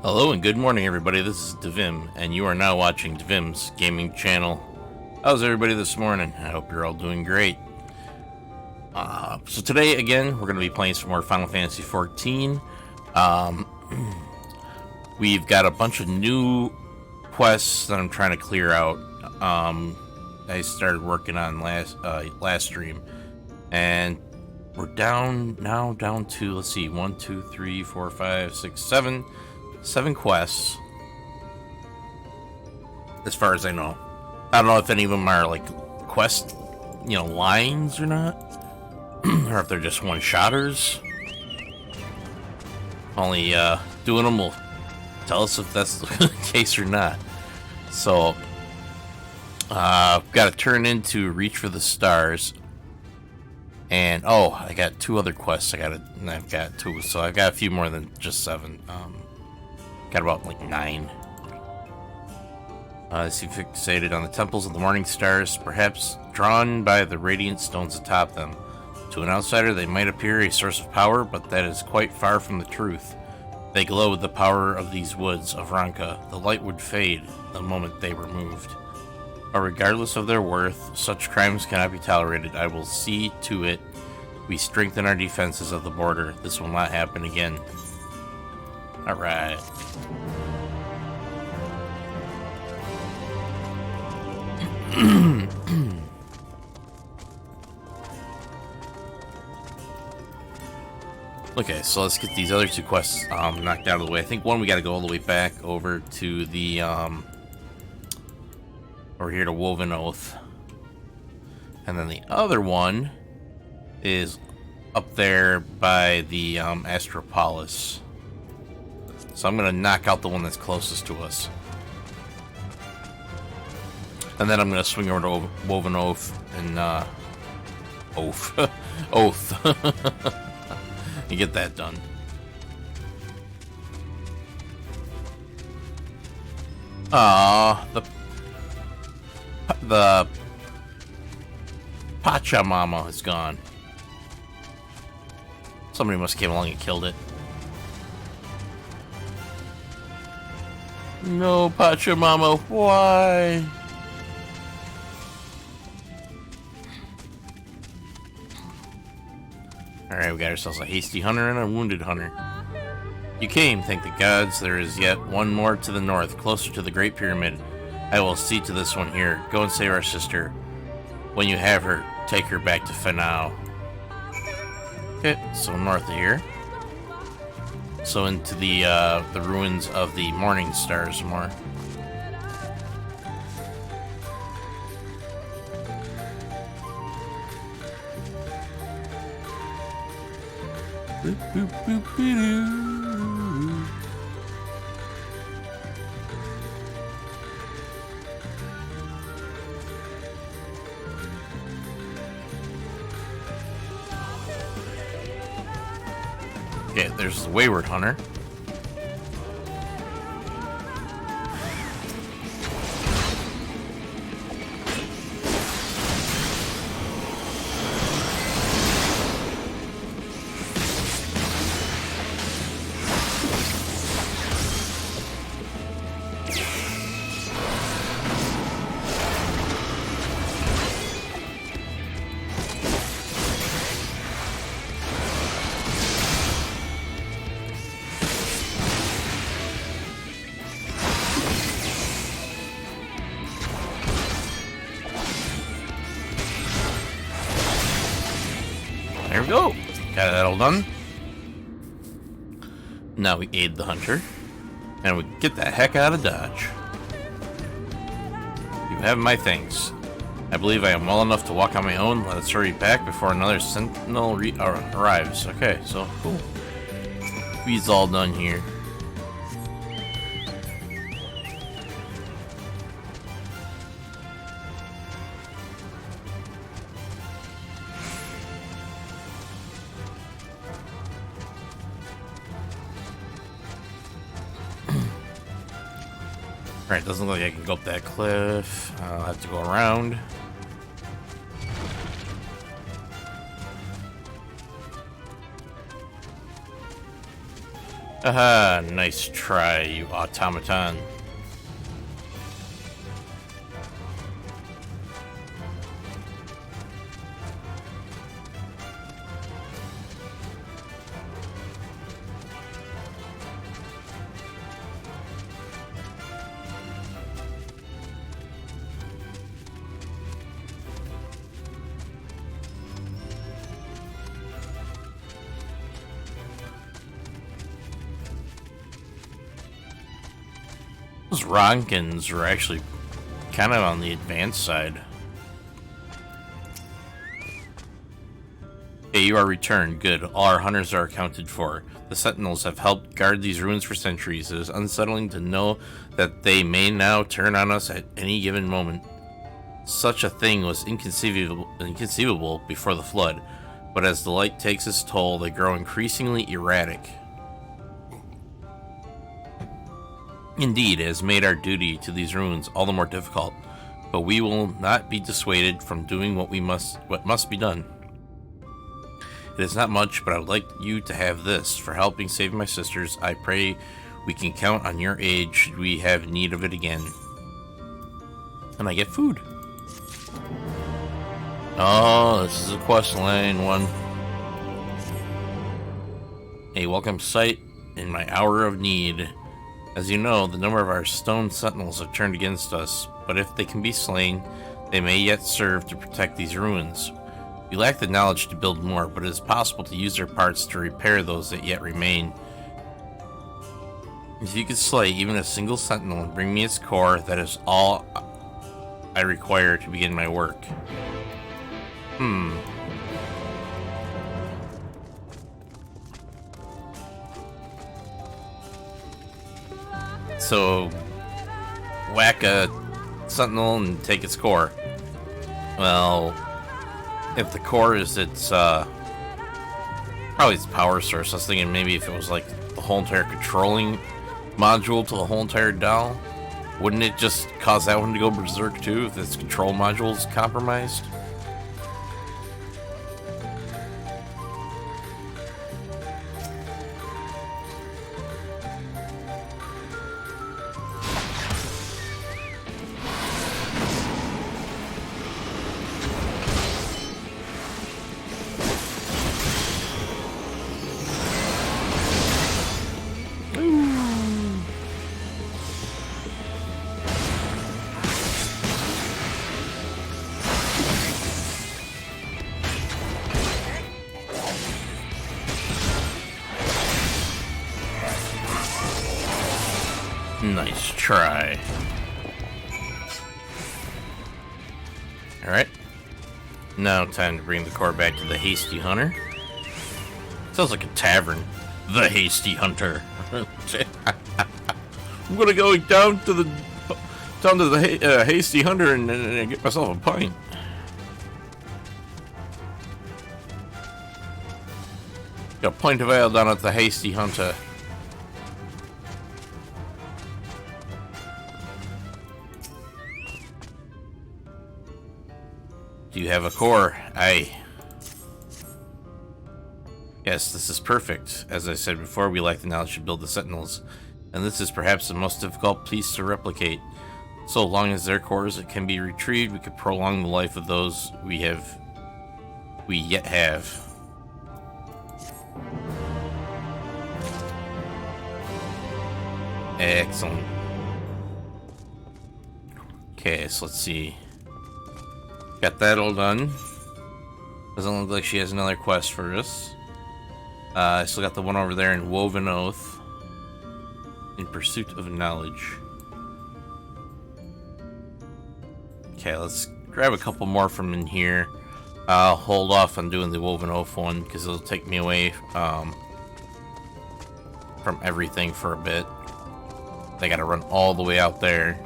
Hello and good morning, everybody. This is Divim, and you are now watching Divim's gaming channel. How's everybody this morning? I hope you're all doing great. So today, again, we're going to be playing some more Final Fantasy XIV. We've got a bunch of new quests that I'm trying to clear out. I started working on last stream, and we're down to, let's see, 1, 2, 3, 4, 5, 6, 7 quests, as far as I know. I don't know if any of them are like quest, lines or not, or if they're just one-shotters. Only doing them will tell us if that's the case or not. So, I've got to turn into Reach for the Stars. And, I got 2 other quests I've got 2, so I've got a few more than just 7. Got about like 9. Is he fixated on the temples of the morning stars, perhaps drawn by the radiant stones atop them? To an outsider, they might appear a source of power, but that is quite far from the truth. They glow with the power of these woods of Ranka. The light would fade the moment they were moved. But regardless of their worth, such crimes cannot be tolerated. I will see to it we strengthen our defenses of the border. This will not happen again. Alright. Okay, so let's get these other 2 quests knocked out of the way. I think one we gotta go all the way back over to the over here to Woven Oath. And then the other one is up there by the Astropolis. So I'm gonna knock out the one that's closest to us. And then I'm gonna swing over to Woven Oath and Oath. And get that done. The Pachamama is gone. Somebody must have came along and killed it. No, Pachamama, why? Alright, we got ourselves a hasty hunter and a wounded hunter. You came, thank the gods. There is yet one more to the north, closer to the Great Pyramid. I will see to this one here. Go and save our sister. When you have her, take her back to Final. Okay, so north of here. So into the ruins of the Morning Stars more. Boop, boop, boop, boop. Okay, there's the Wayward Hunter. There we go. Got that all done. Now we aid the hunter. And we get the heck out of Dodge. You have my thanks. I believe I am well enough to walk on my own. Let's hurry back before another sentinel arrives. Okay, so cool. He's all done here. Alright, doesn't look like I can go up that cliff. I'll have to go around. Aha, nice try, you automaton. Those Ronkins were actually kind of on the advanced side. Okay, you are returned. Good. All our hunters are accounted for. The Sentinels have helped guard these ruins for centuries. It is unsettling to know that they may now turn on us at any given moment. Such a thing was inconceivable before the flood, but as the light takes its toll, they grow increasingly erratic. Indeed, it has made our duty to these ruins all the more difficult, but we will not be dissuaded from doing what must be done. It is not much, but I would like you to have this. For helping save my sisters, I pray we can count on your aid should we have need of it again. And I get food. Oh, this is a quest line one. A welcome sight in my hour of need. As you know, the number of our stone sentinels have turned against us, but if they can be slain, they may yet serve to protect these ruins. We lack the knowledge to build more, but it is possible to use their parts to repair those that yet remain. If you could slay even a single sentinel and bring me its core, that is all I require to begin my work. So, whack a sentinel and take its core. Well, if the core is its, probably its power source, I was thinking maybe if it was like the whole entire controlling module to the whole entire doll, wouldn't it just cause that one to go berserk too if its control module is compromised? Nice try. Alright. Now time to bring the core back to the Hasty Hunter. Sounds like a tavern. The Hasty Hunter. I'm gonna go down to the Hasty Hunter and get myself a pint. Got a pint of ale down at the Hasty Hunter. Do you have a core? Aye. Yes, this is perfect. As I said before, we lack the knowledge to build the Sentinels, and this is perhaps the most difficult piece to replicate. So long as their cores can be retrieved, we could prolong the life of those we yet have. Excellent. Okay, so let's see. Got that all done. Doesn't look like she has another quest for us. I still got the one over there in Woven Oath. In Pursuit of Knowledge. Okay, let's grab a couple more from in here. I'll hold off on doing the Woven Oath one because it'll take me away from everything for a bit. I gotta run all the way out there.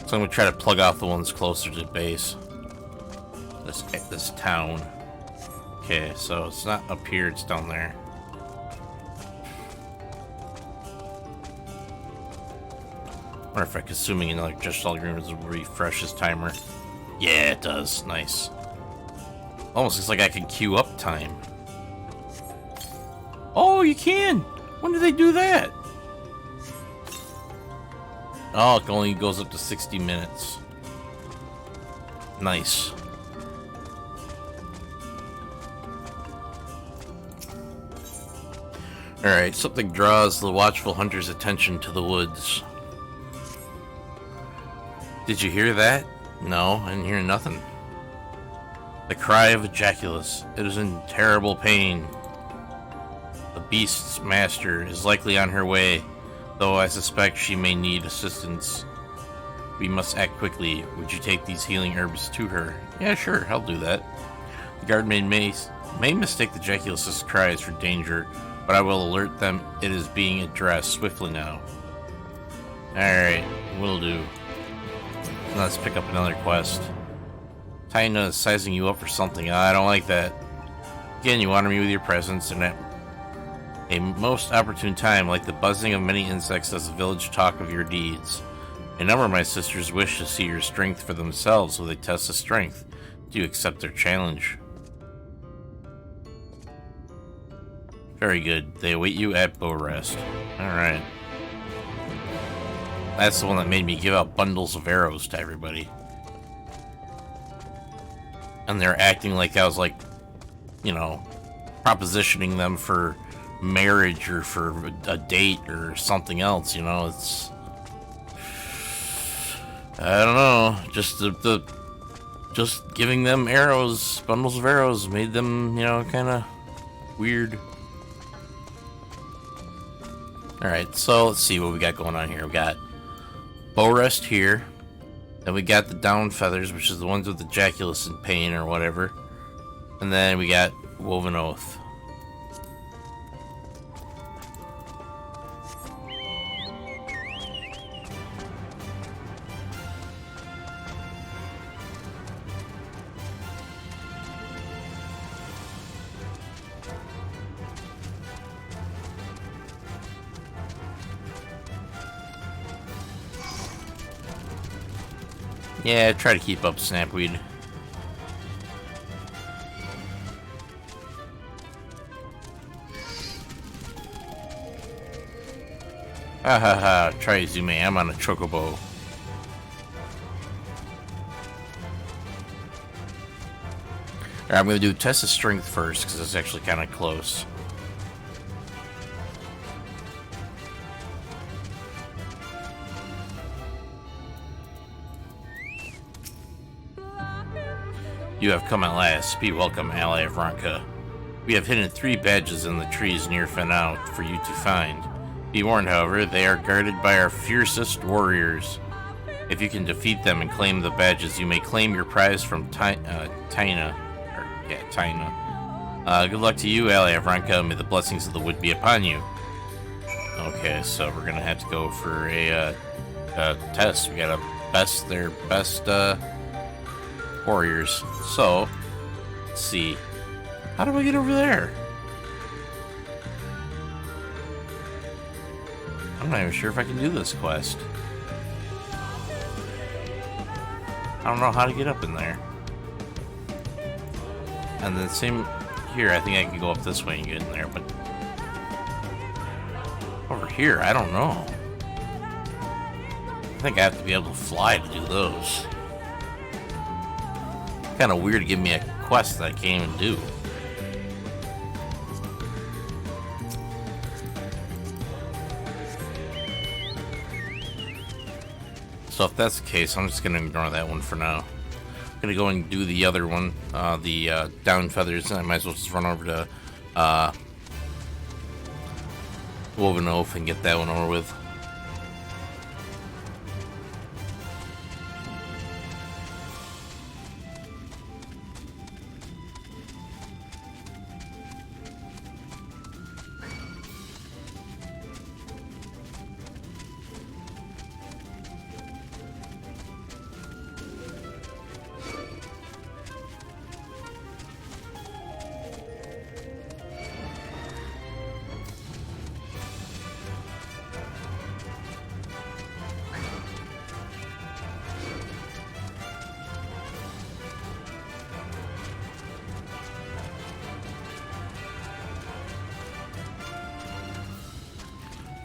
So I'm gonna try to plug off the ones closer to the base. This town. Okay, so it's not up here, it's down there. Wonder if consuming another just all agreements will refresh this timer. Yeah, it does. Nice. Almost looks like I can queue up time. Oh, you can! When did they do that? Oh, it only goes up to 60 minutes. Nice. Alright, something draws the watchful hunter's attention to the woods. Did you hear that? No, I didn't hear nothing. The cry of Ejaculus. It is in terrible pain. The beast's master is likely on her way, though I suspect she may need assistance. We must act quickly. Would you take these healing herbs to her? Yeah, sure, I'll do that. The guardmaid may mistake the Ejaculus's cries for danger, but I will alert them it is being addressed swiftly now. Alright, will do. Now let's pick up another quest. Tina is sizing you up for something. I don't like that. Again, you honor me with your presence, and at a most opportune time, like the buzzing of many insects does the village talk of your deeds. A number of my sisters wish to see your strength for themselves, so they test the strength. Do you accept their challenge? Very good. They await you at Bow Rest. Alright. That's the one that made me give out bundles of arrows to everybody. And they're acting like I was like, you know, propositioning them for marriage or for a date or something else, you know. It's... I don't know. Just giving them arrows, bundles of arrows, made them, you know, kind of weird. Alright, so let's see what we got going on here. We got Bow Rest here. Then we got the Down Feathers, which is the ones with the Ejaculus in pain or whatever. And then we got Woven Oath. Yeah, try to keep up, Snapweed. Ha ha ha, try Zume, I'm on a chocobo. Alright, I'm gonna do test of strength first, because it's actually kind of close. You have come at last. Be welcome, ally of Ranka. We have hidden 3 badges in the trees near Fanau for you to find. Be warned, however, they are guarded by our fiercest warriors. If you can defeat them and claim the badges, you may claim your prize from Tina. Good luck to you, ally of Ranka. May the blessings of the wood be upon you. Okay, so we're gonna have to go for a test. We gotta best their best warriors. So, let's see. How do I get over there? I'm not even sure if I can do this quest. I don't know how to get up in there. And then same here, I think I can go up this way and get in there, but over here, I don't know. I think I have to be able to fly to do those. Kind of weird to give me a quest that I can't even do. So if that's the case, I'm just going to ignore that one for now. I'm going to go and do the other one, the Down Feathers, and I might as well just run over to Woven Oath and get that one over with.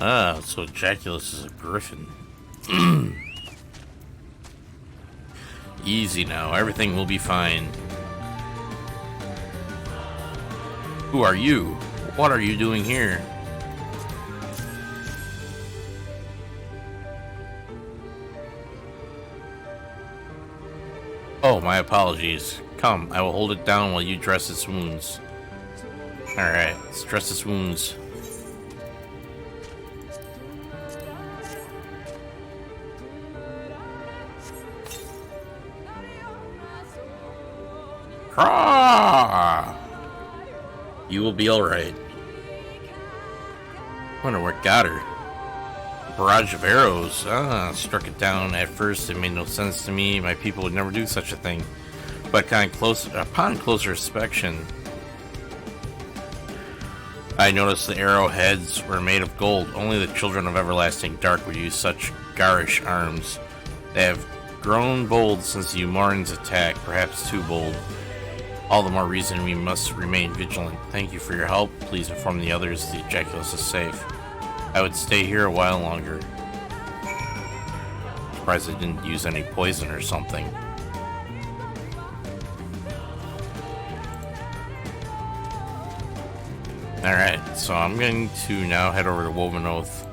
Ah, so Ejaculus is a griffin. Easy now, everything will be fine. Who are you? What are you doing here? Oh, my apologies. Come, I will hold it down while you dress its wounds. Alright, let's dress its wounds. Craw! You will be alright. Wonder what got her. Barrage of arrows. Struck it down. At first, it made no sense to me. My people would never do such a thing. But upon closer inspection, I noticed the arrowheads were made of gold. Only the children of everlasting dark would use such garish arms. They have grown bold since the Umaran's attack, perhaps too bold. All the more reason we must remain vigilant. Thank you for your help. Please inform the others the Ejaculus is safe. I would stay here a while longer. Surprised I didn't use any poison or something. Alright, so I'm going to now head over to Woven Oath.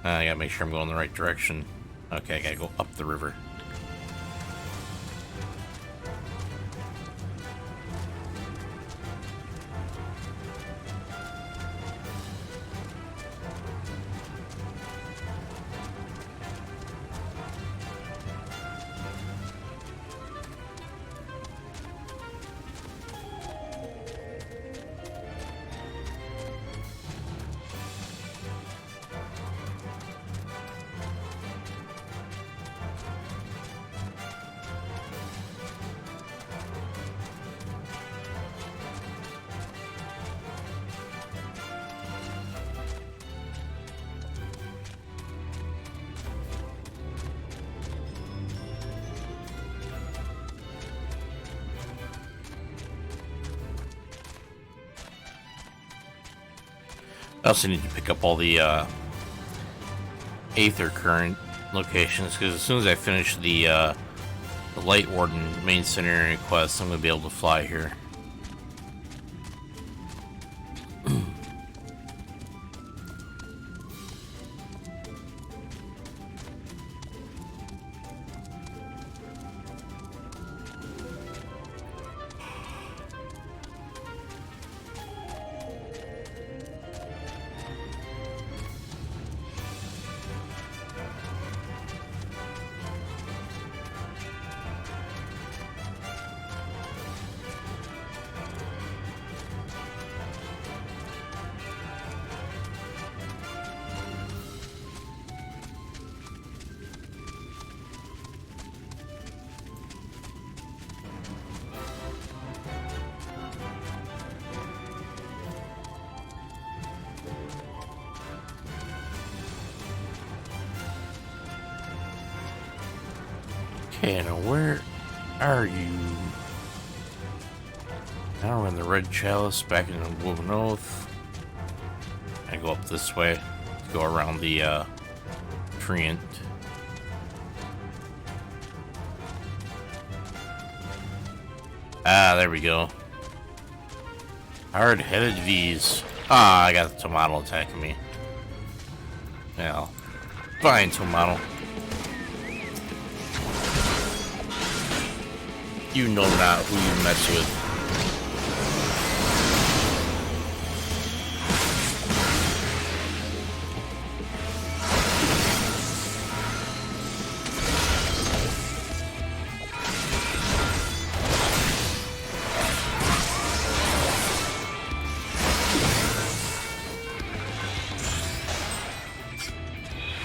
I gotta make sure I'm going the right direction. Okay, I gotta go up the river. I also need to pick up all the Aether Current locations, because as soon as I finish the Lightwarden main scenario quest, I'm going to be able to fly here. Okay, now where are you? Now we're in the Red Chalice, back in the Woven Oath. I go up this way to go around the Treant. Ah, there we go. Hard-headed V's. Ah, I got the Tomato attacking me. Well, fine, Tomato. You know not who you mess with.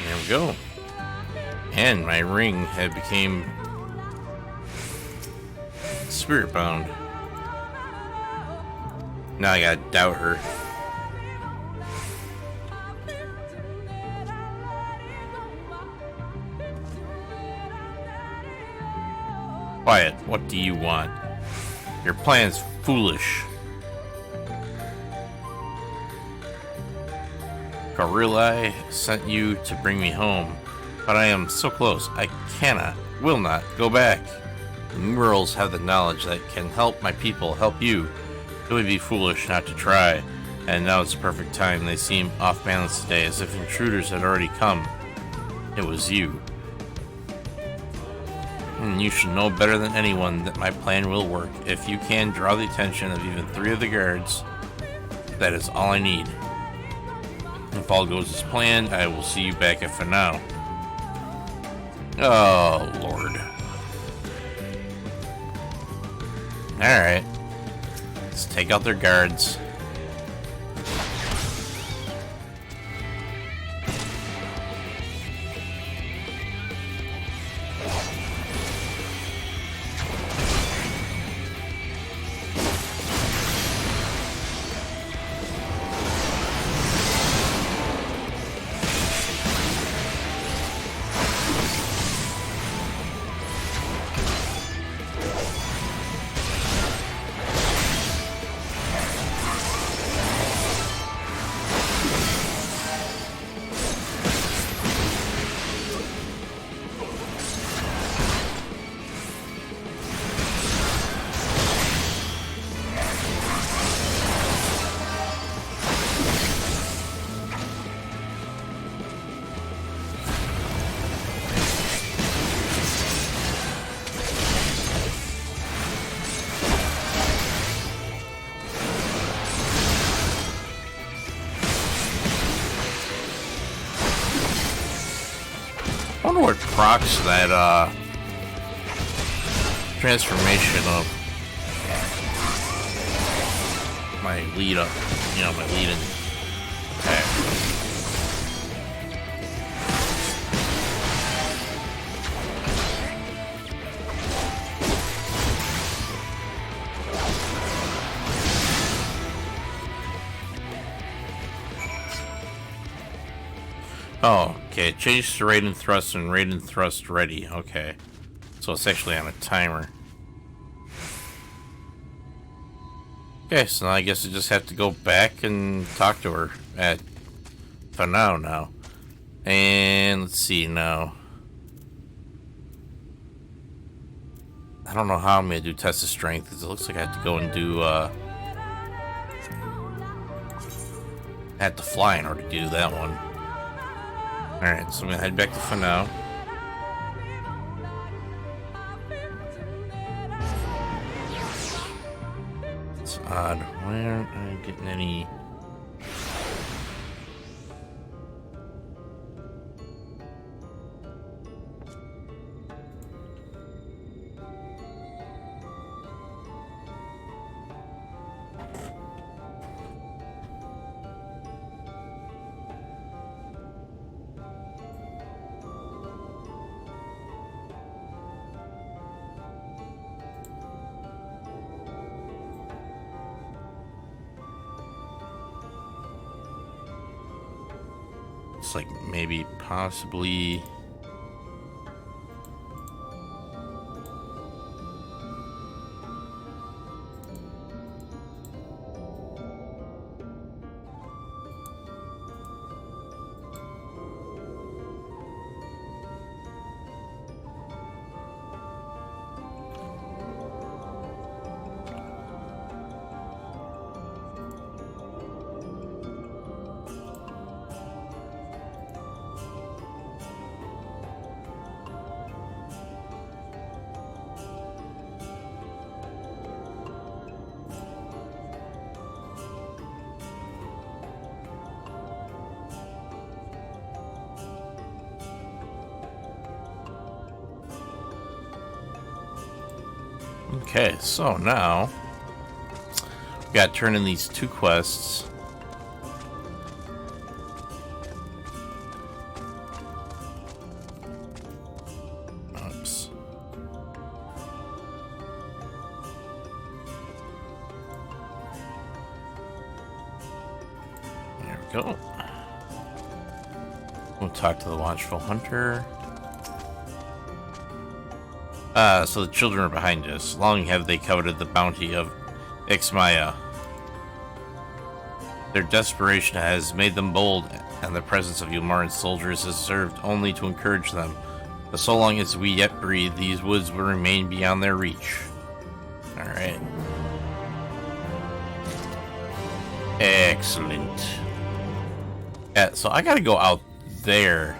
There we go. And my ring had became spirit bound. Now I gotta doubt her. Quiet, what do you want? Your plan's foolish. Gorilla sent you to bring me home, but I am so close. I cannot, will not go back. The murals have the knowledge that can help my people help you. It would be foolish not to try, and now it's the perfect time. They seem off balance today, as if intruders had already come. It was you. And you should know better than anyone that my plan will work. If you can draw the attention of even 3 of the guards, that is all I need. If all goes as planned, I will see you back at Final. Oh, Lord. Alright. Let's take out their guards. I wonder what procs that transformation of my lead up, my lead in attack. Oh, okay. Change to raid and thrust and raid and thrust ready. Okay. So it's actually on a timer. Okay, so I guess I just have to go back and talk to her at Final now. And let's see now. I don't know how I'm going to do test of strength, because it looks like I have to go and do, I have to fly in order to do that one. Alright, so I'm gonna head back to Final. It's odd. Why aren't I getting any... It's like maybe possibly... Okay, so now we got to turn in these 2 quests. Oops. There we go. We'll talk to the Watchful Hunter. So the children are behind us. Long have they coveted the bounty of Ixmaya. Their desperation has made them bold, and the presence of Yulmaren's soldiers has served only to encourage them. But so long as we yet breathe, these woods will remain beyond their reach. Alright. Excellent. Yeah, so I gotta go out there.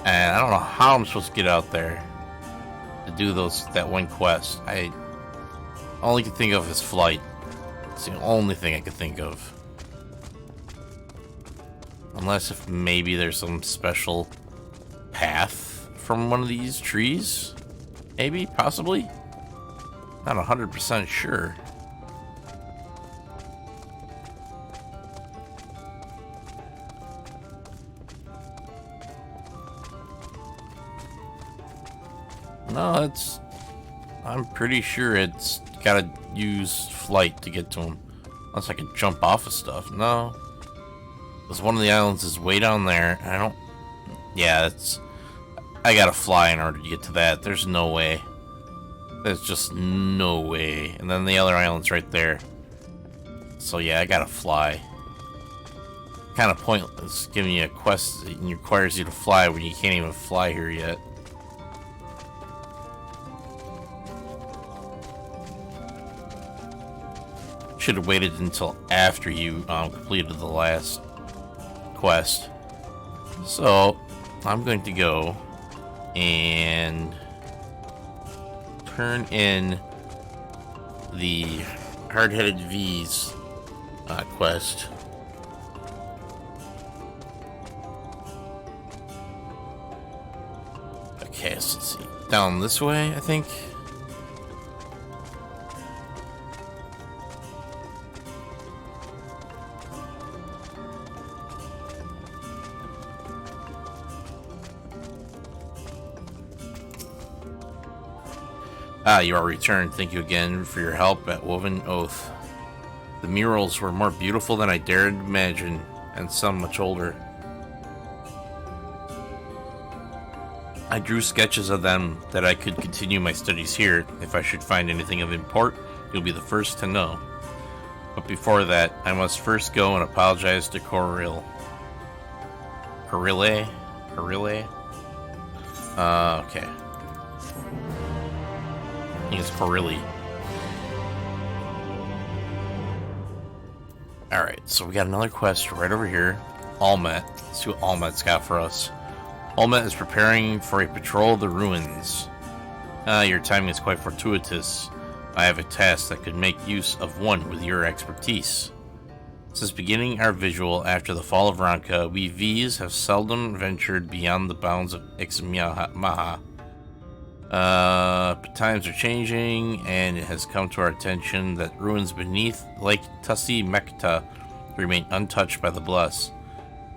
And I don't know how I'm supposed to get out there to do that one quest. All I can think of is flight. It's the only thing I can think of. Unless if maybe there's some special path from one of these trees? Maybe? Possibly? Not 100% sure. No, I'm pretty sure it's gotta use flight to get to him. Unless I can jump off of stuff. No. Because one of the islands is way down there. And I don't... Yeah, I gotta fly in order to get to that. There's no way. There's just no way. And then the other island's right there. So yeah, I gotta fly. Kind of pointless giving you a quest that requires you to fly when you can't even fly here yet. Should have waited until after you completed the last quest. So I'm going to go and turn in the Hard-Headed V's quest. Okay, so let's see. Down this way, I think. Ah, you are returned. Thank you again for your help at Woven Oath. The murals were more beautiful than I dared imagine, and some much older. I drew sketches of them that I could continue my studies here. If I should find anything of import, you'll be the first to know. But before that, I must first go and apologize to Corille. Corille? Okay. I think it's Corille. Alright, so we got another quest right over here. Almet. Let's see what Almet's got for us. Almet is preparing for a patrol of the ruins. Your timing is quite fortuitous. I have a task that could make use of one with your expertise. Since beginning our visual after the fall of Ranka, we V's have seldom ventured beyond the bounds of Ixmiaha. But times are changing, and it has come to our attention that ruins beneath Lake Tussi Mekta remain untouched by the Bless.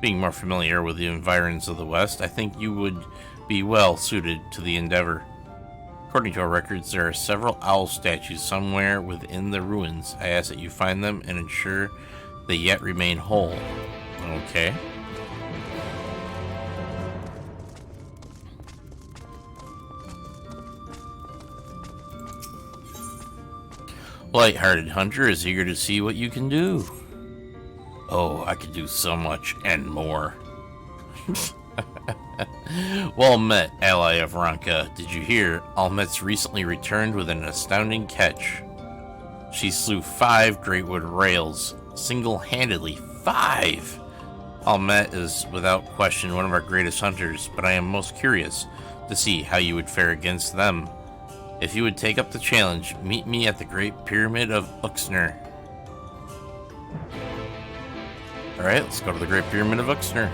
Being more familiar with the environs of the West, I think you would be well suited to the endeavor. According to our records, there are several owl statues somewhere within the ruins. I ask that you find them and ensure they yet remain whole. Okay. Light-hearted hunter is eager to see what you can do. Oh, I could do so much and more. Well met, ally of Ranka. Did you hear? Almet's recently returned with an astounding catch. She slew 5 Greatwood rails, single-handedly. 5! Almet is without question one of our greatest hunters, but I am most curious to see how you would fare against them. If you would take up the challenge, meet me at the Great Pyramid of Uxner. Alright, let's go to the Great Pyramid of Uxner.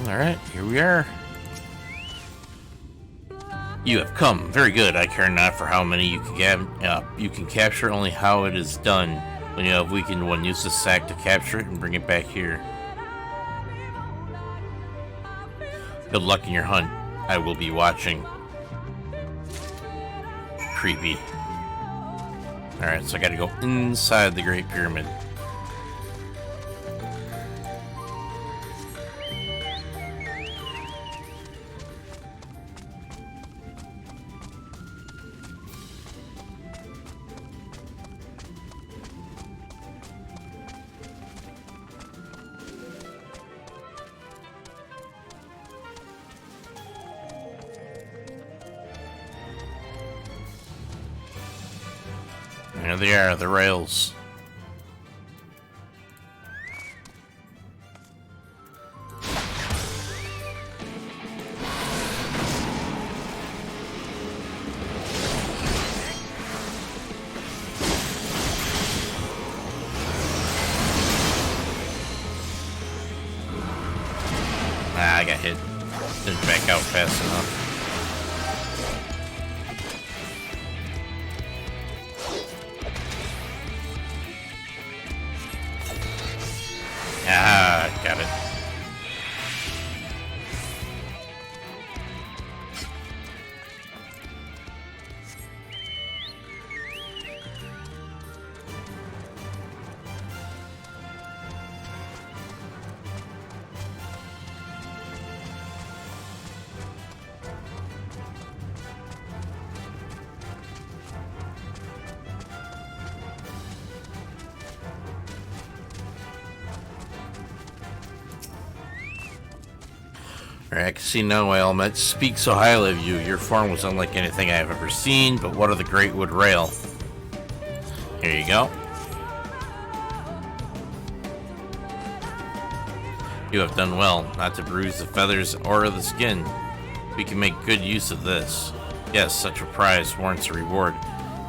Alright, here we are. You have come. Very good. I care not for how many you can capture, only how it is done. When you have weakened one, use the sack to capture it and bring it back here. Good luck in your hunt. I will be watching. Creepy. Alright, so I gotta go inside the Great Pyramid. There they are, the rails. Ah, I got hit. Didn't back out fast enough. Ah, got it. Alright, I can see now why Elmet speaks so highly of you. Your form was unlike anything I have ever seen, but what of the great wood rail? Here you go. You have done well, not to bruise the feathers or the skin. We can make good use of this. Yes, such a prize warrants a reward.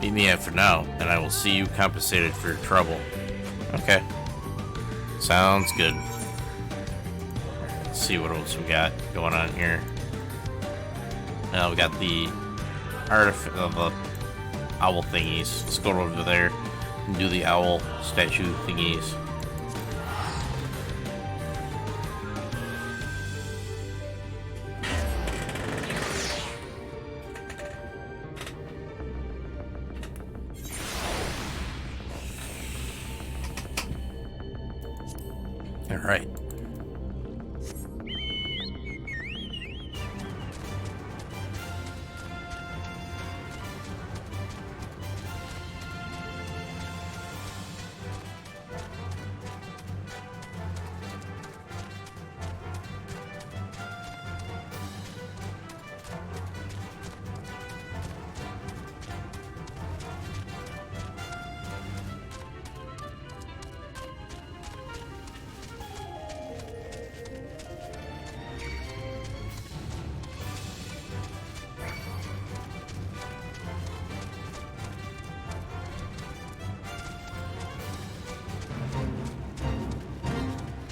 Meet me after now, and I will see you compensated for your trouble. Okay. Sounds good. See what else we got going on here. We got the artifact of the owl thingies. Let's go over there and do the owl statue thingies. All right.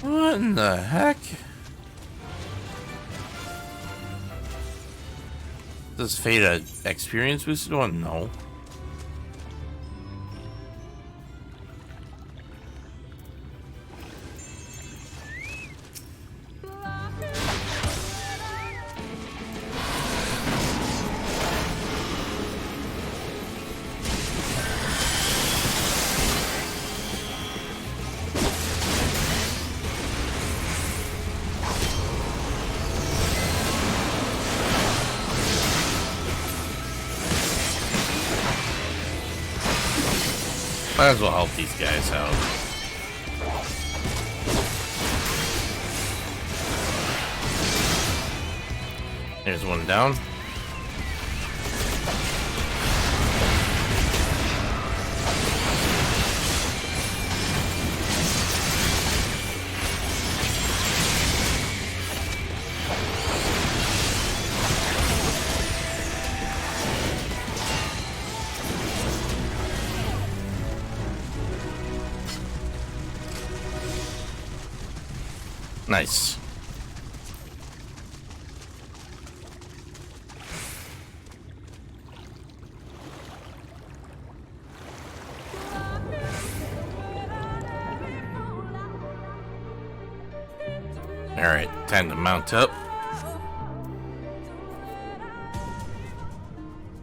What in the heck? Does Fate a experience boosted one? No. Might as well help these guys out. There's one down. Nice. Alright, time to mount up.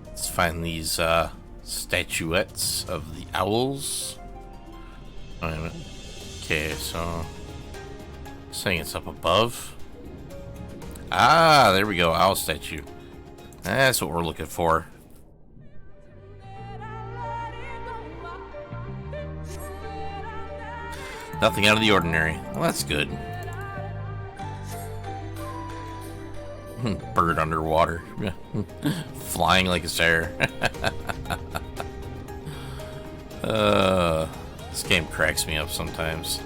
Let's find these statuettes of the owls. Wait a minute. Okay, so saying it's up above. Ah, there we go, owl statue. That's what we're looking for. Nothing out of the ordinary. Well, that's good. Bird underwater. Flying like a star. This game cracks me up sometimes.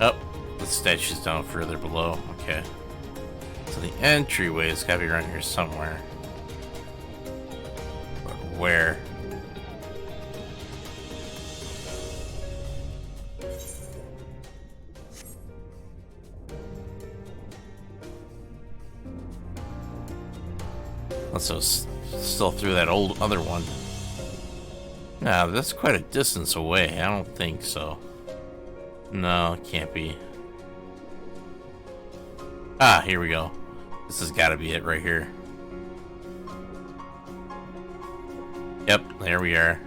Oh, the statue's down further below. Okay. So the entryway has got to be around here somewhere. But where? So still through that old other one. Nah, that's quite a distance away. I don't think so. No, it can't be. Ah, here we go. This has got to be it right here. Yep, there we are.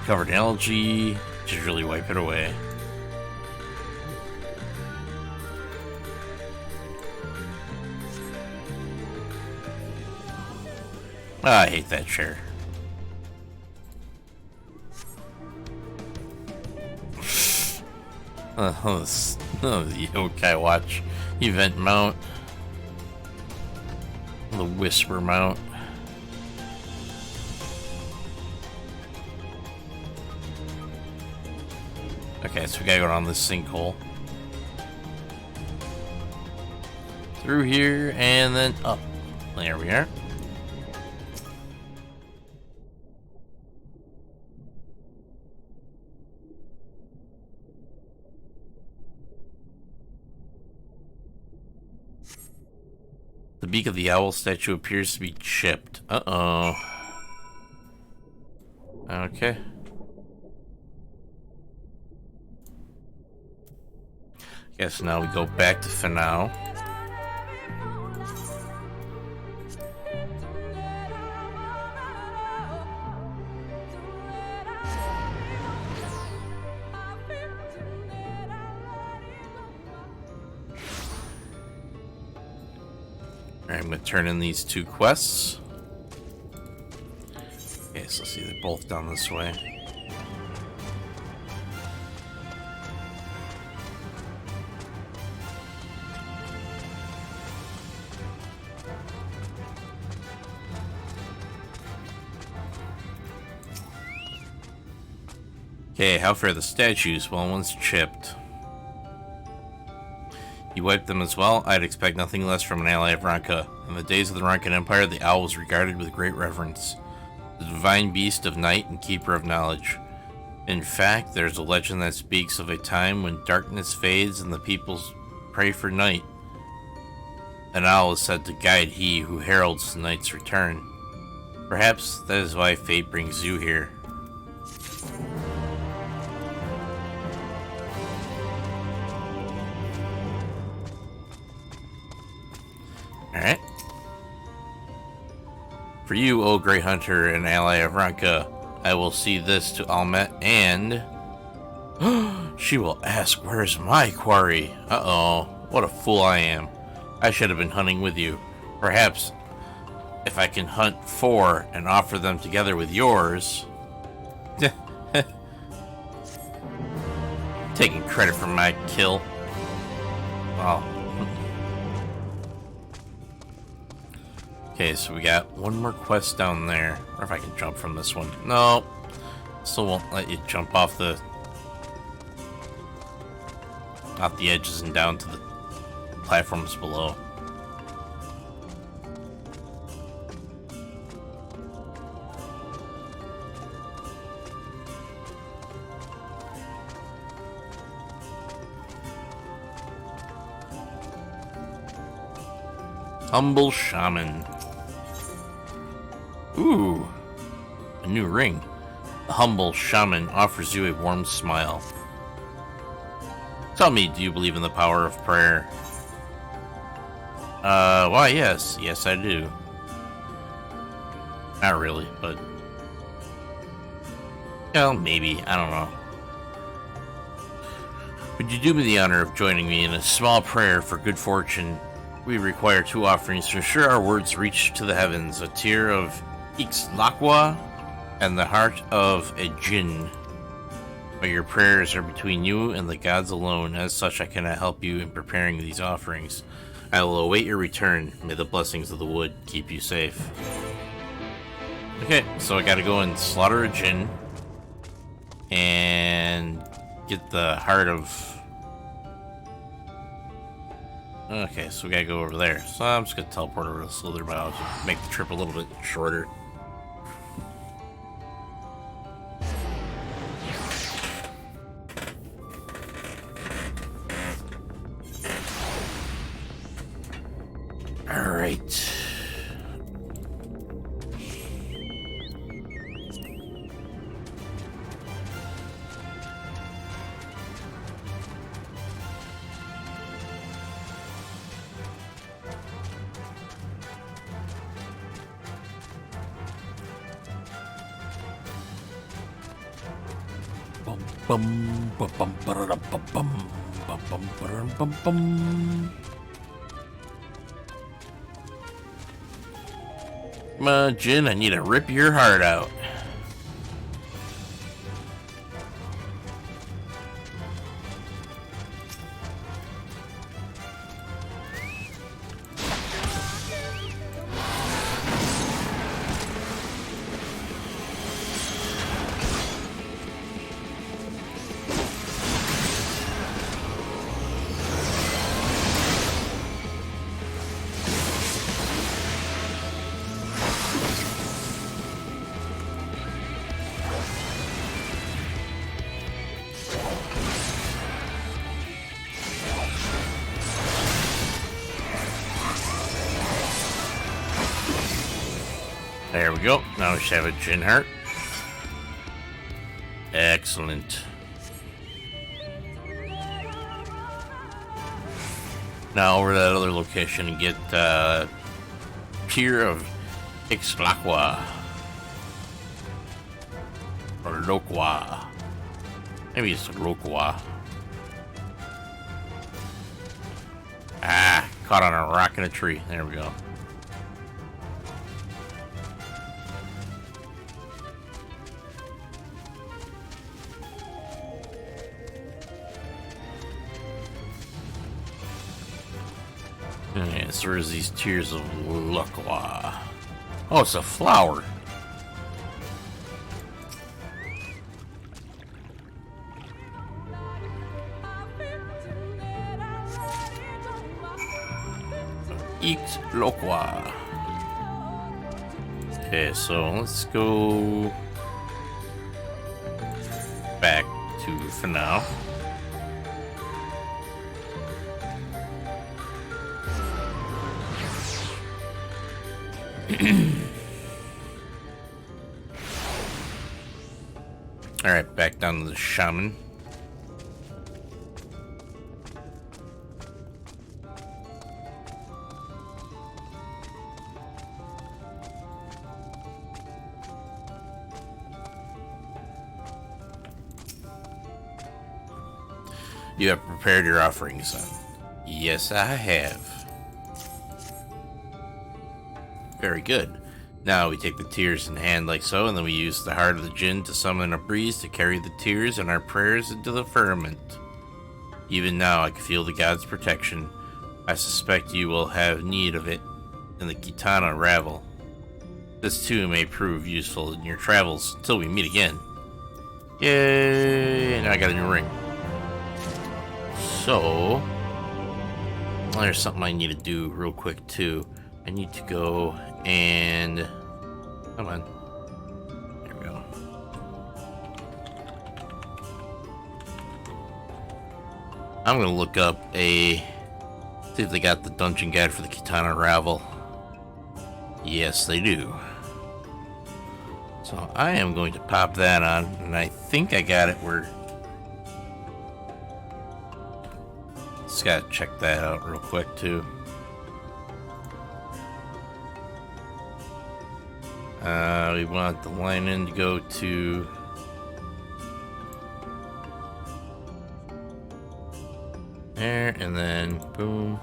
Covered in algae. Just really wipe it away. Oh, I hate that chair. The Yokai Watch event mount. The Whisper mount. Okay, so we gotta go down this sinkhole. Through here and then up. There we are. The beak of the owl statue appears to be chipped. Uh-oh. Okay. Guess now we go back to Final. Alright, I'm going to turn in these two quests. Okay, so let's see, they're both down this way. Okay, how fare the statues? Well, one's chipped. You wiped them as well? I'd expect nothing less from an ally of Ranka. In the days of the Rankan Empire, the owl was regarded with great reverence. The divine beast of night and keeper of knowledge. In fact, there's a legend that speaks of a time when darkness fades and the peoples pray for night. An owl is said to guide he who heralds night's return. Perhaps that is why fate brings you here. Alright. For you, O Grey Hunter and ally of Ranka, I will see this to Almet and... She will ask, where's my quarry? Uh-oh, what a fool I am. I should have been hunting with you. Perhaps, if I can hunt four and offer them together with yours... Taking credit for my kill. Wow. Okay, so we got one more quest down there. Or if I can jump from this one. No. Still won't let you jump off the edges and down to the platforms below. Humble Shaman. Ooh, a new ring. The humble shaman offers you a warm smile. Tell me, do you believe in the power of prayer? Why, yes. Yes, I do. Not really, but... well, maybe. I don't know. Would you do me the honor of joining me in a small prayer for good fortune? We require 2 offerings to ensure our words reach to the heavens. A tear of Ixtlaqua and the heart of a Jinn. But your prayers are between you and the gods alone. As such, I cannot help you in preparing these offerings. I will await your return. May the blessings of the wood keep you safe. Okay, so I gotta go and slaughter a Jinn. And get the heart of... okay, so we gotta go over there. So I'm just gonna teleport over to Slither Bow to make the trip a little bit shorter. Alright. Bum bum bum bum bum bum bum bum bum. Come on, Jin, I need to rip your heart out. There we go. Now we should have a Jinn heart. Excellent. Now over to that other location and get Tear of Ixtlaqua. Or Loqua. Maybe it's Loqua. Ah, caught on a rock in a tree. There we go. Okay, so there's these Tears of Loqua. Oh, it's a flower. Ixtlaqua. Okay, so let's go back to for now. Alright, back down to the shaman. You have prepared your offerings, son. Yes, I have. Very good. Now we take the tears in hand like so, and then we use the heart of the Jinn to summon a breeze to carry the tears and our prayers into the firmament. Even now I can feel the god's protection. I suspect you will have need of it in the Kitana Ravel. This too may prove useful in your travels until we meet again. Yay! Now I got a new ring. So, there's something I need to do real quick too. I need to go and... come on. There we go. I'm gonna look up see if they got the dungeon guide for the Kitana Ravel. Yes, they do. So I am going to pop that on, and I think I got it where... Just gotta check that out real quick, too. We want the line in to go to... there, and then boom.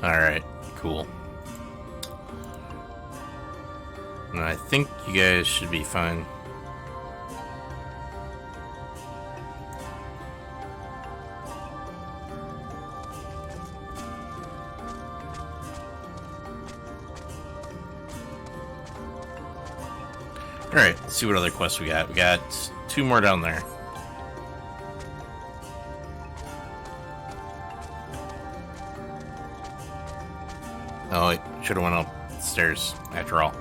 Alright, cool. And I think you guys should be fine. Alright, let's see what other quests we got. We got 2 more down there. Oh, I should have went upstairs after all.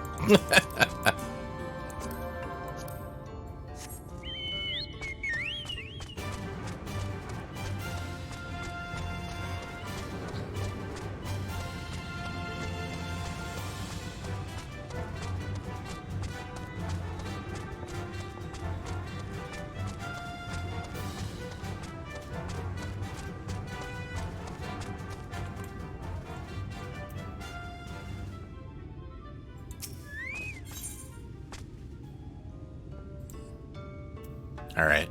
Alright.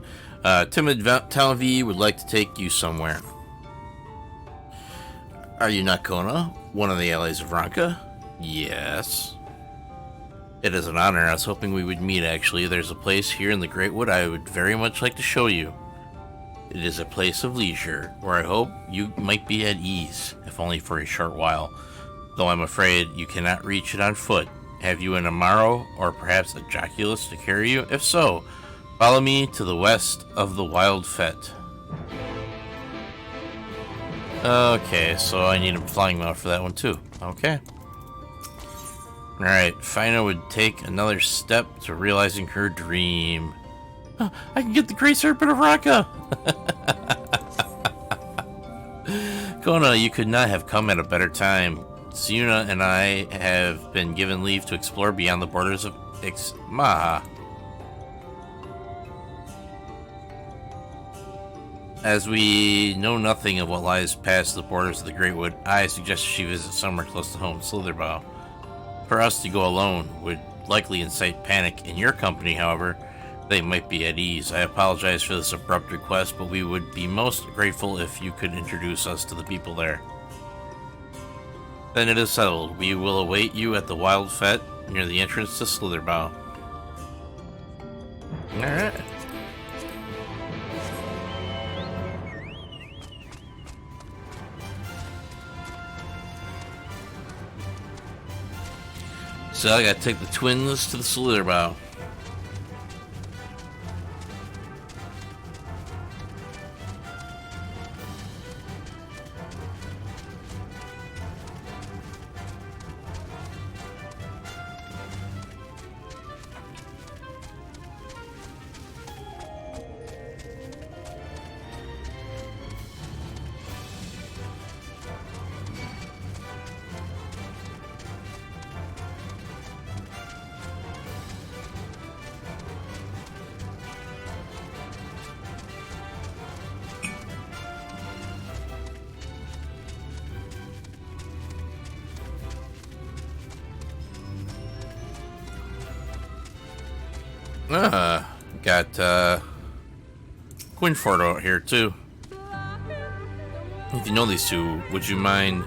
Timid Talvi would like to take you somewhere. Are you not Kona, one of the allies of Ranka? Yes. It is an honor. I was hoping we would meet, actually. There's a place here in the Great Wood I would very much like to show you. It is a place of leisure, where I hope you might be at ease, if only for a short while. Though I'm afraid you cannot reach it on foot. Have you an Amaro, or perhaps a joculus to carry you? If so, follow me to the west of the Wild Fete. Okay, so I need a flying mount for that one too. Okay. Alright, Fina would take another step to realizing her dream. Oh, I can get the Great Serpent of Raka! Kona, you could not have come at a better time. Siuna and I have been given leave to explore beyond the borders of Ixmaha. As we know nothing of what lies past the borders of the Great Wood, I suggest she visit somewhere close to home, Slitherbow. For us to go alone would likely incite panic. In your company, however, they might be at ease. I apologize for this abrupt request, but we would be most grateful if you could introduce us to the people there. Then it is settled. We will await you at the Wild Fete near the entrance to Slitherbow. Alright. So I gotta take the twins to the Slitherbow. Got Quinford out here too. If you know these two, would you mind?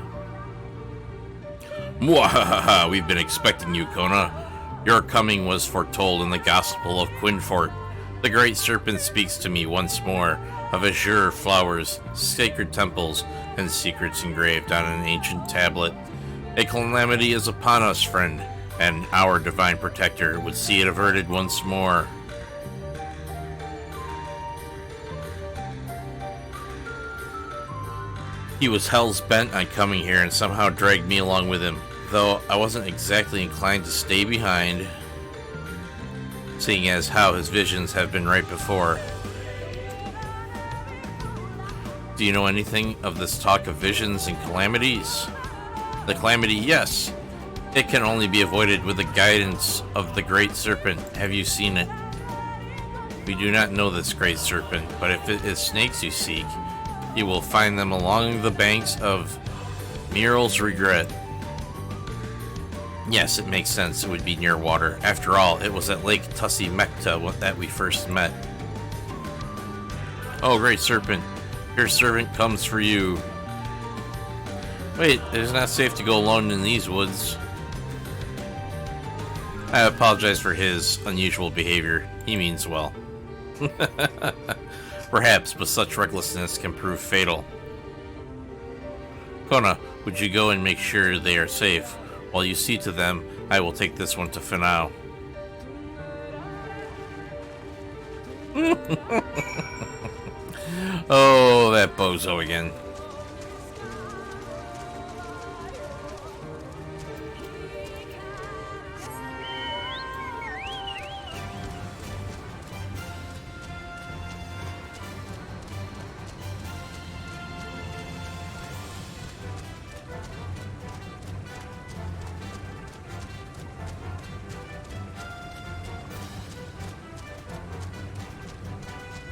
Mwahaha, we've been expecting you, Kona. Your coming was foretold in the Gospel of Quinfort. The Great Serpent speaks to me once more of azure flowers, sacred temples, and secrets engraved on an ancient tablet. A calamity is upon us, friend, and our divine protector would see it averted once more. He was hell's bent on coming here and somehow dragged me along with him, though I wasn't exactly inclined to stay behind. seeing as how his visions have been right before. Do you know anything of this talk of visions and calamities? The calamity, yes. It can only be avoided with the guidance of the Great Serpent. Have you seen it? We do not know this Great Serpent, but if it is snakes you seek, you will find them along the banks of Muriel's Regret. Yes, it makes sense it would be near water. After all, it was at Lake Tussie Mekta that we first met. Oh, Great Serpent, your servant comes for you. Wait, it is not safe to go alone in these woods. I apologize for his unusual behavior. He means well. Perhaps, but such recklessness can prove fatal. Kona, would you go and make sure they are safe? While you see to them, I will take this one to Finau. Oh, that bozo again.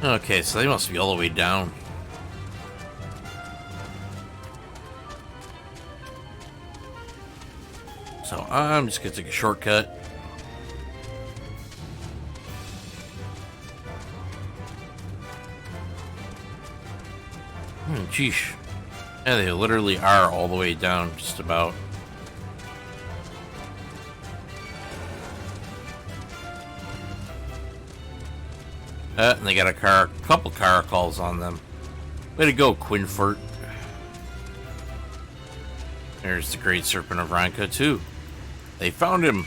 Okay, so they must be all the way down. So I'm just gonna take a shortcut. Geesh. Yeah, they literally are all the way down, just about. And they got a couple caracals on them. Way to go, Quinfort. There's the Great Serpent of Ranka, too. They found him.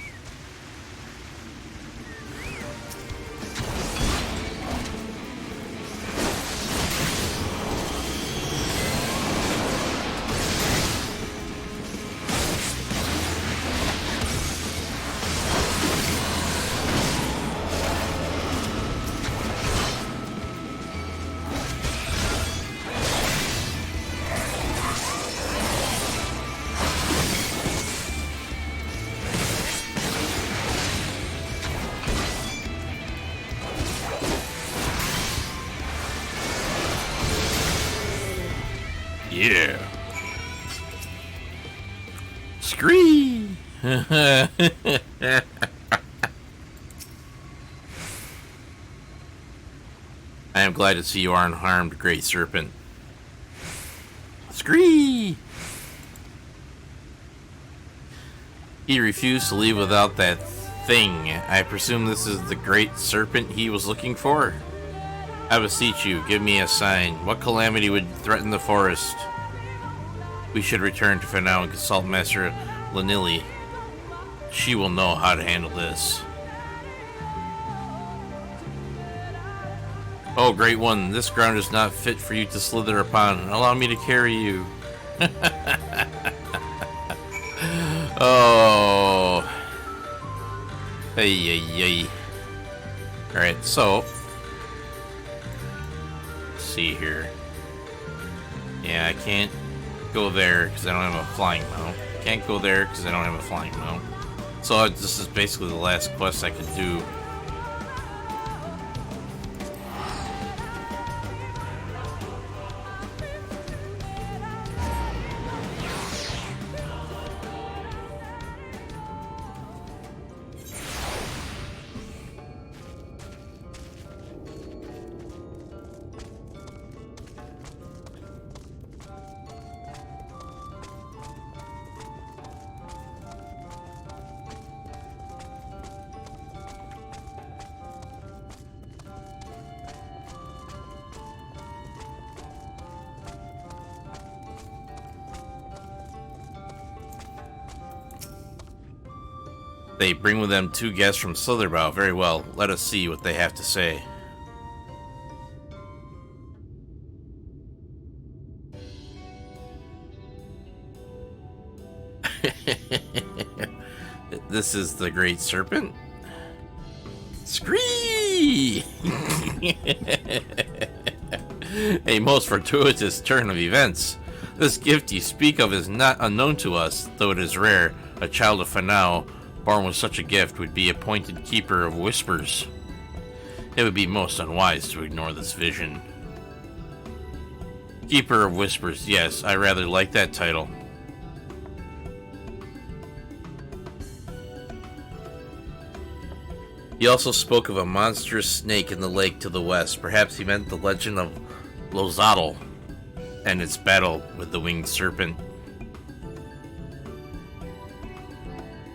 Yeah. Scream. I am glad to see you are unharmed, Great Serpent. Scream. He refused to leave without that thing. I presume this is the Great Serpent he was looking for? I beseech you, give me a sign. What calamity would threaten the forest? We should return to Finau and consult Master Lanili. She will know how to handle this. Oh, Great One, this ground is not fit for you to slither upon. Allow me to carry you. Oh. Hey, hey, hey. Alright, so see here. Yeah, I can't go there because I don't have a flying mount. Can't go there because I don't have a flying mount. So this is basically the last quest I could do. They bring with them 2 guests from Slitherbow. Very well. Let us see what they have to say. This is the Great Serpent. Scream! A most fortuitous turn of events. This gift you speak of is not unknown to us, though it is rare. A child of Fanao, born with such a gift, would be appointed Keeper of Whispers. It would be most unwise to ignore this vision. Keeper of Whispers, yes, I rather like that title. He also spoke of a monstrous snake in the lake to the west. Perhaps he meant the legend of Lozatl and its battle with the winged serpent.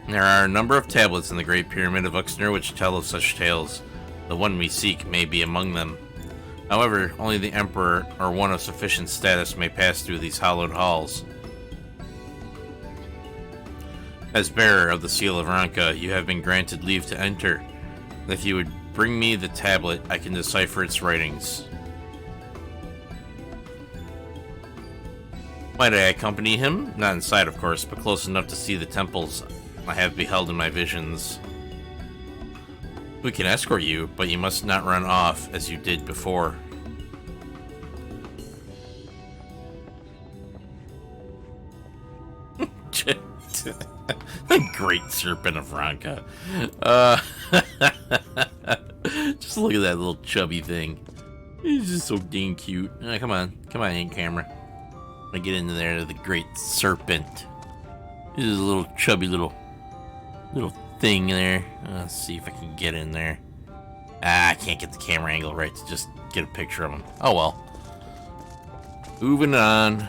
There are a number of tablets in the Great Pyramid of Uxner which tell of such tales. The one we seek may be among them. However, only the Emperor or one of sufficient status may pass through these hallowed halls. As bearer of the Seal of Ranka, you have been granted leave to enter. If you would bring me the tablet, I can decipher its writings. Might I accompany him? Not inside, of course, but close enough to see the temples I have beheld in my visions. We can escort you, but you must not run off as you did before. The Great Serpent of Ranka. Just look at that little chubby thing. He's just so dang cute. Come on, in camera. I get into there to the Great Serpent. This is a little chubby little thing there. Let's see if I can get in there. I can't get the camera angle right to just get a picture of him. Oh well. Moving on.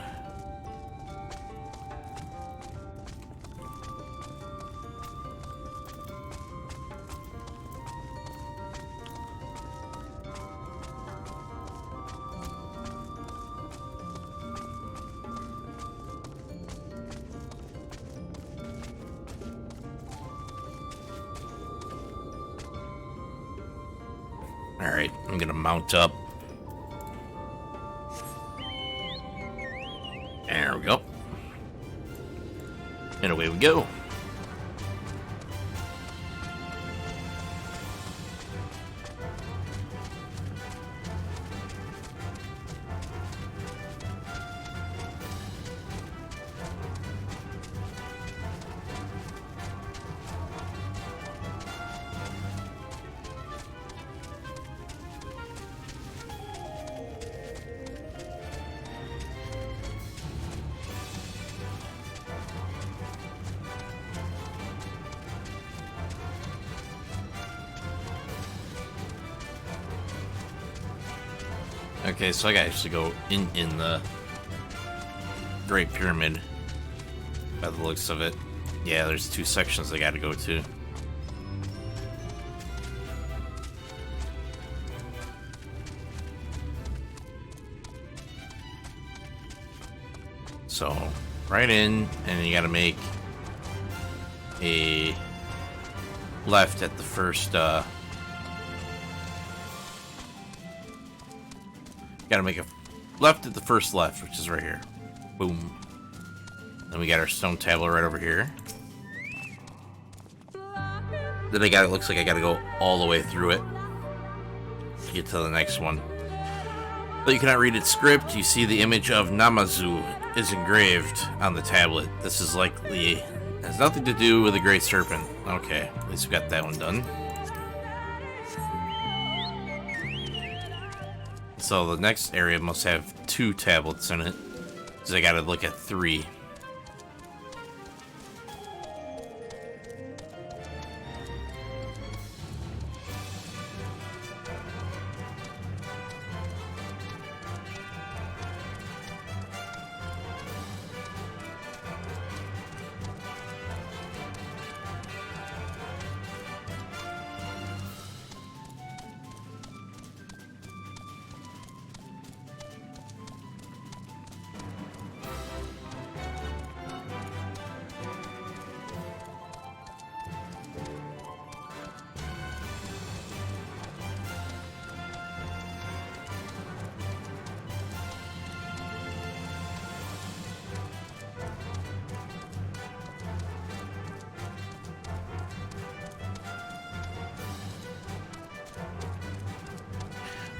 Alright, I'm gonna mount up. There we go. And away we go. Okay, so I gotta actually go in the Great Pyramid by the looks of it. Yeah, there's two sections I gotta go to. So, right in, and you gotta make a left at the first, gotta make a left at the first left, which is right here. Boom. Then we got our stone tablet right over here. Then it looks like I gotta go all the way through it to get to the next one. Though you cannot read its script, you see the image of Namazu is engraved on the tablet. This is likely has nothing to do with the Great Serpent. Okay, at least we got that one done. So the next area must have 2 tablets in it, because I gotta look at 3.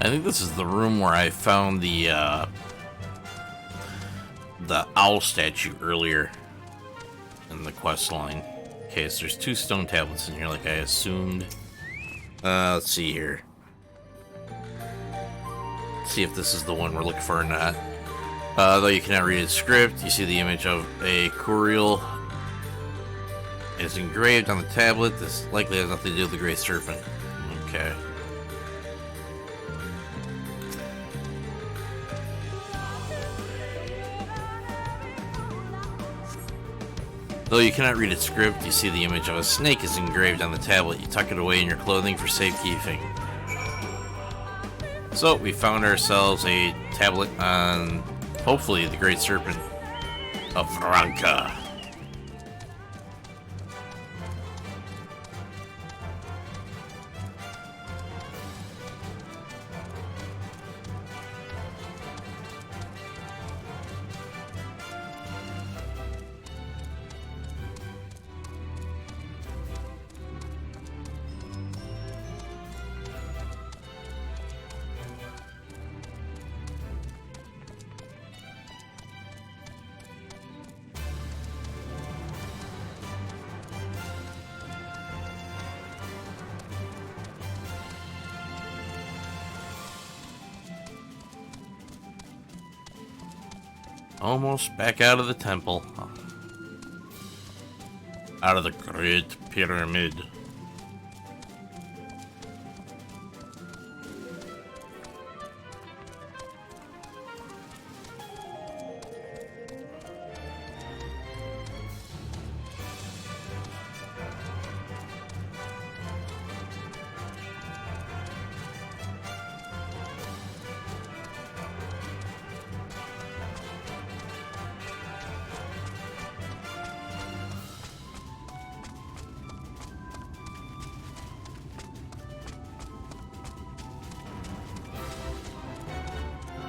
I think this is the room where I found the owl statue earlier in the quest line. Okay, so there's 2 stone tablets in here like I assumed. Let's see here. Let's see if this is the one we're looking for or not. Though you cannot read its script, you see the image of a Curial. It's engraved on the tablet. This likely has nothing to do with the Great Serpent. Okay. Though you cannot read its script, you see the image of a snake is engraved on the tablet. You tuck it away in your clothing for safekeeping. So, we found ourselves a tablet on, hopefully, the Great Serpent of Franca. Almost back out of the temple. Out of the Great Pyramid.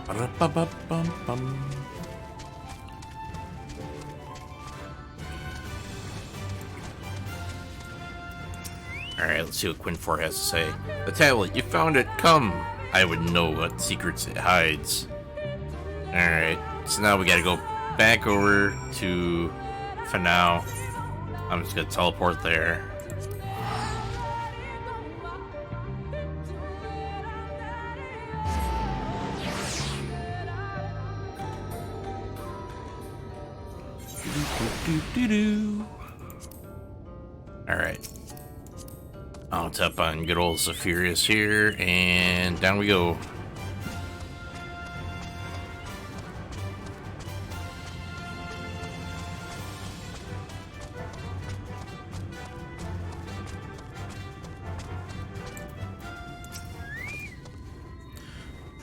Ba-da-ba-ba-bum-bum. Alright, let's see what Quinn 4 has to say. The tablet, you found it, come! I would know what secrets it hides. Alright, so now we gotta go back over to Final. I'm just gonna teleport there. Alright. I'll tap on good old Zephyrus here, and down we go.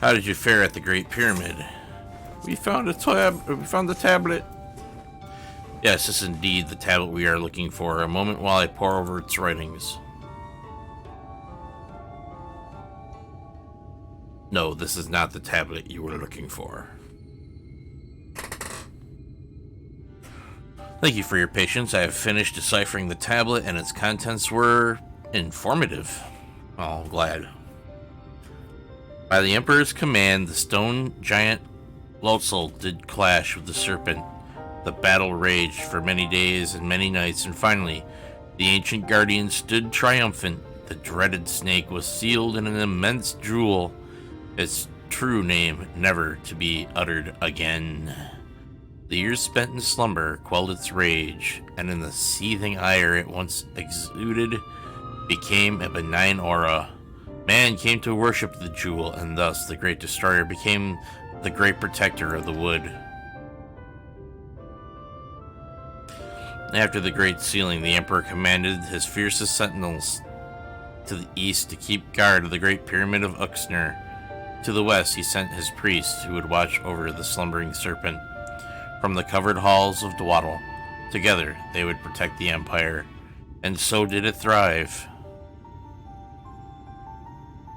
How did you fare at the Great Pyramid? We found the tablet. Yes, this is indeed the tablet we are looking for. A moment while I pore over its writings. No, this is not the tablet you were looking for. Thank you for your patience. I have finished deciphering the tablet, and its contents were informative. Oh, I'm glad. By the Emperor's command, the stone giant Lotzel did clash with the serpent. The battle raged for many days and many nights, and finally, the ancient guardian stood triumphant. The dreaded snake was sealed in an immense jewel, its true name never to be uttered again. The years spent in slumber quelled its rage, and in the seething ire it once exuded became a benign aura. Man came to worship the jewel, and thus the great destroyer became the great protector of the wood. After the great sealing, the Emperor commanded his fiercest sentinels to the east to keep guard of the Great Pyramid of Uxner. To the west, he sent his priests who would watch over the slumbering serpent from the covered halls of Dwaddle. Together, they would protect the Empire, and so did it thrive.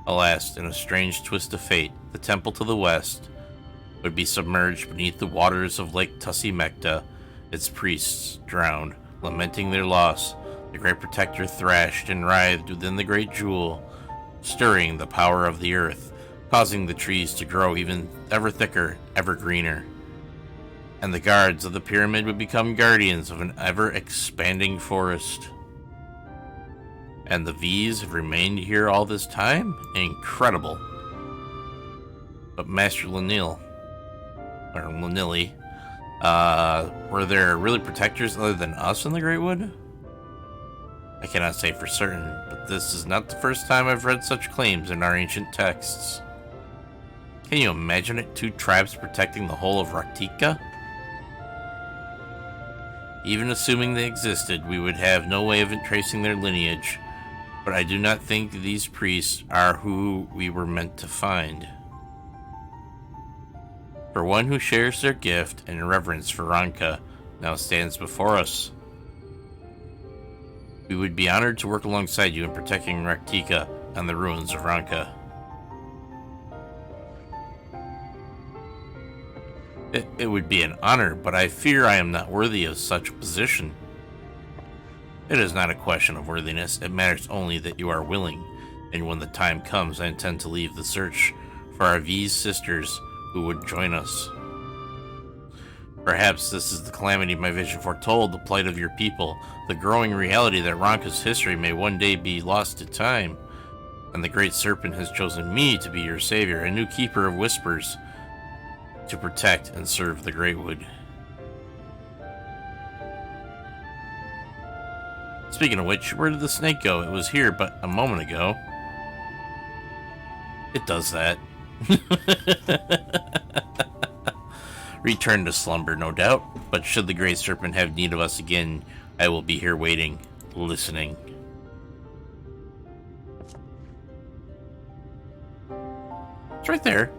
Alas, in a strange twist of fate, the temple to the west would be submerged beneath the waters of Lake Tussi Mekta. Its priests drowned, lamenting their loss. The great protector thrashed and writhed within the great jewel, stirring the power of the earth. causing the trees to grow even ever thicker, ever greener. And the guards of the pyramid would become guardians of an ever-expanding forest. And the V's have remained here all this time? Incredible. But Master Lanil, or Lanili, were there really protectors other than us in the Great Wood? I cannot say for certain, but this is not the first time I've read such claims in our ancient texts. Can you imagine it? 2 tribes protecting the whole of Raktika? Even assuming they existed, we would have no way of tracing their lineage, but I do not think these priests are who we were meant to find. For one who shares their gift and reverence for Ranka now stands before us. We would be honored to work alongside you in protecting Raktika and the ruins of Ranka. It would be an honor, but I fear I am not worthy of such a position. It is not a question of worthiness, it matters only that you are willing, and when the time comes I intend to leave the search for our V's sisters who would join us. Perhaps this is the calamity my vision foretold, the plight of your people, the growing reality that Ranka's history may one day be lost to time, and the Great Serpent has chosen me to be your savior, a new keeper of whispers, to protect and serve the Great Wood. Speaking of which, where did the snake go? It was here but a moment ago. It does that. Return to slumber, no doubt, but should the Great Serpent have need of us again, I will be here waiting, listening. It's right there.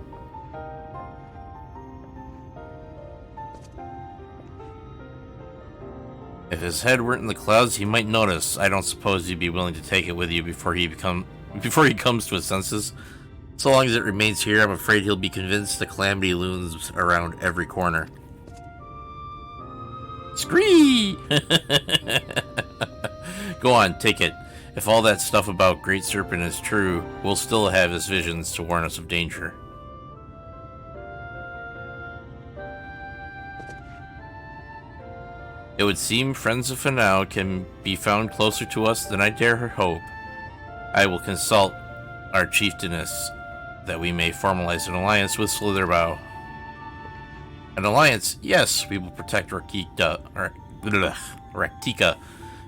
If his head weren't in the clouds, he might notice. I don't suppose you'd be willing to take it with you before he comes to his senses. So long as it remains here, I'm afraid he'll be convinced the calamity looms around every corner. Scree! Go on, take it. If all that stuff about Great Serpent is true, we'll still have his visions to warn us of danger. It would seem friends of Finau can be found closer to us than I dare hope. I will consult our chieftainess that we may formalize an alliance with Slitherbow. An alliance? Yes, we will protect Raktika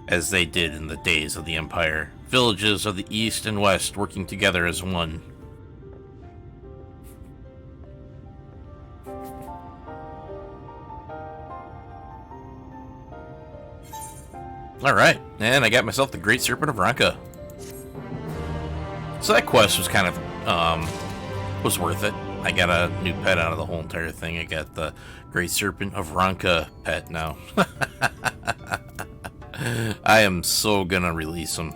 as they did in the days of the Empire. Villages of the east and west working together as one. Alright, and I got myself the Great Serpent of Ranka. So that quest was kind of, was worth it. I got a new pet out of the whole entire thing. I got the Great Serpent of Ranka pet now. I am so gonna release him.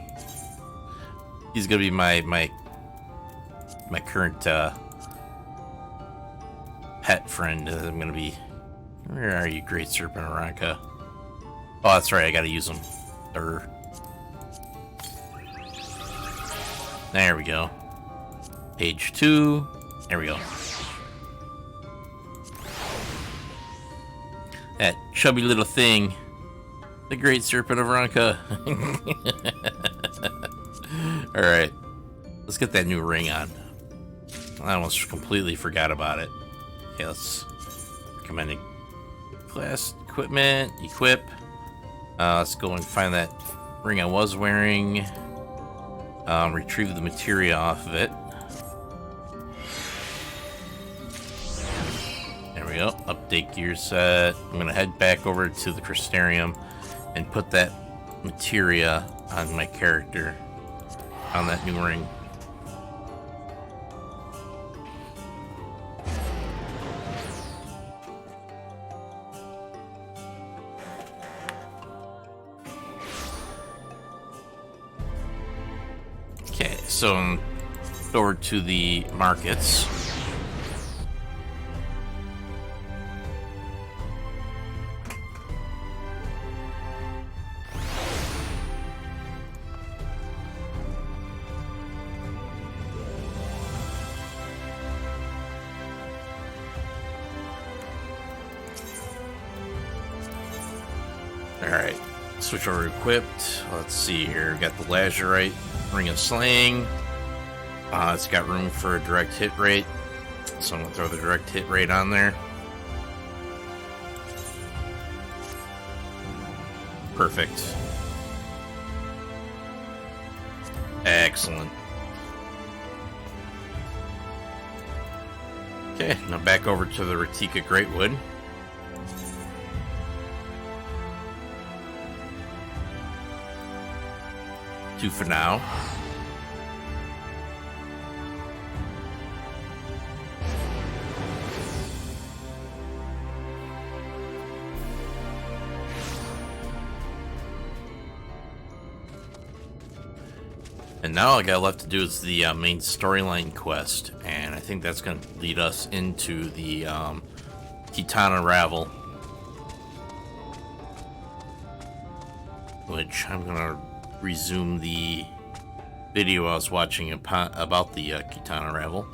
He's gonna be my current, pet friend. I'm gonna be... Where are you, Great Serpent of Ranka? Oh, that's right, I gotta use them. There we go. Page 2. There we go. That chubby little thing. The Great Serpent of Ranka. Alright. Let's get that new ring on. I almost completely forgot about it. Okay, let's... Recommended class equipment. Equip. Let's go and find that ring I was wearing. Retrieve the materia off of it. There we go. Update gear set. I'm going to head back over to the Crystarium and put that materia on my character. On that new ring. Okay, so over to the markets. Switch over to equipped. Let's see here. Got the Lazurite Ring of Slaying. It's got room for a direct hit rate, so I'm going to throw the direct hit rate on there. Perfect. Excellent. Okay, now back over to the Ratika Greatwood. Two for now. And now all I got left to do is the main storyline quest, and I think that's going to lead us into the Kitana Ravel, which I'm going to resume the video I was watching about the Kitana Ravel.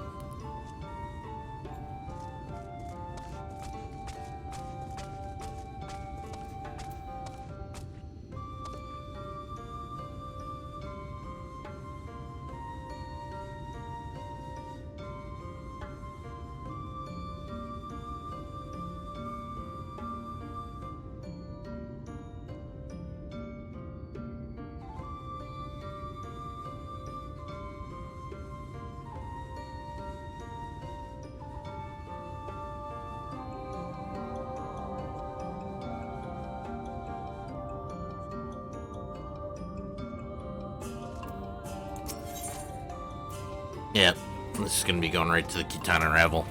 Yep, this is going to be going right to the Kitana Ravel.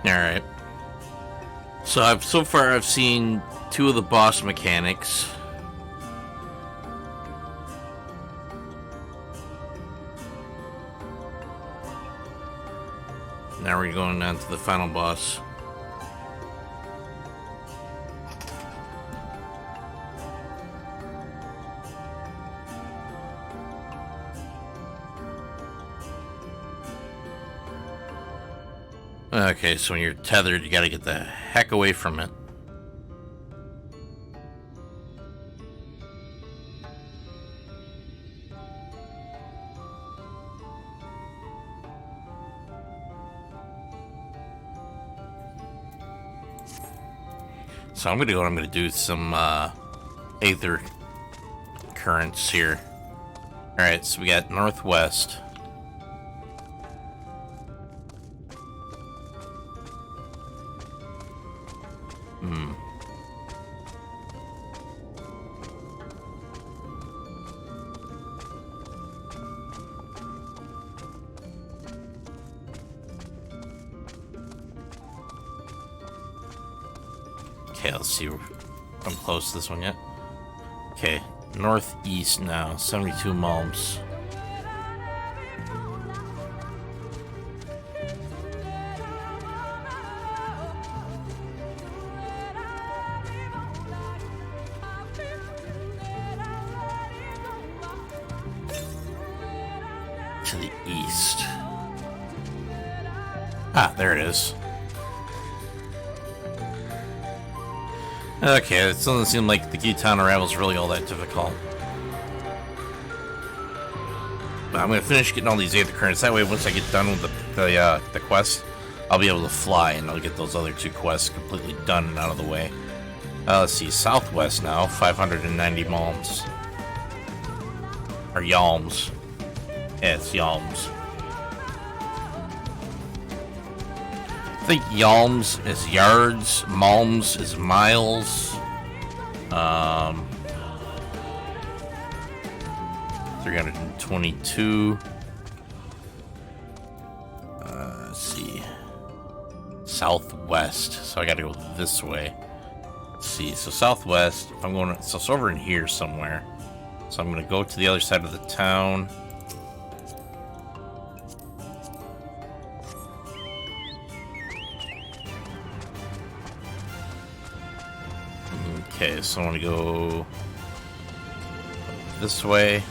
Alright. So far I've seen two of the boss mechanics. Now we're going on to the final boss. Okay, so when you're tethered, you gotta get the heck away from it. So I'm gonna do some Aether currents here. Alright, so we got northwest. Okay, let's see. I'm close to this one yet. Okay, northeast now, 72 malms. To the east. Ah, there it is. Okay, it doesn't seem like the Kitana Ravel is really all that difficult. But I'm gonna finish getting all these Aether currents. That way, once I get done with the quest, I'll be able to fly, and I'll get those other two quests completely done and out of the way. Let's see, southwest now, 590 malms. Or yalms. Yeah, it's yalms. think yalms is yards, malms is miles. 322. Let's see. Southwest. So I gotta go this way. Let's see. So southwest. If I'm going, so it's over in here somewhere. So I'm gonna go to the other side of the town. Okay, so I want to go this way.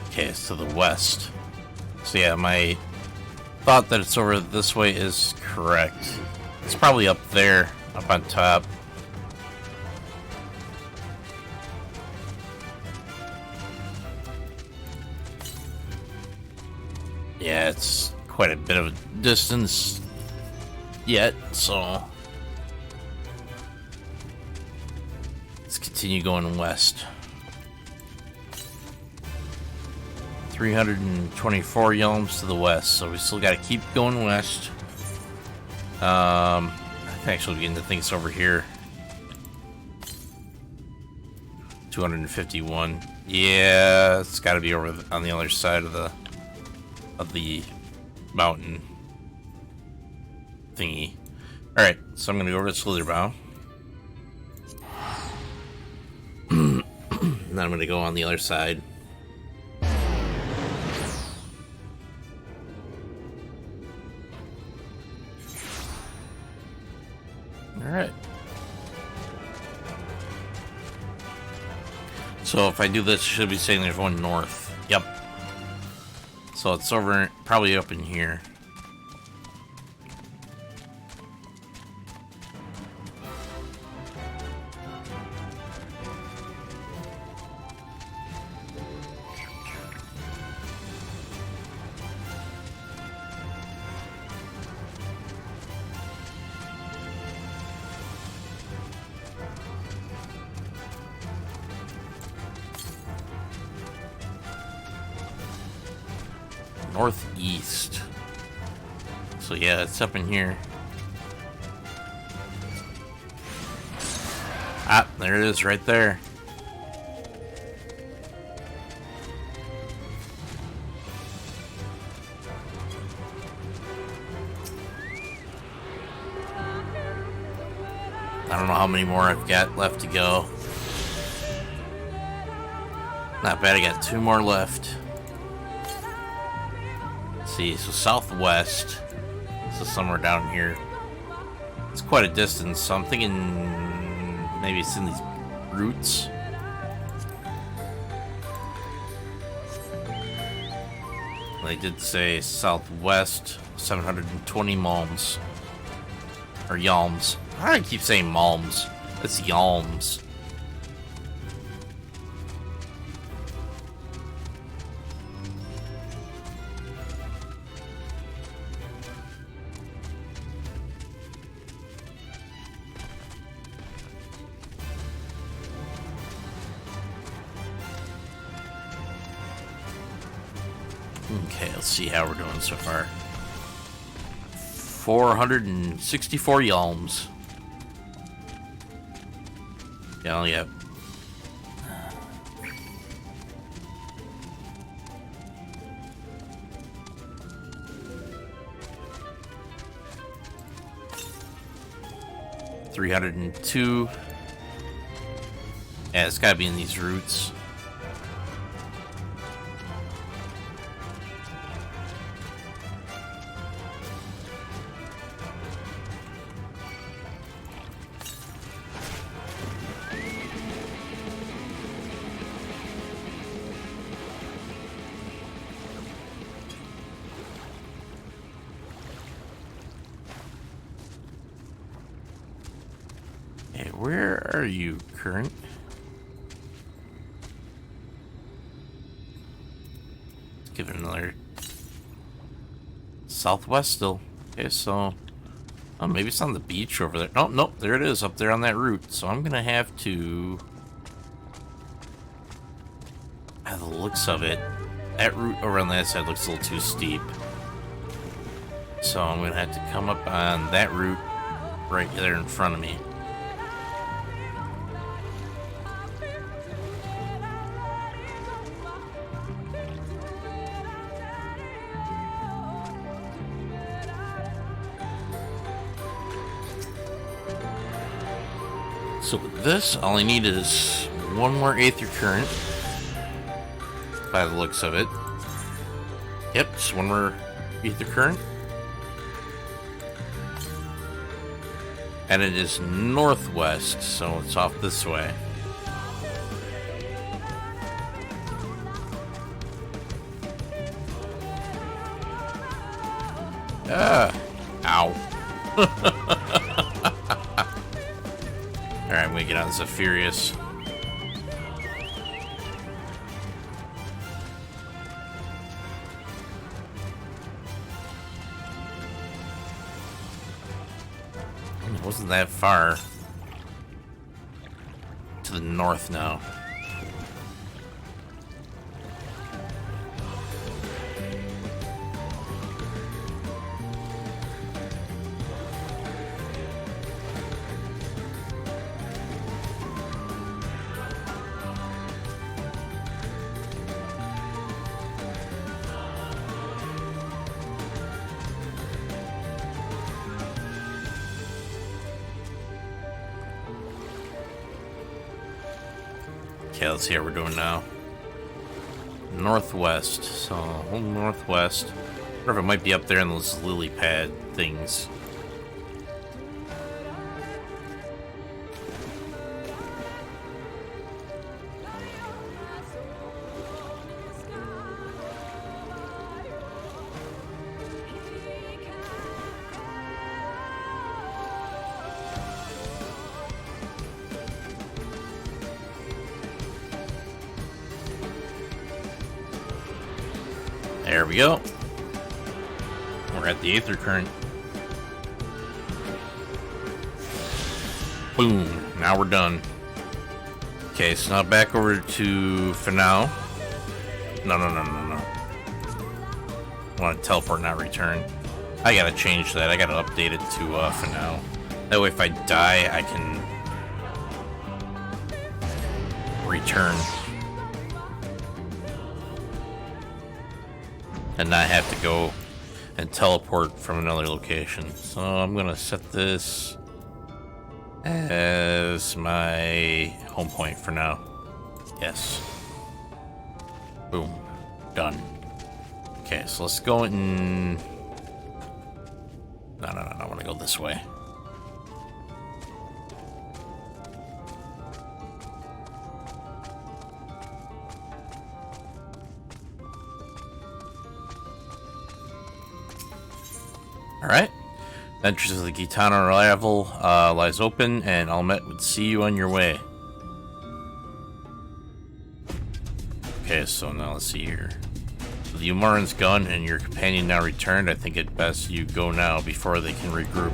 Okay, it's to the west. So yeah, my thought that it's over this way is correct. It's probably up there, up on top. Yeah, it's quite a bit of a distance yet, so let's continue going west. 324 yalms to the west, so we still got to keep going west. I'm actually beginning to think it's over here. 251. Yeah, it's got to be over on the other side of the mountain thingy. All right, so I'm gonna go over to Slitherbow. And then I'm gonna go on the other side. Alright. So if I do this, it should be saying there's one north. Yep. So it's over, probably up in here. Northeast. So yeah, it's up in here. Ah, there it is right there. I don't know how many more I've got left to go. Not bad, I got 2 more left. See, so southwest, so somewhere down here. It's quite a distance, so I'm thinking maybe it's in these roots. They did say southwest, 720 malms. Or yalms. Why do I keep saying malms? It's yalms. Okay, let's see how we're doing so far. 464 yalms. Yeah, only have 302. Yeah, it's gotta be in these roots. Hey, where are you, current? give it another... Southwest still. Okay, so... Oh, maybe it's on the beach over there. Oh, nope, there it is, up there on that route. So I'm gonna have to... By the looks of it, that route over on that side looks a little too steep. So I'm gonna have to come up on that route right there in front of me. So with this, all I need is one more Aether Current, by the looks of it. Yep, just one more Aether Current. And it is northwest, so it's off this way. Ow. Alright, I'm gonna get on Zephyrus. It wasn't that far. To the north now. Okay, let's see how we're doing now. Northwest, so whole northwest. I wonder if it might be up there in those lily pad things. There we go. We're at the Aether Current. Boom. Now we're done. Okay, so now back over to Final. No. I want to teleport, not return. I gotta change that. I gotta update it to Final. That way if I die, I can return. And not have to go and teleport from another location. So I'm gonna set this as my home point for now. Yes. Boom. Done. Okay, so let's go in... No, I want to go this way. Alright. The entrance of the Gitana Rival lies open, and Almet would see you on your way. Okay, so now let's see here. With the Umaran's gone and your companion now returned, I think it best you go now before they can regroup.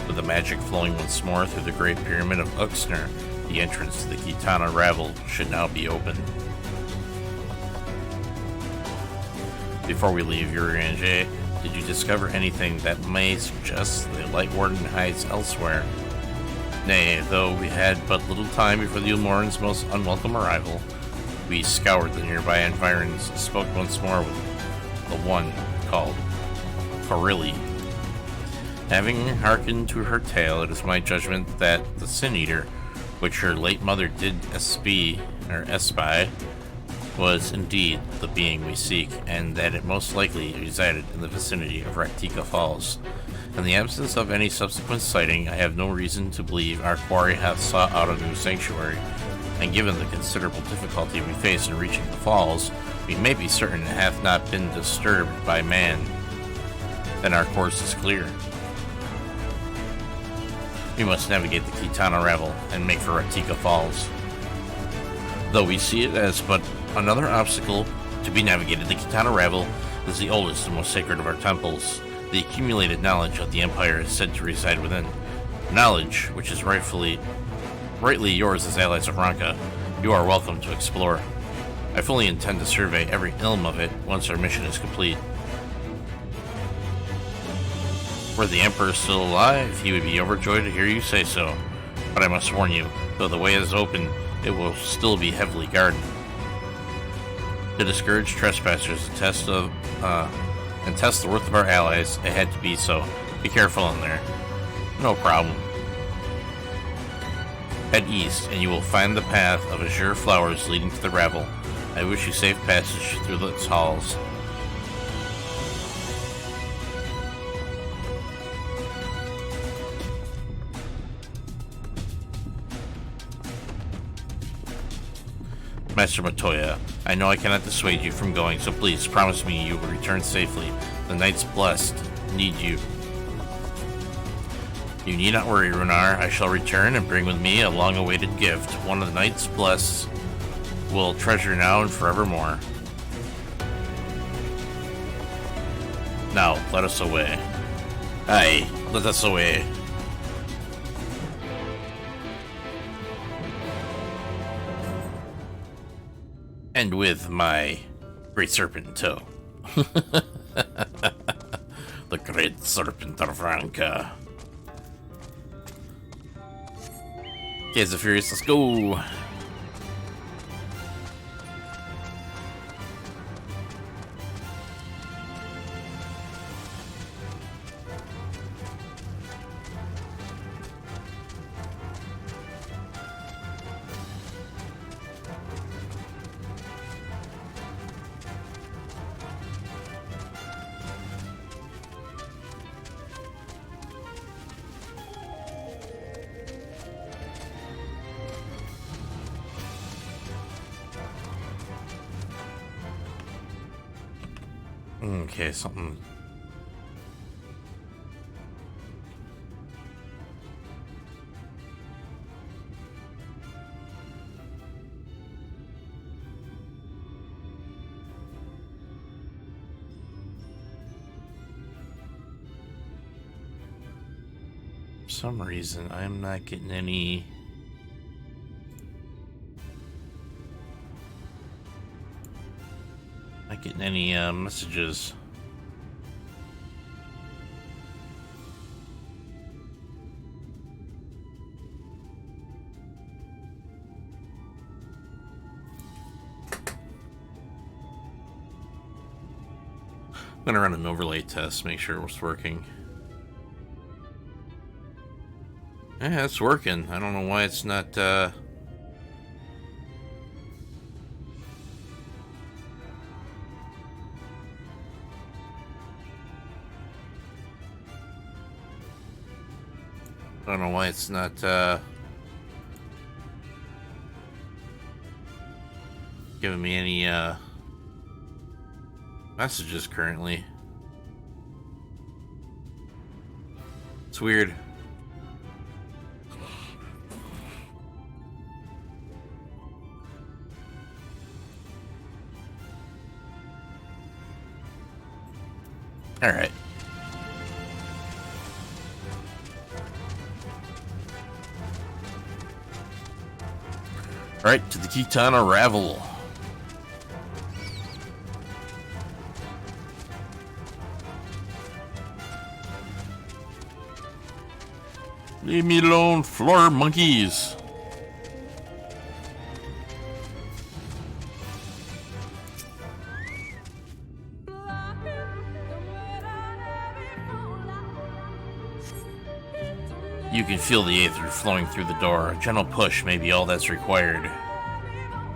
With the magic flowing once more through the Great Pyramid of Uxner, the entrance to the Gitana Rival should now be open. Before we leave Urianger, did you discover anything that may suggest the Lightwarden hides elsewhere? Nay, though we had but little time before the Umaran's most unwelcome arrival, we scoured the nearby environs, spoke once more with the one called Corilli. Having hearkened to her tale, it is my judgment that the Sin Eater, which her late mother did espy, was indeed the being we seek, and that it most likely resided in the vicinity of Raktika Falls. In the absence of any subsequent sighting, I have no reason to believe our quarry hath sought out a new sanctuary, and given the considerable difficulty we face in reaching the falls, we may be certain it hath not been disturbed by man. Then our course is clear. We must navigate the Gitana Rival and make for Raktika Falls. Though we see it as but another obstacle To be navigated, the Kitana Ravel is the oldest and most sacred of our temples. The accumulated knowledge of the Empire is said to reside within. Knowledge, which is rightly yours as allies of Ranka. You are welcome to explore. I fully intend to survey every ilm of it once our mission is complete. Were the Emperor still alive, he would be overjoyed to hear you say so. But I must warn you, though the way is open, it will still be heavily guarded. To discourage trespassers and test the worth of our allies, it had to be so. Be careful in there. No problem. Head east, and you will find the path of azure flowers leading to the Ravel. I wish you safe passage through its halls. Master Matoya, I know I cannot dissuade you from going, so please promise me you will return safely. The Knights Blessed need you. You need not worry, Runar. I shall return and bring with me a long-awaited gift. One of the Knights Blessed will treasure now and forevermore. Now, let us away. Aye, let us away. And with my great serpent in tow. The great serpent of Ranka. Kids are furious, let's go! Okay, something. For some reason, I'm not getting any. Not getting any messages. I'm gonna run an overlay test, make sure it's working. Yeah, it's working. I don't know why it's not, I don't know why it's not, giving me any, messages currently. It's weird. All right. All right, to the Kitana Ravel. Leave me alone, floor monkeys. You can feel the aether flowing through the door. A gentle push may be all that's required.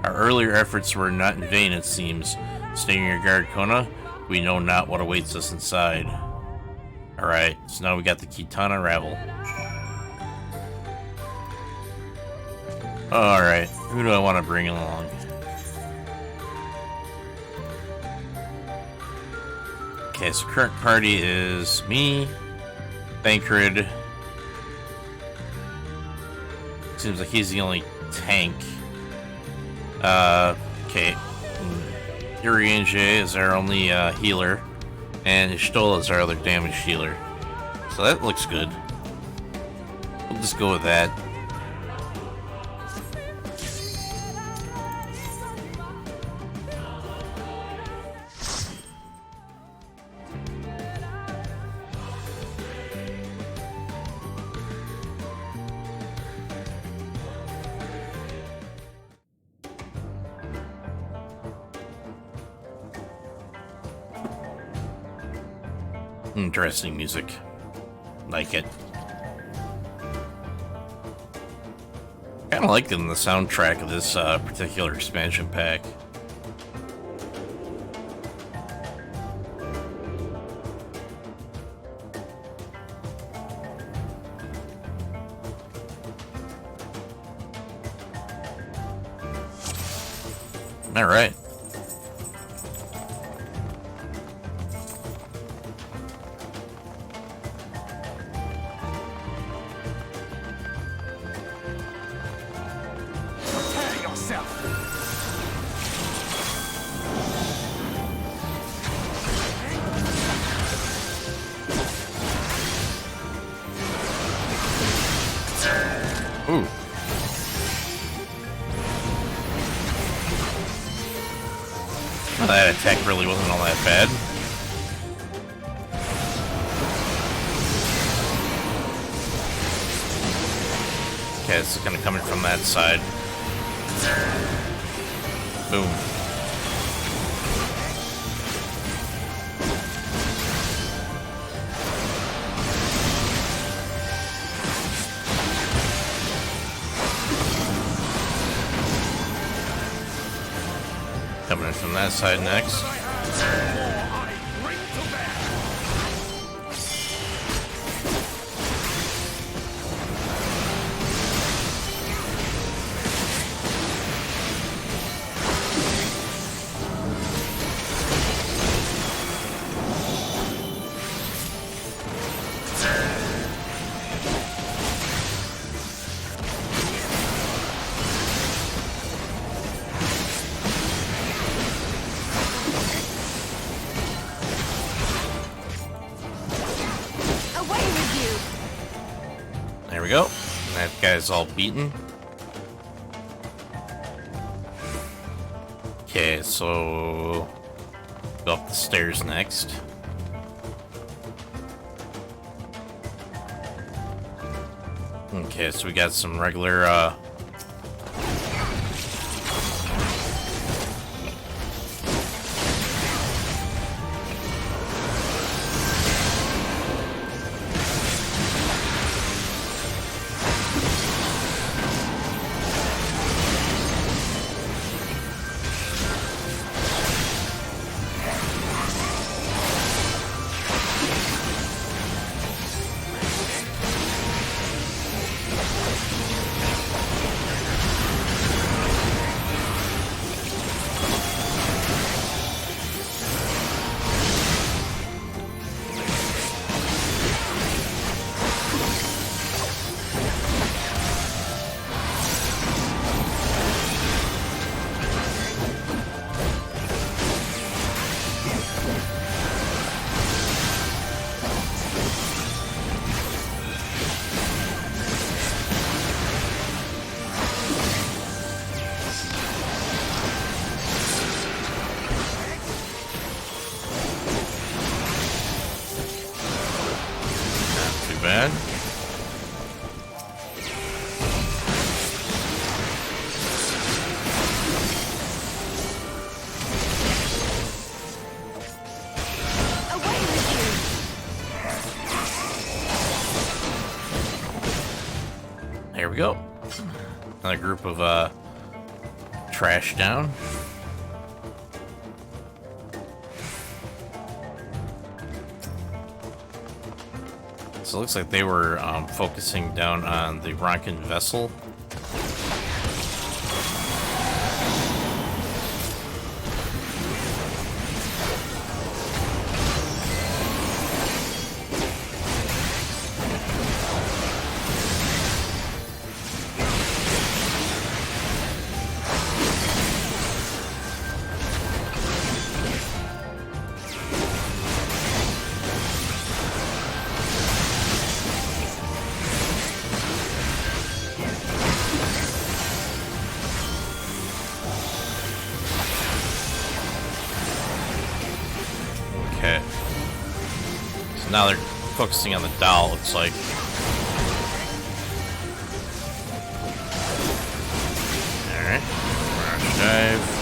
Our earlier efforts were not in vain, it seems. Stay on your guard, Kona. We know not what awaits us inside. Alright, so now we got the Kitana Ravel. Alright, who do I want to bring along? Okay, so current party is me, Thancred. Seems like he's the only tank. Okay. Uriange is our only healer, and Stola is our other damage healer. So that looks good. We'll just go with that. Interesting music. Like it. Kinda liking the soundtrack of this particular expansion pack. Alright. Ooh. Well, that attack really wasn't all that bad. Okay, it's kind of coming from that side. Boom. Coming in from that side next. There we go. That guy's all beaten. Okay, so go up the stairs next. Okay, so we got some regular bad. There we go. Another group of trash down. So it looks like they were focusing down on the Ronkin vessel. Now they're focusing on the doll, looks like. Alright. Rush dive.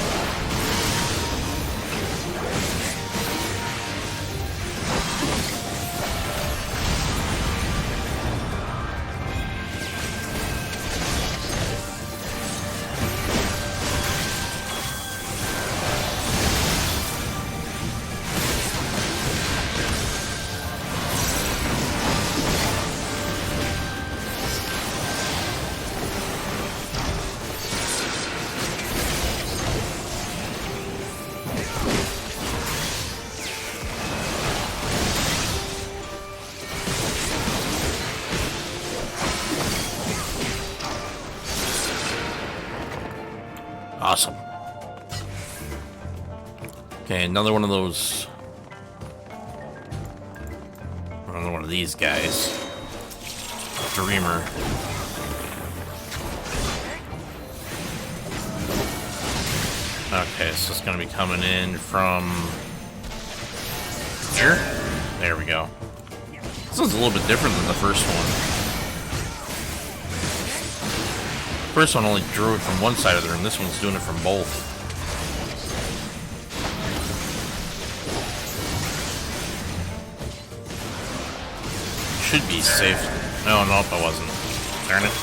Awesome. Okay, another one of those. Another one of these guys. Dreamer. Okay, so it's gonna be coming in from here. There we go. This one's a little bit different than the first one. First one only drew it from one side of the room. This one's doing it from both. Should be safe. No, nope, I wasn't. Darn it.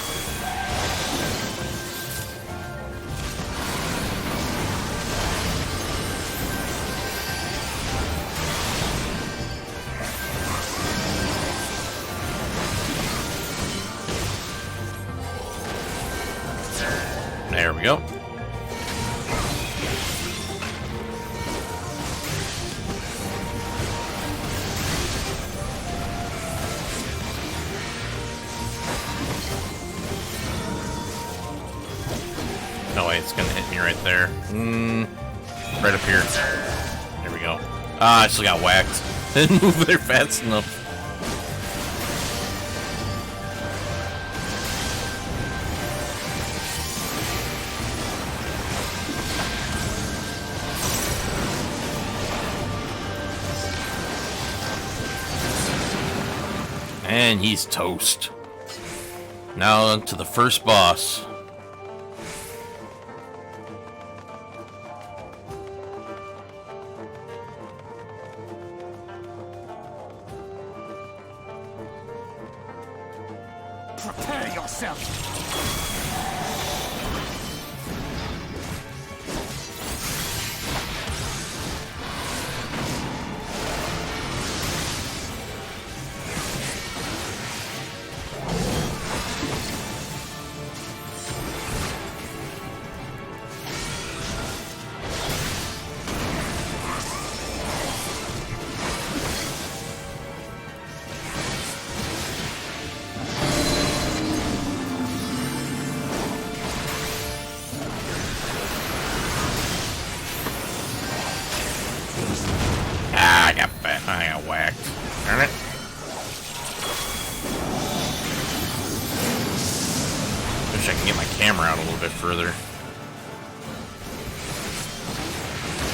There we go. No way, it's gonna hit me right there. Right up here. There we go. Ah, I still got whacked. Didn't move there fast enough. And he's toast. Now on to the first boss. Prepare yourself. I got whacked. Darn it. Wish I can get my camera out a little bit further.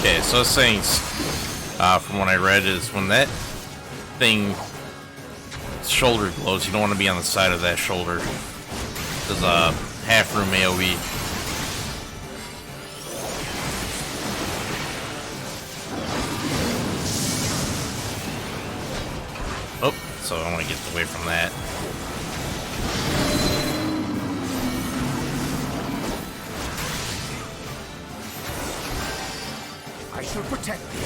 Okay, so I was saying, from what I read, is when that thing shoulder glows, you don't want to be on the side of that shoulder. There's a half room AoE. Oh, so I want to get away from that. I shall protect thee.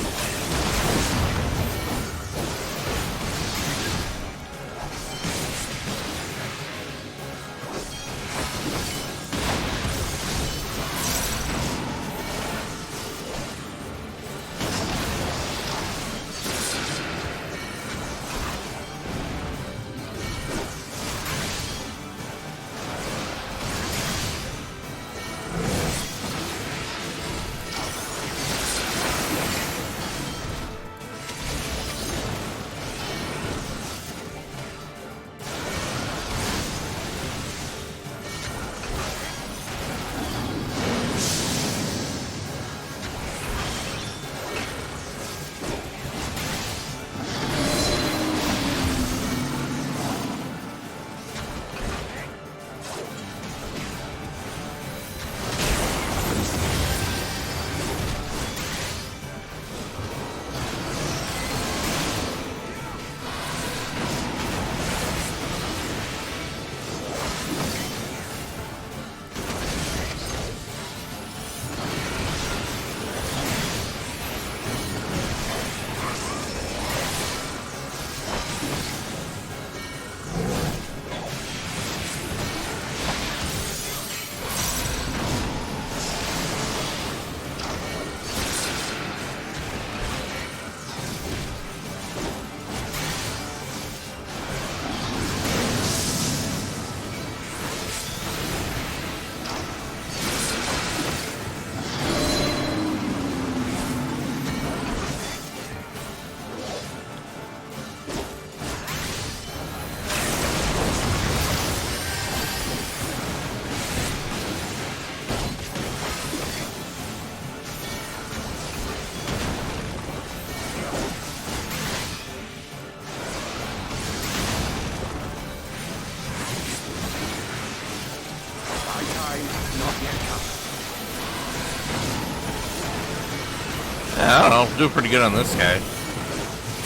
I don't know. Doing pretty good on this guy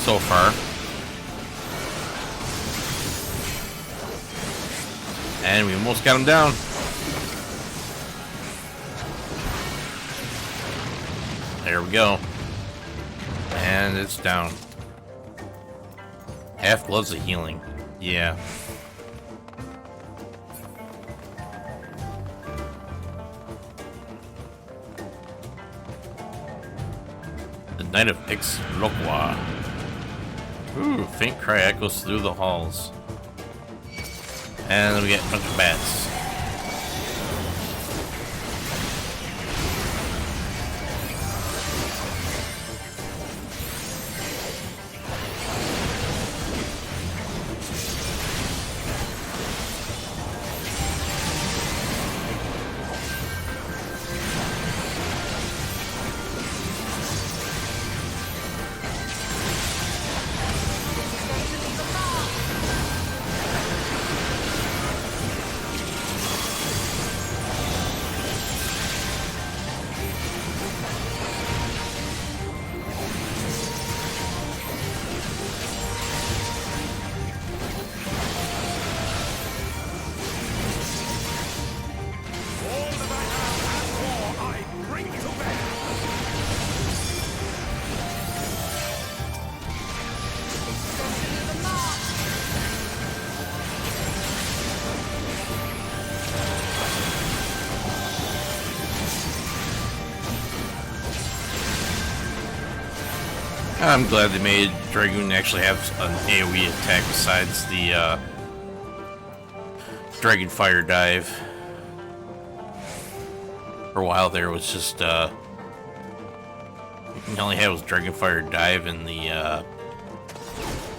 so far. And we almost got him down. There we go. And it's down. Half blood's a healing. Yeah. The Knight of Ix-Rokwa. Ooh, faint cry echoes through the halls. And then we get a bunch of bats. I'm glad they made Dragoon actually have an AoE attack besides the Dragon Fire Dive. For a while there, it was just you only had was Dragon Fire Dive and the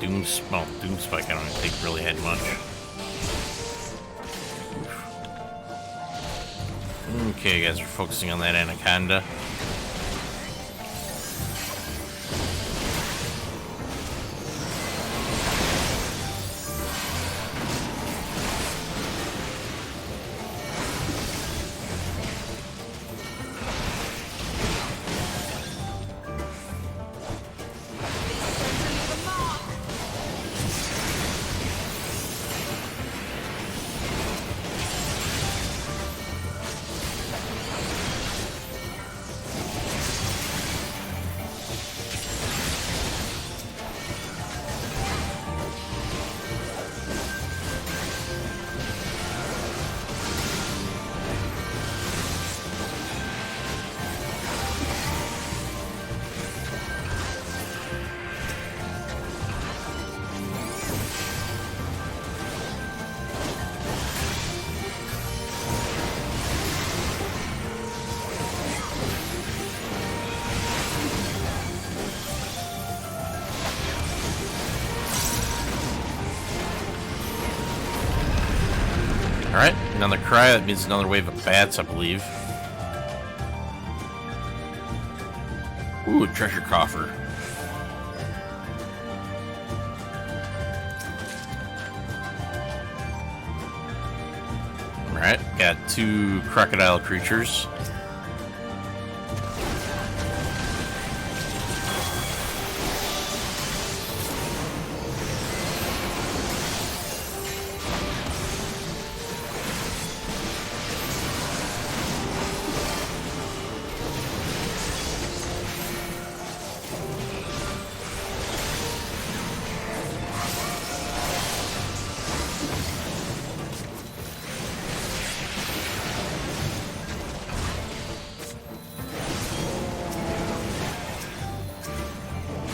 Doom Spike. I don't think really had much. Okay, guys, we're focusing on that Anaconda. Alright, another cry. That means another wave of bats, I believe. Ooh, a treasure coffer. Alright, got 2 crocodile creatures.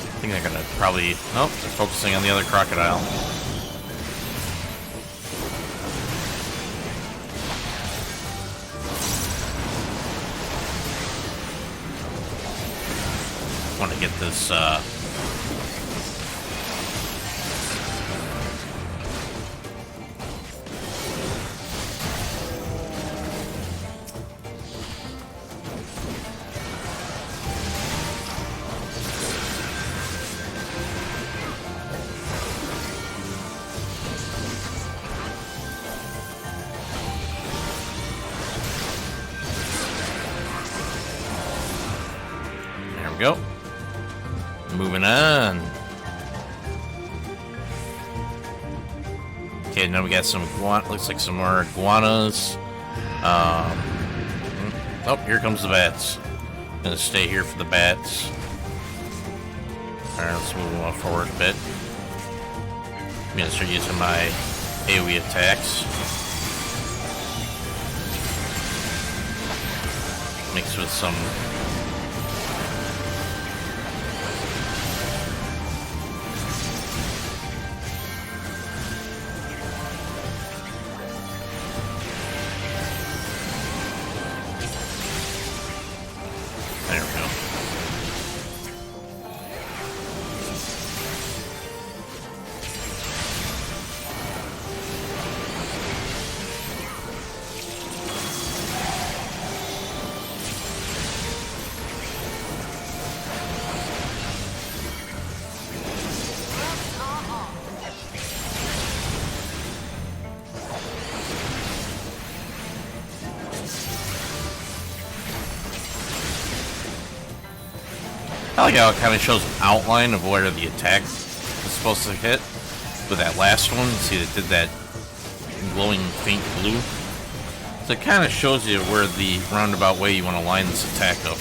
I think they're gonna probably... Nope, they're focusing on the other crocodile. Want to get this, we go. Moving on. Okay, now we got some looks like some more iguanas. Oh, here comes the bats. Gonna stay here for the bats. Alright, let's move on forward a bit. I'm gonna start using my AoE attacks. Mixed with some there we go. I like how it kind of shows an outline of where the attack is supposed to hit. With that last one, see it did that glowing faint blue. So it kind of shows you where the roundabout way you want to line this attack up.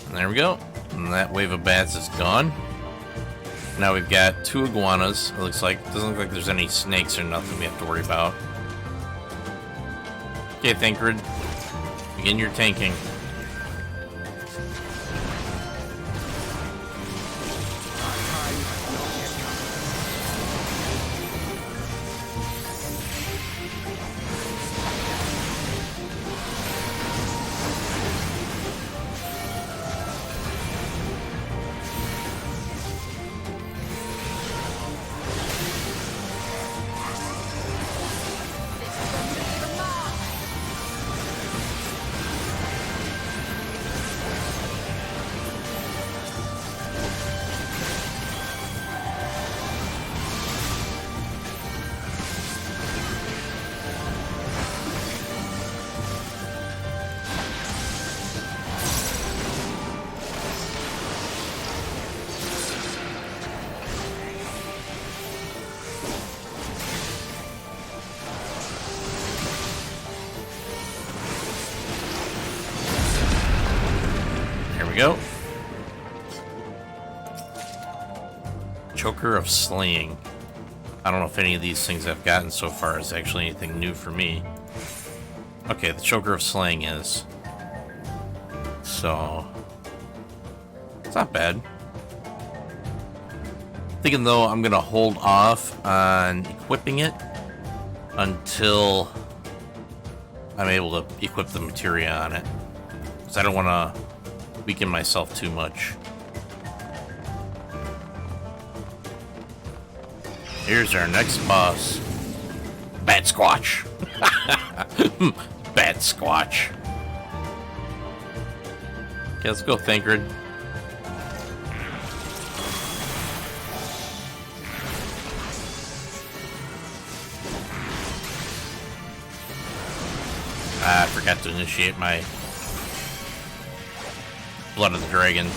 And there we go. And that wave of bats is gone. Now we've got 2 iguanas. It looks like, doesn't look like there's any snakes or nothing we have to worry about. Okay, Thancred, begin your tanking. Go. Choker of Slaying. I don't know if any of these things I've gotten so far is actually anything new for me. Okay, the Choker of Slaying is. So, it's not bad. Thinking though I'm gonna hold off on equipping it until I'm able to equip the materia on it. Because I don't want to weaken myself too much. Here's our next boss. Bat Squatch. Bat Squatch. Okay, let's go, Thancred. I forgot to initiate my Blood of the Dragon.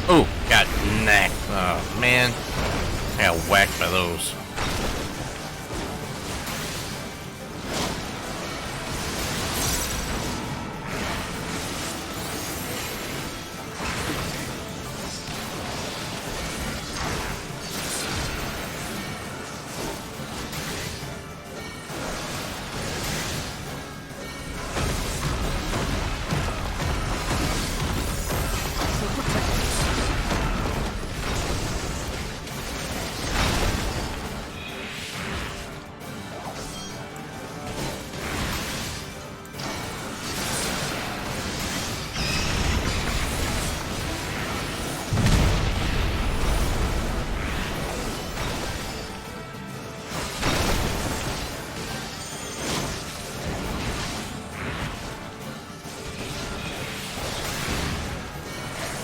Oh, got knacked. Oh, man. I got whacked by those.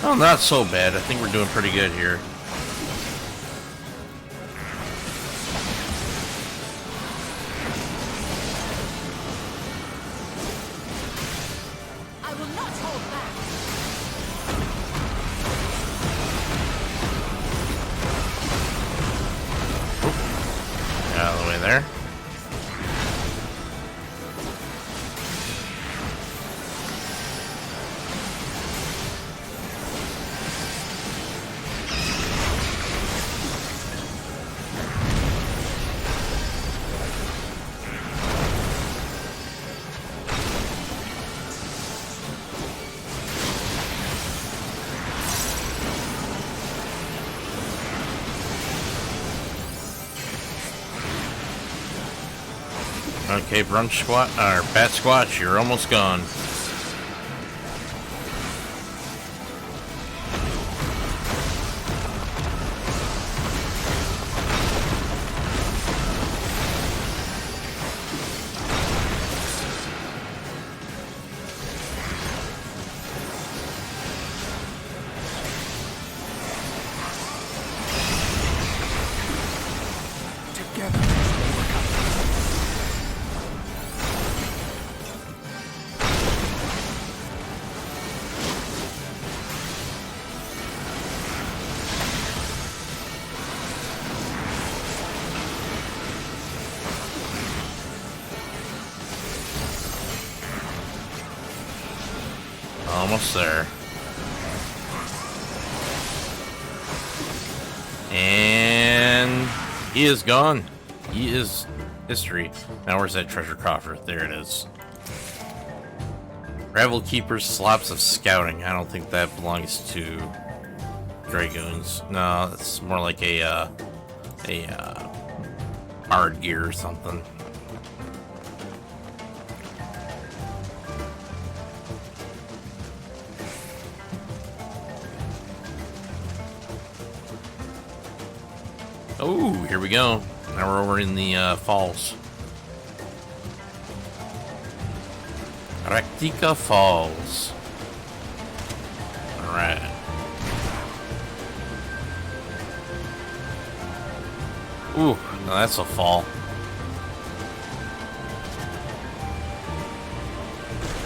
Oh, not so bad. I think we're doing pretty good here. I will not hold back. Out of the way there. Okay, brunch squat, or bat squatch, you're almost gone. Together, we shall overcome. Almost there. And he is gone. He is history. Now where's that treasure coffer? There it is. Gravel Keeper's Slops of Scouting. I don't think that belongs to Dragoons. No, it's more like a hard gear or something. Oh, here we go. Now we're over in the falls. Raktika Falls. Alright. Ooh, no, that's a fall.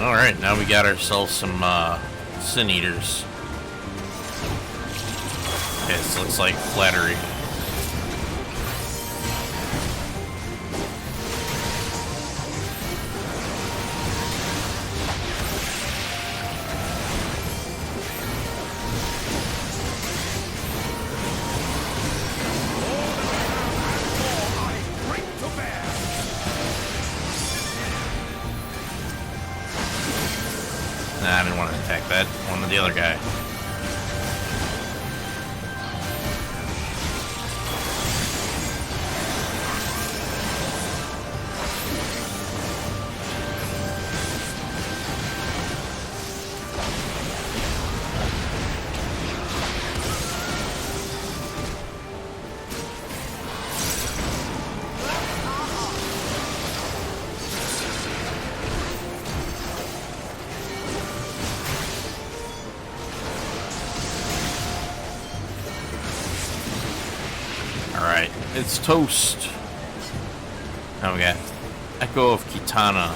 Alright, now we got ourselves some Sin Eaters. Okay, this looks like Flattery. Nah, I didn't want to attack that. I wanted the other guy. Alright, it's toast. Now we got Echo of Kitana.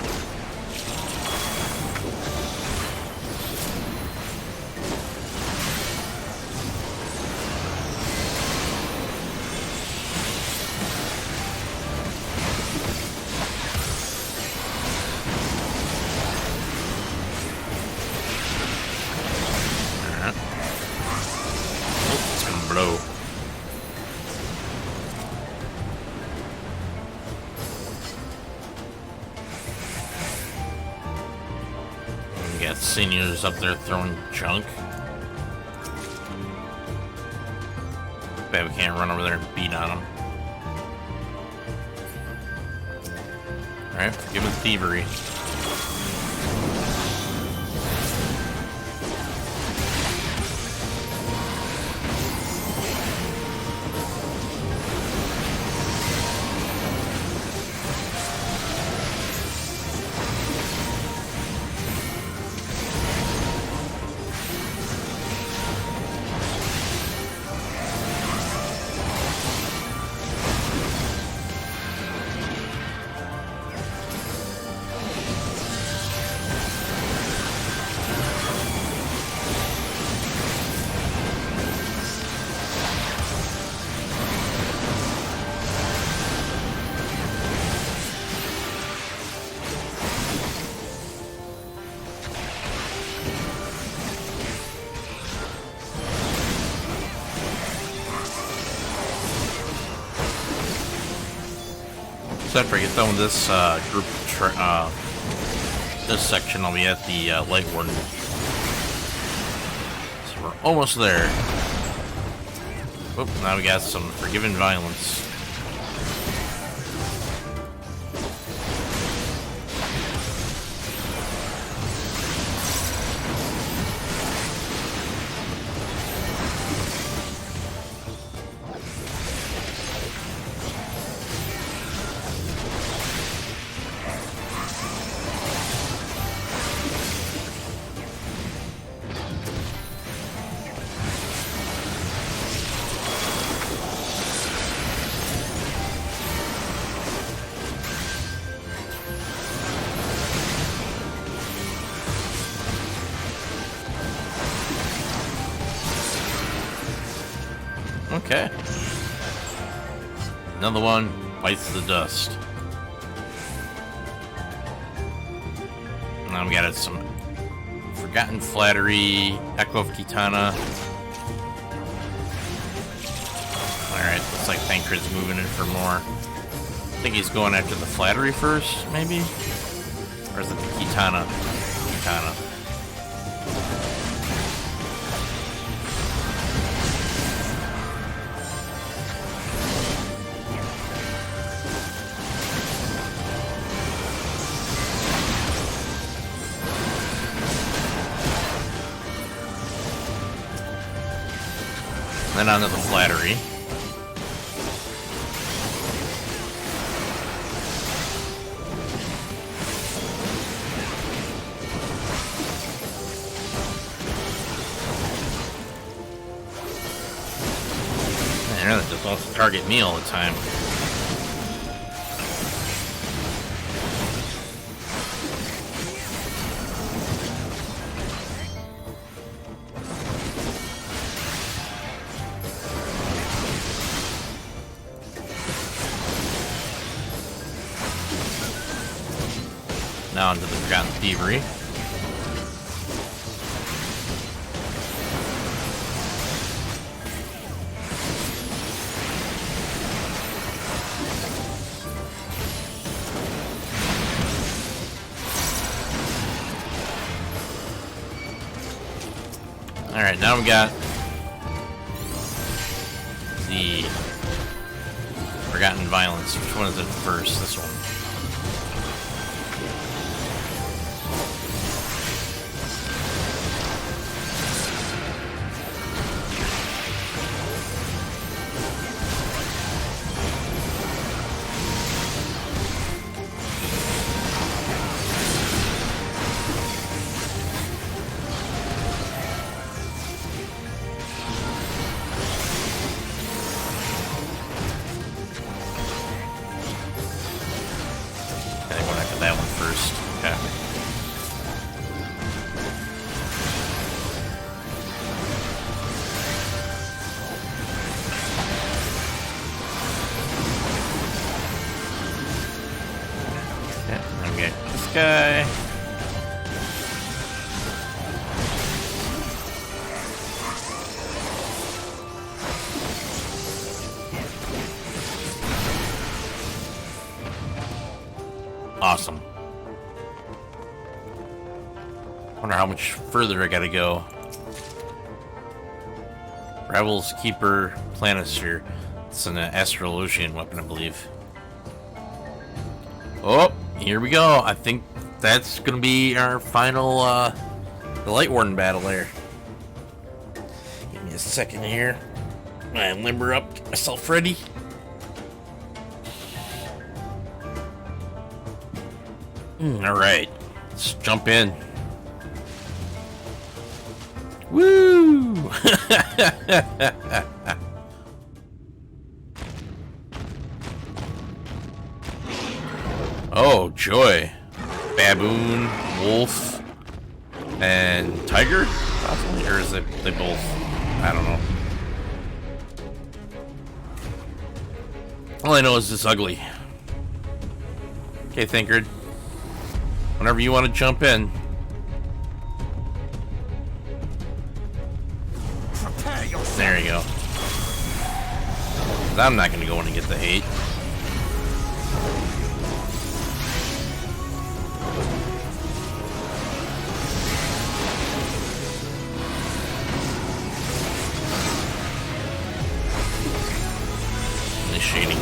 Alright. Oh, it's gonna blow. Got seniors up there throwing junk. Bet we can't run over there and beat on them. Alright, give him thievery. So after I get done with this this section, I'll be at the Lightwarden. So we're almost there. Oop, now we got some forgiven violence. Okay. Another one bites the dust. Now we got some Forgotten Flattery, Echo of Kitana. Alright, looks like Thancred's moving in for more. I think he's going after the Flattery first, maybe? Or is it the Kitana? Kitana. Then onto the Flattery. Man, that just wants to target me all the time. Now onto the Forgotten Thievery. Alright, now we got the Forgotten Violence. Which one is it first? This one. That one first. Okay. Okay, then we got this guy. Awesome. Wonder how much further I gotta go. Rebels Keeper Planisphere. It's an Astrolosian weapon, I believe. Oh, here we go. I think that's gonna be our final the Lightwarden battle there. Give me a second here. I limber up, get myself ready. Alright, let's jump in. Woo! Oh, joy. Baboon, wolf, and tiger? Possibly? Or is it they both? I don't know. All I know is it's ugly. Okay, Thancred. Whenever you want to jump in. There you go. I'm not going to go in and get the hate.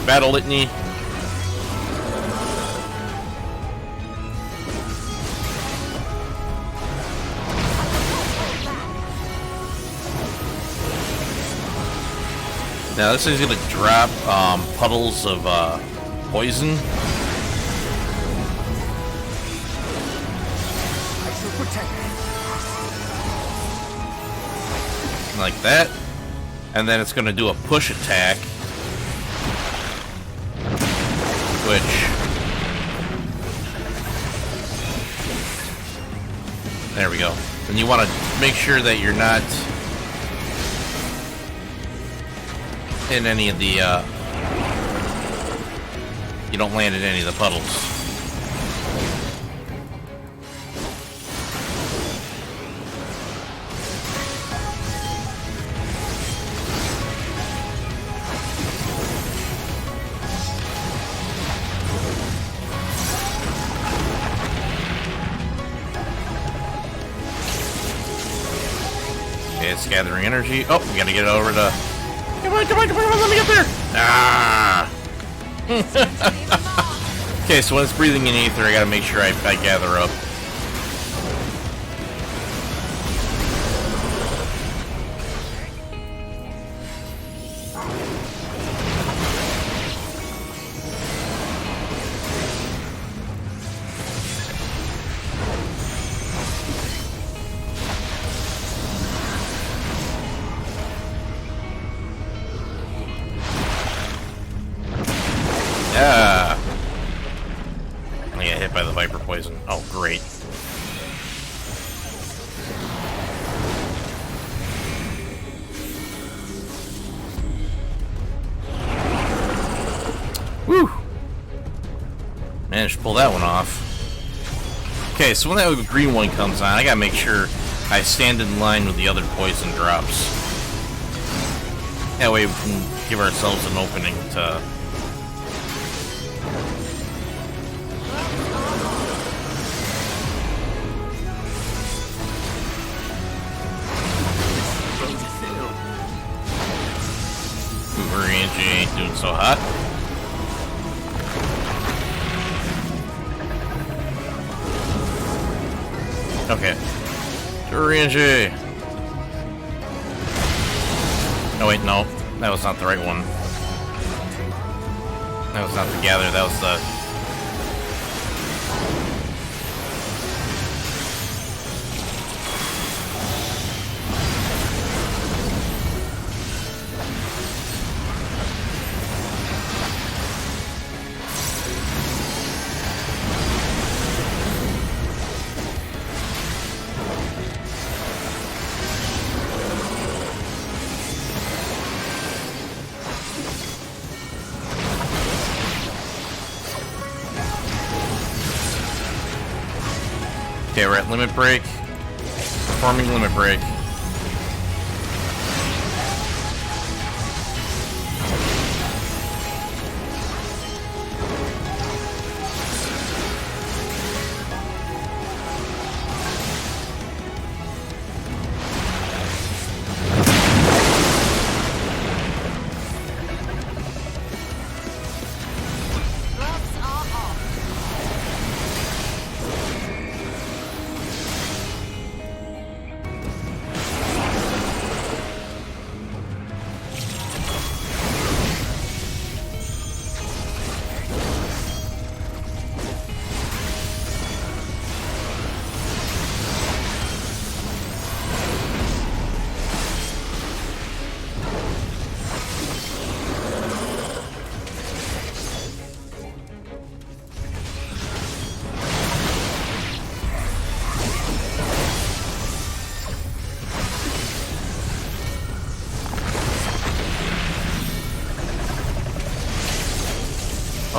Battle Litany. Now this is going to drop puddles of poison. I shall protect it. Like that. And then it's going to do a push attack. Which... There we go. And you want to make sure that you're not in any of the, you don't land in any of the puddles. Okay, it's gathering energy. Oh, we gotta get it over to... Come on, come on, come on, let me get there! Ah! Okay, so when it's breathing in ether, I gotta make sure I gather up. Yeah. I get hit by the viper poison. Oh, great. Woo! Managed to pull that one off. Okay, so when that green one comes on, I gotta make sure I stand in line with the other poison drops. That way we can give ourselves an opening to... Energy ain't doing so hot. Okay. Energy. Oh wait, no. That was not the right one. That was not the gather, that was the... Okay, we're at limit break. Performing limit break.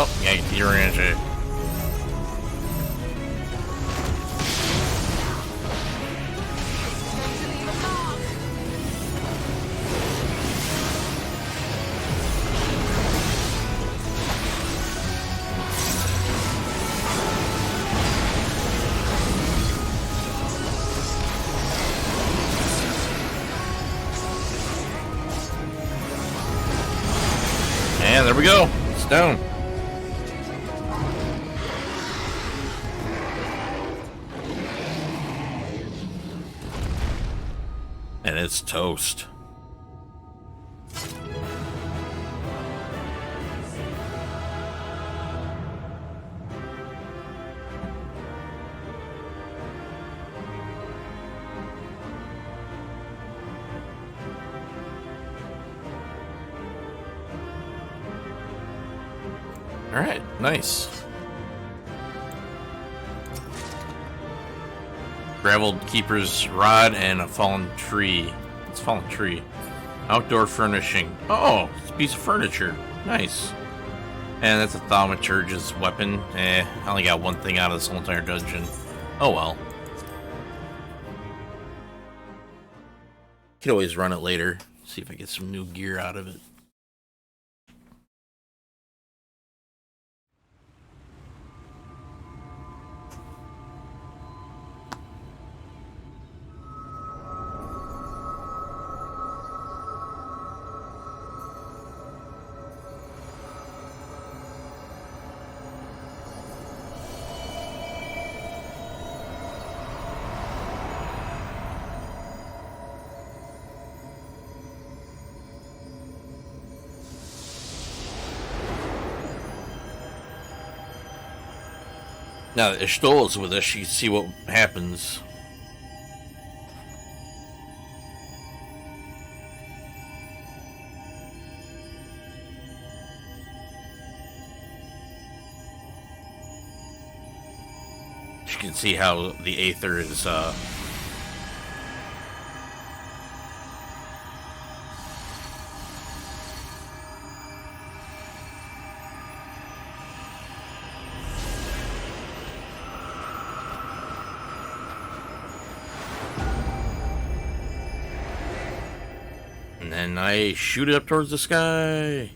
Oh, yeah, you're in it. And there we go. down. And it's toast. Alright, nice. Graveled Keeper's Rod and a fallen tree. It's a fallen tree. Outdoor furnishing. Oh, it's a piece of furniture. Nice. And that's a thaumaturge's weapon. I only got one thing out of this whole entire dungeon. Oh well. Could always run it later. See if I get some new gear out of it. Now that Ishtola is with us, you can see what happens. You can see how the Aether is, and then I shoot it up towards the sky.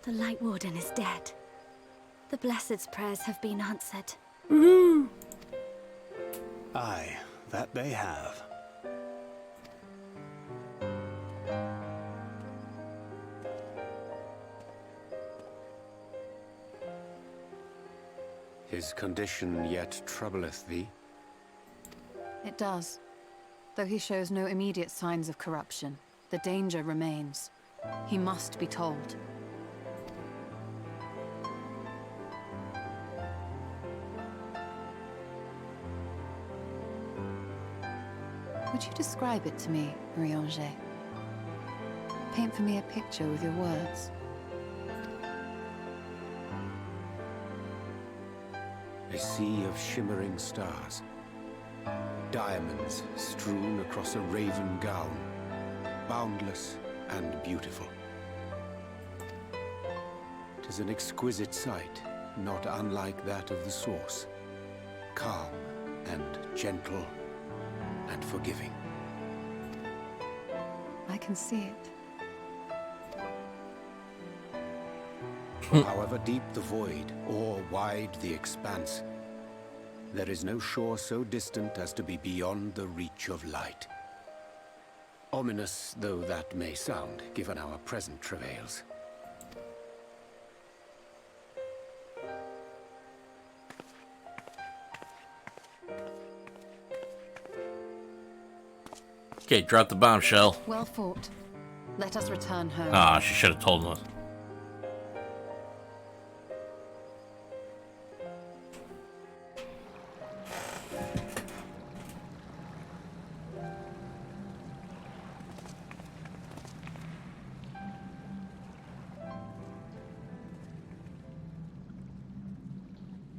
The Lightwarden is dead. The Blessed's prayers have been answered. Woohoo! Aye, that they have. His condition yet troubleth thee? It does. Though he shows no immediate signs of corruption, the danger remains. He must be told. Would you describe it to me, Marie-Angé? Paint for me a picture with your words. A sea of shimmering stars. Diamonds strewn across a raven gown. Boundless and beautiful. 'Tis an exquisite sight, not unlike that of the source. Calm and gentle and forgiving. I can see it. For however deep the void, or wide the expanse, there is no shore so distant as to be beyond the reach of light. Ominous though that may sound, given our present travails. Okay, drop the bombshell. Well fought. Let us return home. Ah, she should have told us.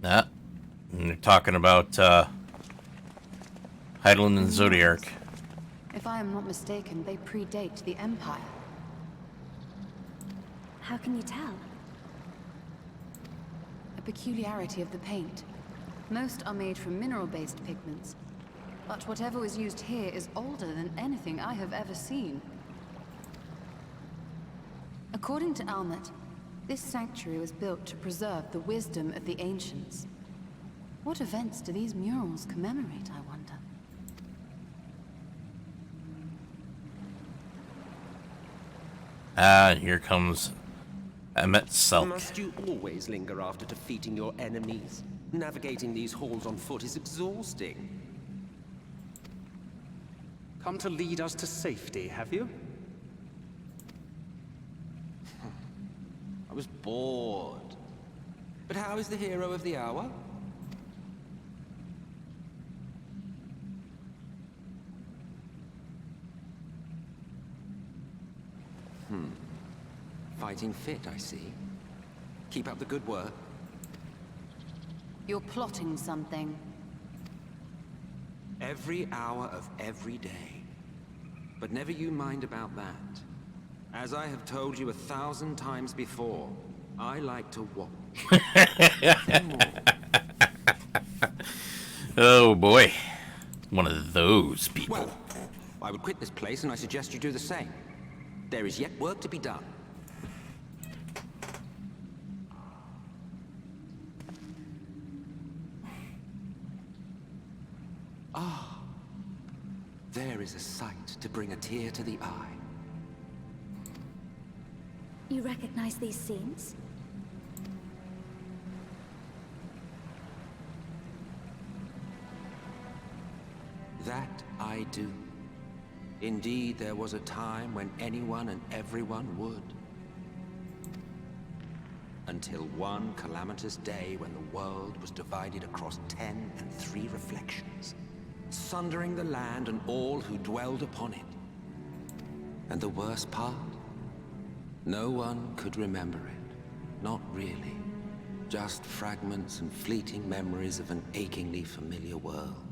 Nah. And they're talking about Heidelin and Zodiark. If I am not mistaken, they predate the Empire. How can you tell? A peculiarity of the paint. Most are made from mineral-based pigments, but whatever was used here is older than anything I have ever seen. According to Almet, This sanctuary was built to preserve the wisdom of the ancients. What events do these murals commemorate, I wonder? Ah, and here comes Emmett Selk. Must you always linger after defeating your enemies? Navigating these halls on foot is exhausting. Come to lead us to safety, have you? I was bored. But how is the hero of the hour? Fighting fit, I see. Keep up the good work. You're plotting something. Every hour of every day. But never you mind about that. As I have told you 1,000 times before, I like to watch. Oh boy. One of those people. Well, I would quit this place and I suggest you do the same. There is yet work to be done. There is a sight to bring a tear to the eye. You recognize these scenes? That I do. Indeed, there was a time when anyone and everyone would. Until one calamitous day when the world was divided across 10 and 3 reflections, sundering the land and all who dwelled upon it. And the worst part? No one could remember it. Not really. Just fragments and fleeting memories of an achingly familiar world.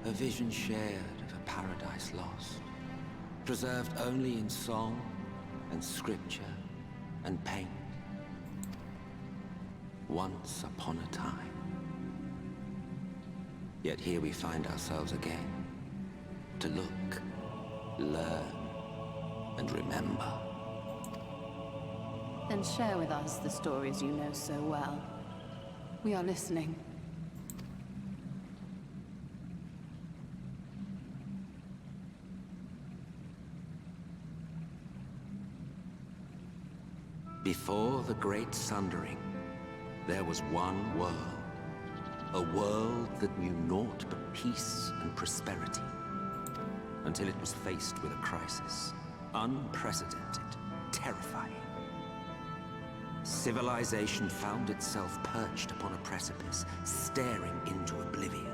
A vision shared of a paradise lost, preserved only in song and scripture and paint. Once upon a time. Yet here we find ourselves again, to look, learn, and remember. Then share with us the stories you know so well. We are listening. Before the Great Sundering, there was one world. A world that knew naught but peace and prosperity. Until it was faced with a crisis. Unprecedented, terrifying. Civilization found itself perched upon a precipice, staring into oblivion.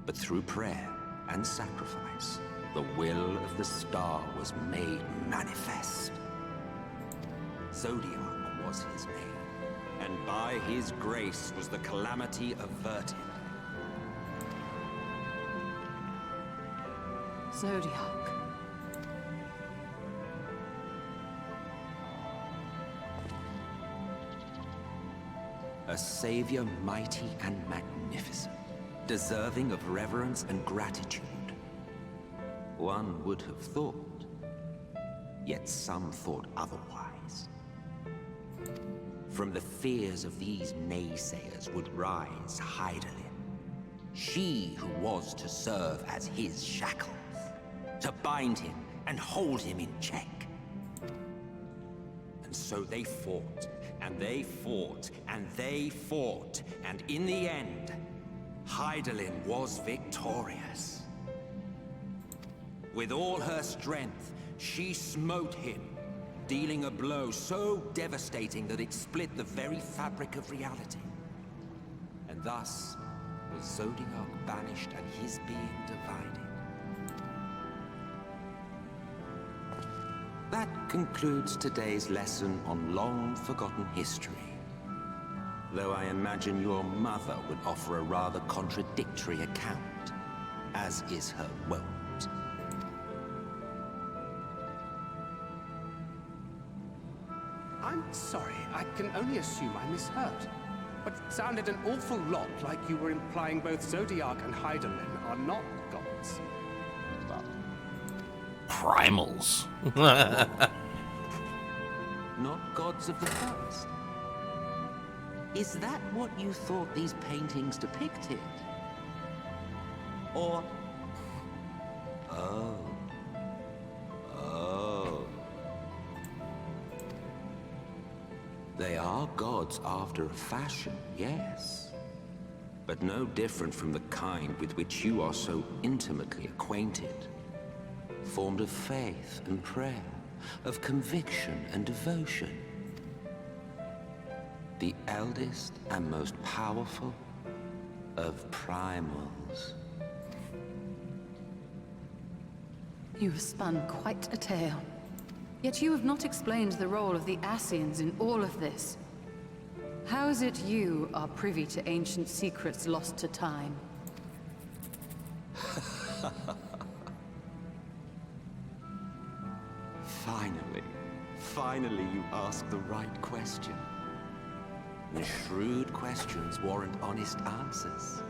But through prayer and sacrifice, the will of the star was made manifest. Zodiac was his name. And by his grace was the calamity averted. Zodiac. A savior mighty and magnificent, deserving of reverence and gratitude. One would have thought, yet some thought otherwise. From the fears of these naysayers would rise Hydaelyn, she who was to serve as his shackles, to bind him and hold him in check. And so they fought, and they fought, and they fought, and in the end, Hydaelyn was victorious. With all her strength, she smote him, dealing a blow so devastating that it split the very fabric of reality. And thus was Zodiac banished and his being divided. That concludes today's lesson on long-forgotten history. Though I imagine your mother would offer a rather contradictory account, as is her wont. I'm sorry, I can only assume I misheard. But it sounded an awful lot like you were implying both Zodiac and Hydaelyn are not gods. But primals. Not gods of the first. Is that what you thought these paintings depicted? Or... Oh. They are gods after a fashion, yes. But no different from the kind with which you are so intimately acquainted. Formed of faith and prayer, of conviction and devotion. The eldest and most powerful of primals. You have spun quite a tale. Yet you have not explained the role of the Ascians in all of this. How is it you are privy to ancient secrets lost to time? Finally you ask the right question. The shrewd questions warrant honest answers.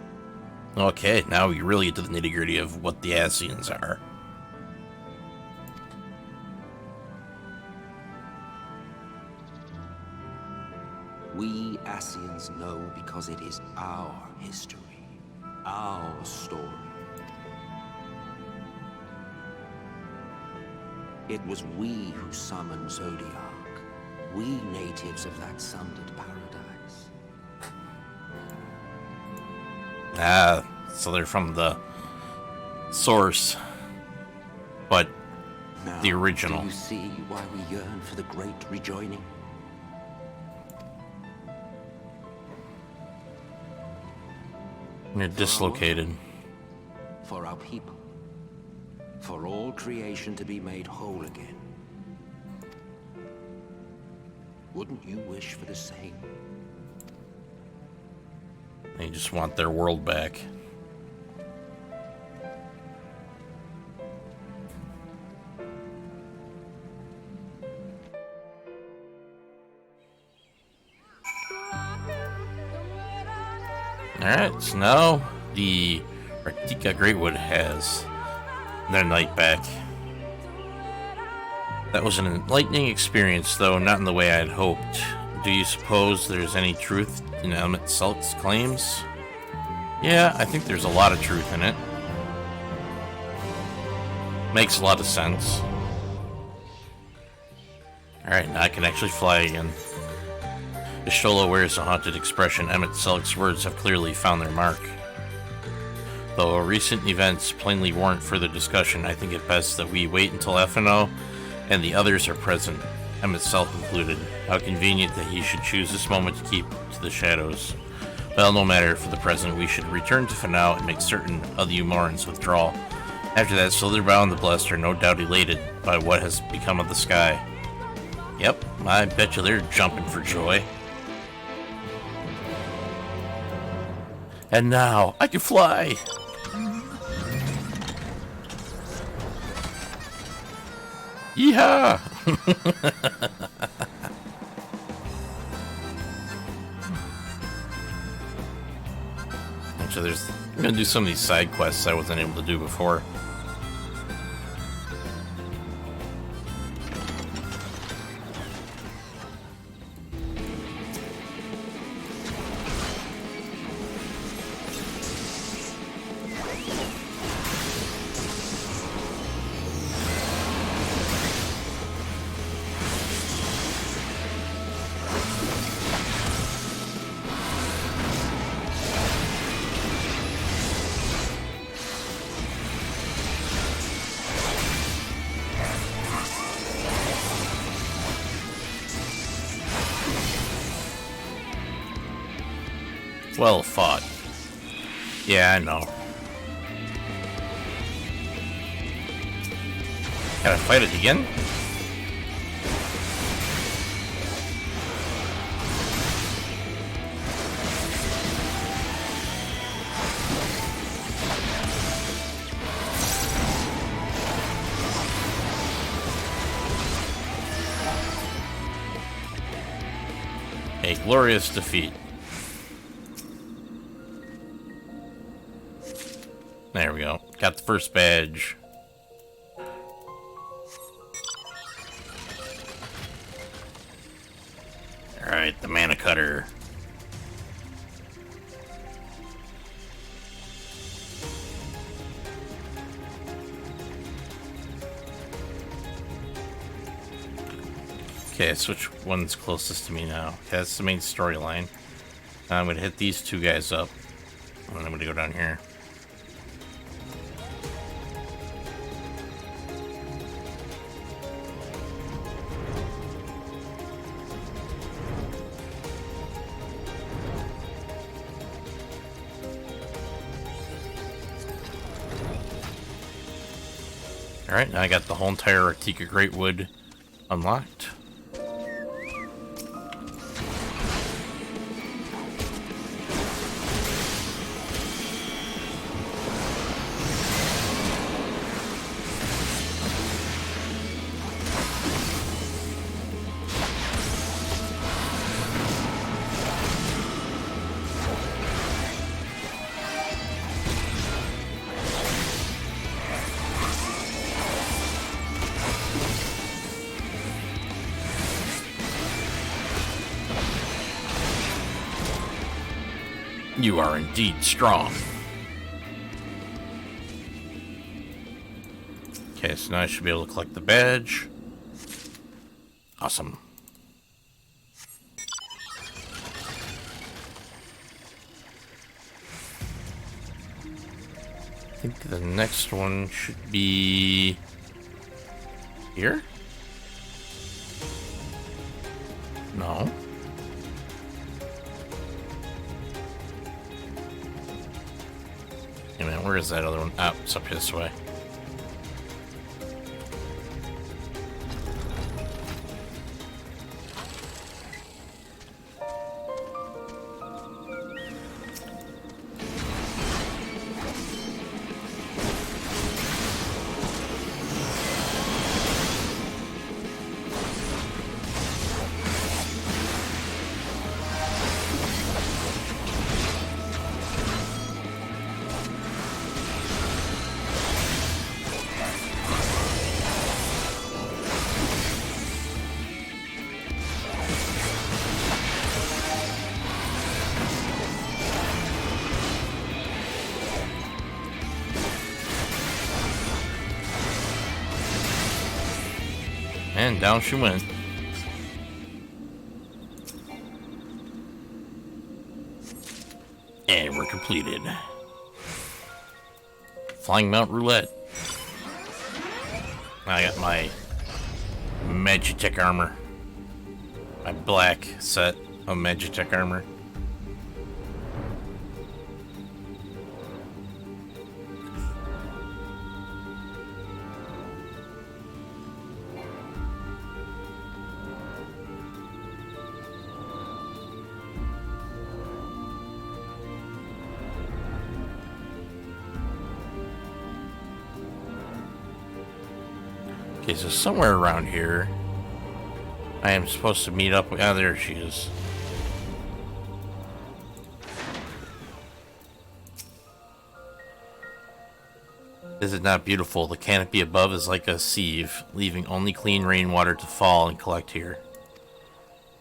Okay, now we really get to the nitty-gritty of what the Ascians are. We Ascians know because it is our history, our story. It was we who summoned Zodiac, we natives of that sundered paradise. Ah, so they're from the source, but Now, the original. Do you see why we yearn for the great rejoining? They're dislocated. For our people. For all creation to be made whole again. Wouldn't you wish for the same? They just want their world back. Alright, so now the Arctica Greatwood has their night back. That was an enlightening experience, though not in the way I had hoped. Do you suppose there's any truth in Emmett Selk's claims? Yeah, I think there's a lot of truth in it. Makes a lot of sense. Alright, now I can actually fly again. Ishola wears a haunted expression. Emmett Selk's words have clearly found their mark. Though recent events plainly warrant further discussion, I think it best that we wait until Fno and the others are present, Emmett Selk included. How convenient that he should choose this moment to keep to the shadows. Well, no matter, for the present, we should return to Fno and make certain of the Umorans' withdrawal. After that, Slitherbow and the Blessed are no doubt elated by what has become of the sky. Yep, I bet you they're jumping for joy. And now, I can fly! Yeehaw! Actually, I'm gonna do some of these side quests I wasn't able to do before. Well fought. Yeah, I know. Gotta fight it again? A glorious defeat. There we go. Got the first badge. Alright, the mana cutter. Okay, so which one's closest to me now? Okay, that's the main storyline. I'm gonna hit these two guys up, and then I'm gonna go down here. Alright, now I got the whole entire Artika Greatwood unlocked. You are indeed strong. Okay, so now I should be able to collect the badge. Awesome. I think the next one should be here? No. Hey man, where is that other one? Ah, it's up this way. And down she went. And we're completed. Flying Mount Roulette. I got my Magitech armor. My black set of Magitech armor. Okay, so somewhere around here, I am supposed to meet up with... Ah, there she is. Is it not beautiful? The canopy above is like a sieve, leaving only clean rainwater to fall and collect here.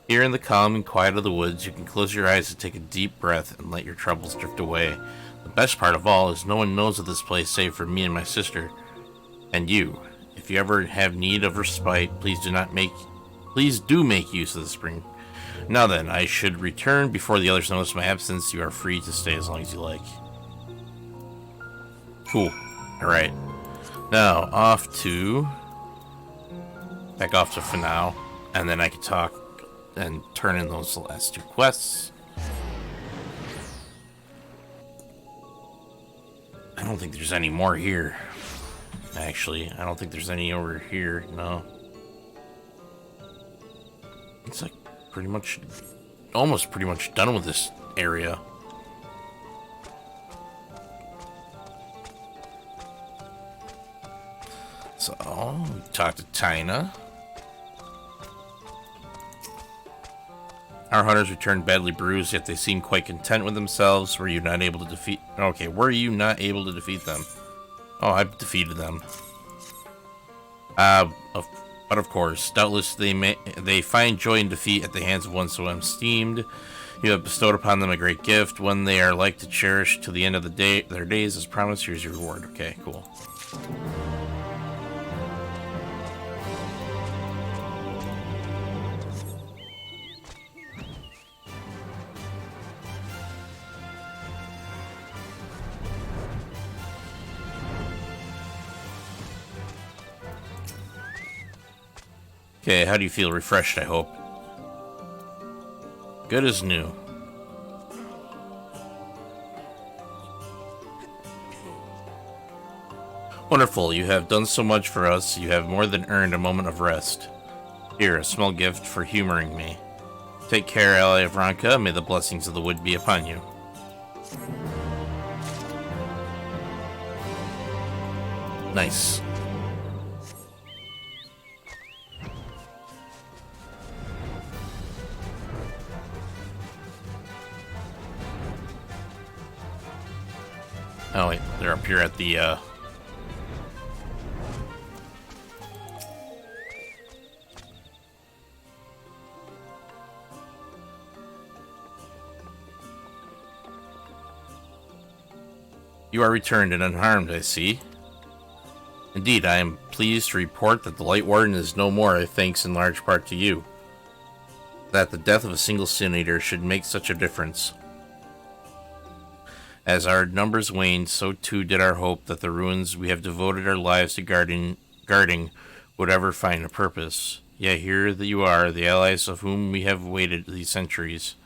Here in the calm and quiet of the woods, you can close your eyes and take a deep breath and let your troubles drift away. The best part of all is no one knows of this place save for me and my sister. And you. If you ever have need of respite, please do make use of the spring. Now then, I should return before the others notice my absence. You are free to stay as long as you like. Cool. Alright. Now, back off to Final, and then I can talk and turn in those last two quests. I don't think there's any more here. Actually, I don't think there's any over here, no. It's like almost pretty much done with this area. So, we talked to Tina. Our hunters returned badly bruised, yet they seemed quite content with themselves. Were you not able to defeat... Okay, were you not able to defeat them? Oh, I defeated them. But of course, doubtless they find joy in defeat at the hands of one so esteemed. You have bestowed upon them a great gift, one they are like to cherish to the end of their days. As promised, here's your reward. Okay, cool. Okay, how do you feel? Refreshed, I hope. Good as new. Wonderful, you have done so much for us, you have more than earned a moment of rest. Here, a small gift for humoring me. Take care, ally of Ranka, may the blessings of the wood be upon you. Nice. Oh wait, they're up here at the, You are returned and unharmed, I see. Indeed, I am pleased to report that the Lightwarden is no more, thanks in large part to you. That the death of a single Sin Eater should make such a difference. As our numbers waned, so too did our hope that the ruins we have devoted our lives to guarding would ever find a purpose. Yet here you are, the allies of whom we have waited these centuries.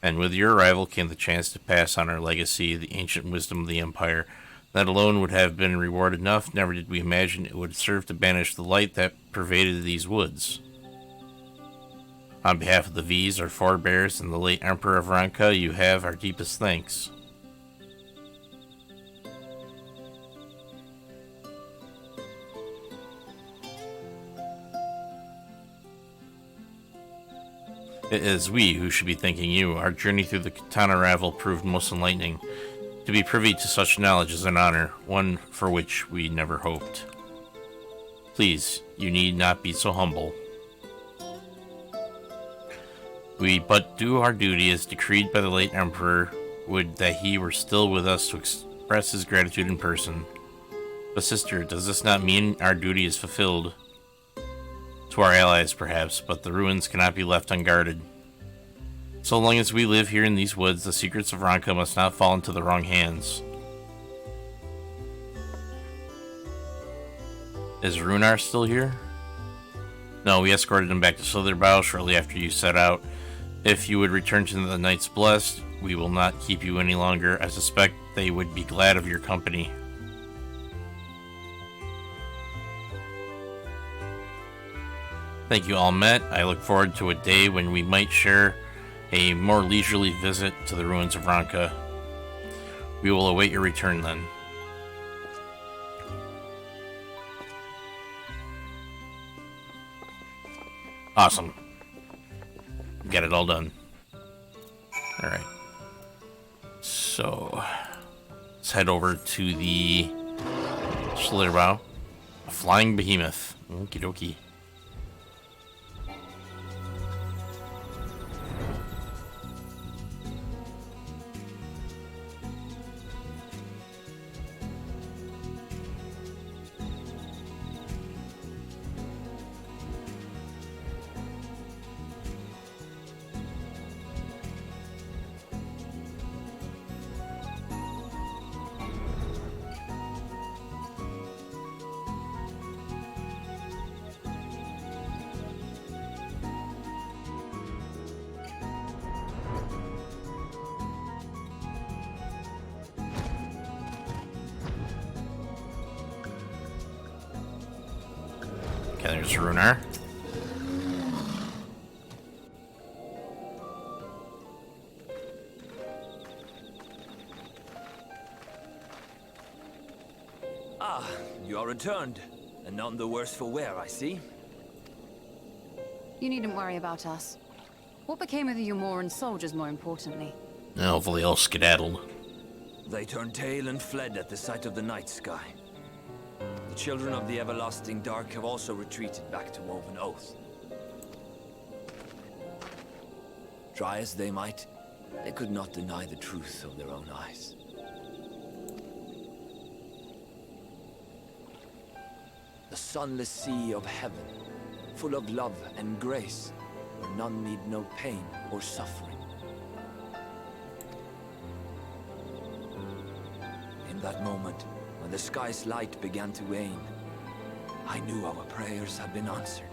And with your arrival came the chance to pass on our legacy, the ancient wisdom of the Empire. That alone would have been reward enough. Never did we imagine it would serve to banish the light that pervaded these woods. On behalf of the V's, our forebears, and the late Emperor of Ranka, you have our deepest thanks. It is we who should be thanking you. Our journey through the Katana Ravel proved most enlightening. To be privy to such knowledge is an honor, one for which we never hoped. Please, you need not be so humble. We but do our duty as decreed by the late Emperor. Would that he were still with us to express his gratitude in person. But sister, does this not mean our duty is fulfilled? To our allies, perhaps, but the ruins cannot be left unguarded. So long as we live here in these woods, the secrets of Ranka must not fall into the wrong hands. Is Runar still here? No, we escorted him back to Slitherbough shortly after you set out. If you would return to the Knights Blessed, we will not keep you any longer. I suspect they would be glad of your company. Thank you all met. I look forward to a day when we might share a more leisurely visit to the ruins of Ranka. We will await your return then. Awesome. Got it all done. Alright. So, let's head over to the Slitherbough. A flying behemoth. Okie dokie. Okay, there's Runar. Ah, you are returned, and none the worse for wear, I see. You needn't worry about us. What became of the Umoran soldiers, more importantly? Hopefully all skedaddled. They turned tail and fled at the sight of the night sky. The children of the Everlasting Dark have also retreated back to Woven Oath. Try as they might, they could not deny the truth of their own eyes. The sunless sea of heaven, full of love and grace, where none need know pain or suffering. In that moment, when the sky's light began to wane, I knew our prayers had been answered.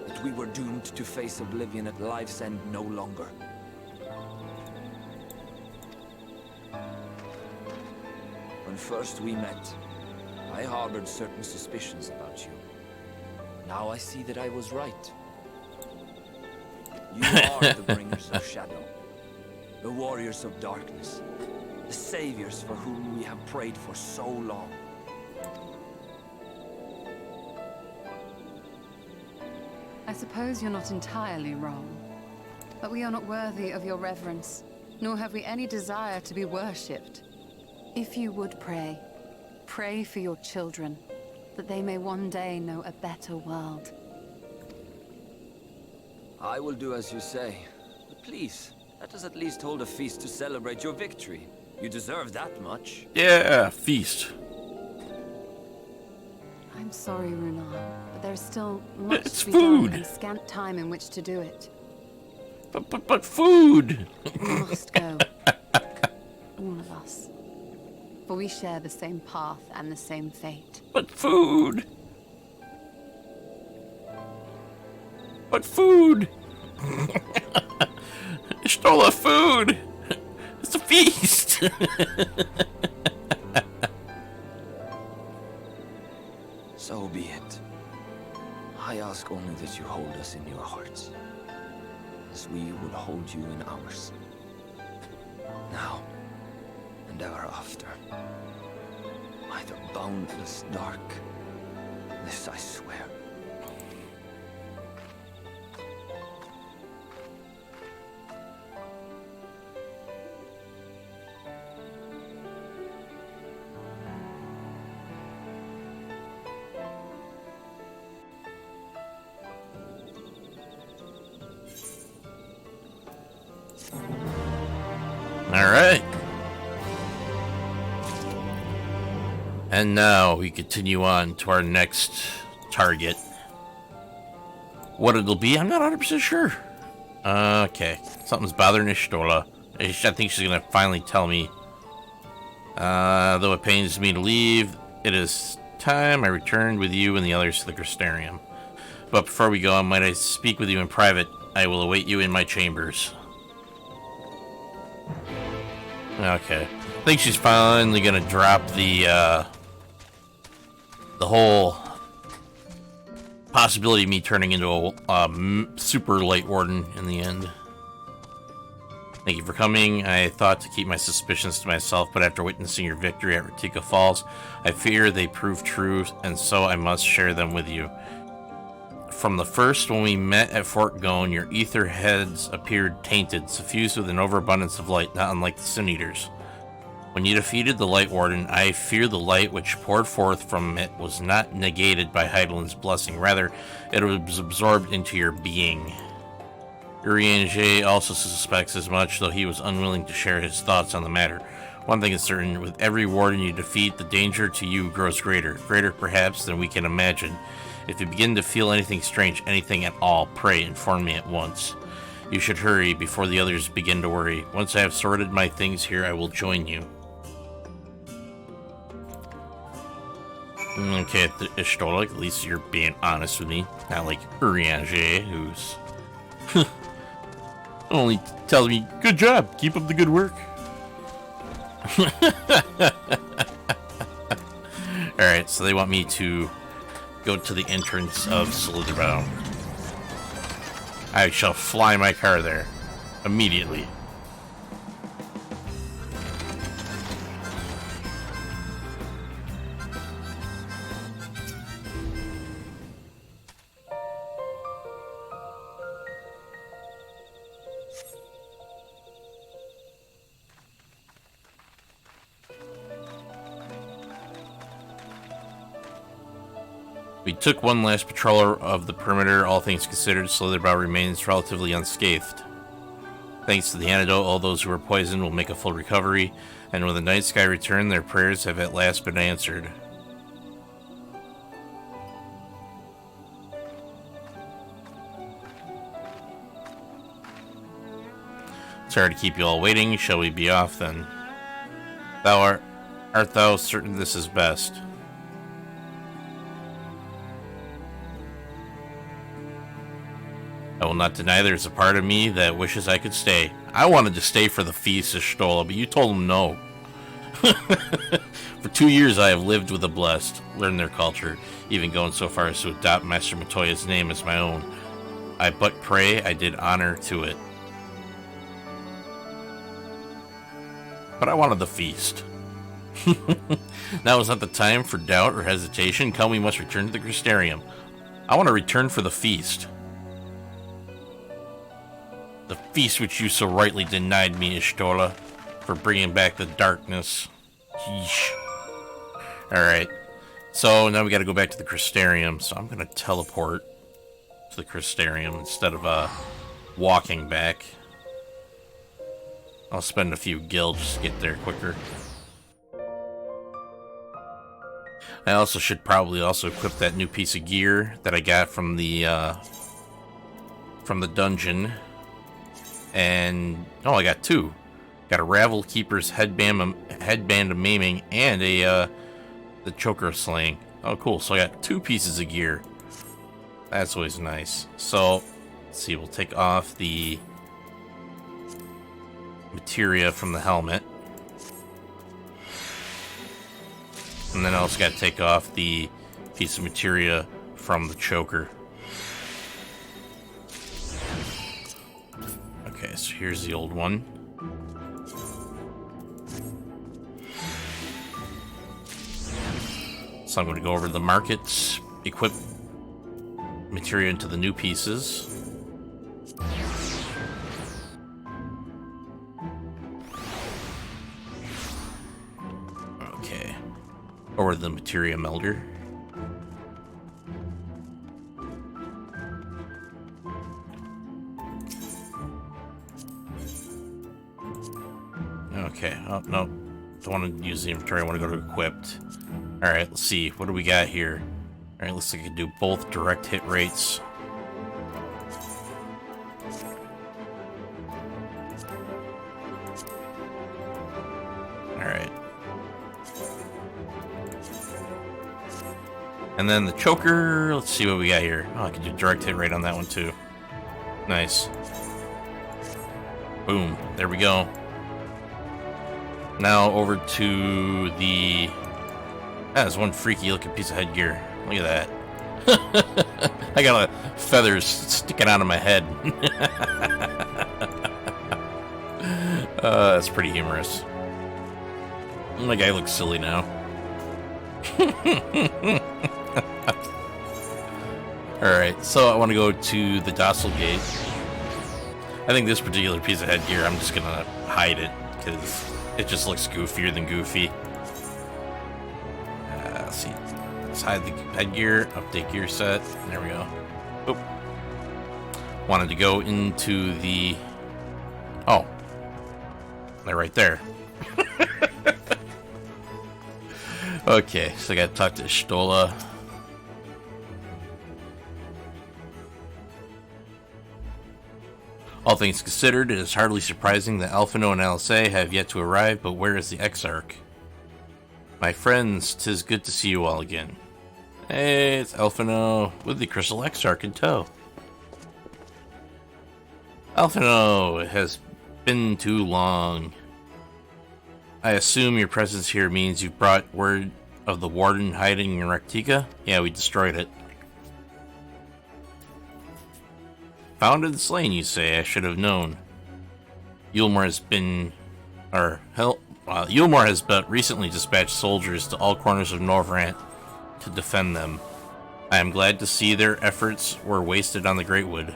That we were doomed to face oblivion at life's end no longer. When first we met, I harbored certain suspicions about you. Now I see that I was right. You are the bringers of shadow, the warriors of darkness, the saviors for whom we have prayed for so long. I suppose you're not entirely wrong, but we are not worthy of your reverence, nor have we any desire to be worshipped. If you would pray, pray for your children, that they may one day know a better world. I will do as you say, but please, let us at least hold a feast to celebrate your victory. You deserve that much. Yeah, feast. I'm sorry, Runar, but there's still much It's to be food. done and scant time in which to do it. But food! We must go. All of us. For we share the same path and the same fate. But food! But food! I stole a food! It's a feast! So be it. I ask only that you hold us in your hearts, as we will hold you in ours. Now, and ever after. By the boundless dark, this I swear. Alright. And now we continue on to our next target. What it'll be, I'm not 100% sure. Okay. Something's bothering Ishtola. I think she's gonna finally tell me. Though it pains me to leave, it is time I returned with you and the others to the Crystarium. But before we go, might I speak with you in private? I will await you in my chambers. Okay. I think she's finally gonna drop the whole possibility of me turning into a super Lightwarden in the end. Thank you for coming. I thought to keep my suspicions to myself, but after witnessing your victory at Ratika Falls, I fear they prove true, and so I must share them with you. From the first, when we met at Fort Gone, your ether heads appeared tainted, suffused with an overabundance of light, not unlike the Sin Eaters. When you defeated the Lightwarden, I fear the light which poured forth from it was not negated by Hydaelyn's blessing, rather, it was absorbed into your being. Urianger also suspects as much, though he was unwilling to share his thoughts on the matter. One thing is certain, with every warden you defeat, the danger to you grows greater, greater perhaps than we can imagine. If you begin to feel anything strange, anything at all, pray inform me at once. You should hurry before the others begin to worry. Once I have sorted my things here, I will join you. Okay, Ishtola, at least you're being honest with me. Not like Urianger, who's only tells me, good job, keep up the good work. Alright, so they want me to go to the entrance of Slitherbound. I shall fly my car there immediately. We took one last patrol of the perimeter. All things considered, Slitherbrow remains relatively unscathed. Thanks to the antidote, all those who were poisoned will make a full recovery, and when the night sky return, their prayers have at last been answered. Sorry to keep you all waiting. Shall we be off then? Art thou certain this is best? I will not deny there is a part of me that wishes I could stay. I wanted to stay for the feast of Stola, but you told him no. For 2 years I have lived with the blessed, learned their culture, even going so far as to adopt Master Matoya's name as my own. I but pray I did honor to it. But I wanted the feast. Now is not the time for doubt or hesitation. Come, we must return to the Crystarium. I want to return for the feast. The feast which you so rightly denied me, Ishtola, for bringing back the darkness. Yeesh. Alright, so now we gotta go back to the Crystarium, so I'm gonna teleport to the Crystarium instead of walking back. I'll spend a few gil just to get there quicker. I also should probably also equip that new piece of gear that I got from the dungeon. And oh, I got two. Got a Ravel Keeper's headband of maiming and the choker of slaying. Oh, cool! So I got 2 pieces of gear. That's always nice. So let's see. We'll take off the materia from the helmet, and then I also got to take off the piece of materia from the choker. Okay, so here's the old one. So I'm going to go over to the markets, equip materia into the new pieces. Okay, over to the materia melter. Okay, oh, no. Don't want to use the inventory, I want to go to equipped. Alright, let's see. What do we got here? Alright, looks like I can do both direct hit rates. Alright. And then the choker, let's see what we got here. Oh, I can do direct hit rate on that one too. Nice. Boom, there we go. Now over to the... there's one freaky looking piece of headgear. Look at that. I got feathers sticking out of my head. That's pretty humorous. My guy looks silly now. Alright, so I want to go to the Docile Gate. I think this particular piece of headgear, I'm just gonna hide it, because it just looks goofier than goofy. Let's see. Let's hide the headgear, update gear set. There we go. Oop. Wanted to go into the... oh. They're right there. Okay, so I gotta talk to Stola. All things considered, it is hardly surprising that Alphino and LSA have yet to arrive, but where is the Exarch? My friends, 'tis good to see you all again. Hey, it's Alphino with the Crystal Exarch in tow. Alphino, it has been too long. I assume your presence here means you've brought word of the Warden hiding in Rectica? Yeah, we destroyed it. Found and slain, you say? I should have known. Yulmore has been... Yulmore has but recently dispatched soldiers to all corners of Norvrant to defend them. I am glad to see their efforts were wasted on the Greatwood.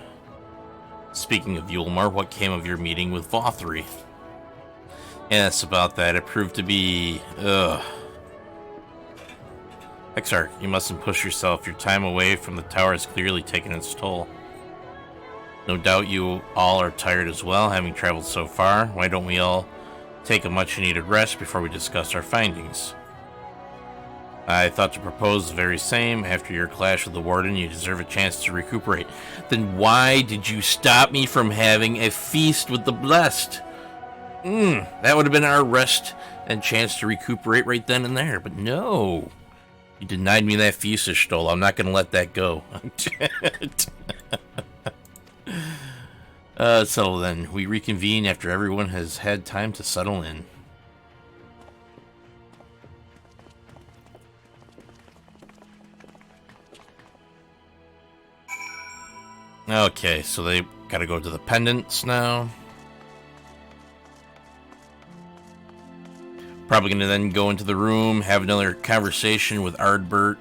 Speaking of Yulmore, what came of your meeting with Vothri? Yes, about that. It proved to be... Exarch, you mustn't push yourself. Your time away from the tower has clearly taken its toll. No doubt you all are tired as well, having traveled so far. Why don't we all take a much-needed rest before we discuss our findings? I thought to propose the very same. After your clash with the Warden, you deserve a chance to recuperate. Then why did you stop me from having a feast with the Blessed? That would have been our rest and chance to recuperate right then and there. But no. You denied me that feast, Stoll. I'm not going to let that go. So then, we reconvene after everyone has had time to settle in. Okay, so they gotta go to the pendants now. Probably gonna then go into the room, have another conversation with Ardbert.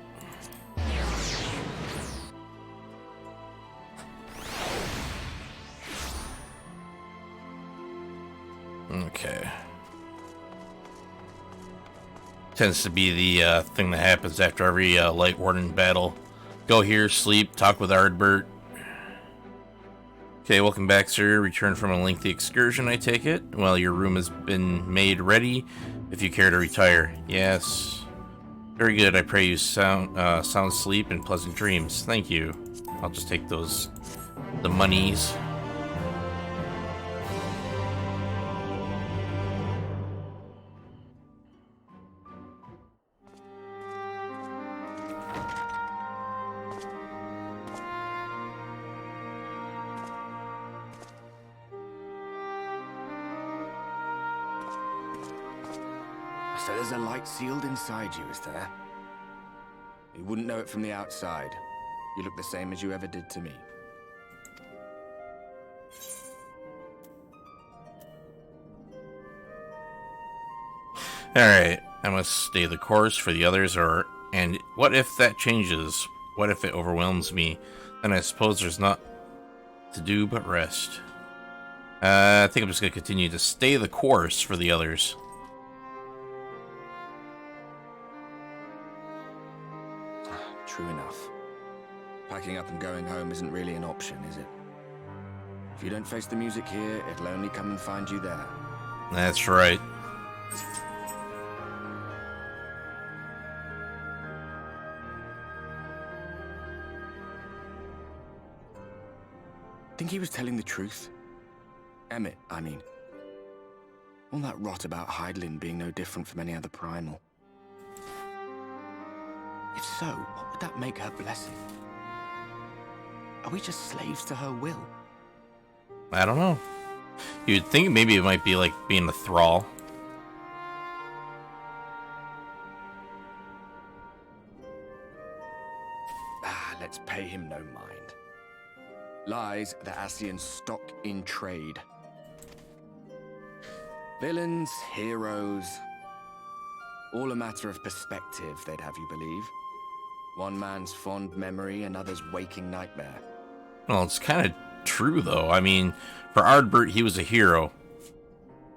Okay. Tends to be the thing that happens after every Lightwarden battle. Go here, sleep, talk with Ardbert. Okay, welcome back, sir. Returned from a lengthy excursion, I take it? Well, your room has been made ready, if you care to retire. Yes. Very good. I pray you sound sleep and pleasant dreams. Thank you. I'll just take those, the monies. So there's a light sealed inside you, is there? You wouldn't know it from the outside. You look the same as you ever did to me. Alright, I must stay the course for the others, and what if that changes? What if it overwhelms me? Then I suppose there's not to do but rest. I think I'm just going to continue to stay the course for the others. True enough. Packing up and going home isn't really an option, is it? If you don't face the music here, it'll only come and find you there. That's right. Think he was telling the truth? Emmett, I mean. All that rot about Hydaelyn being no different from any other primal. If so, what would that make her blessing? Are we just slaves to her will? I don't know. You'd think maybe it might be like being a thrall. Let's pay him no mind. Lies the Ascians stock in trade. Villains, heroes, all a matter of perspective, they'd have you believe. One man's fond memory, another's waking nightmare. Well, it's kind of true, though. I mean, for Ardbert, he was a hero,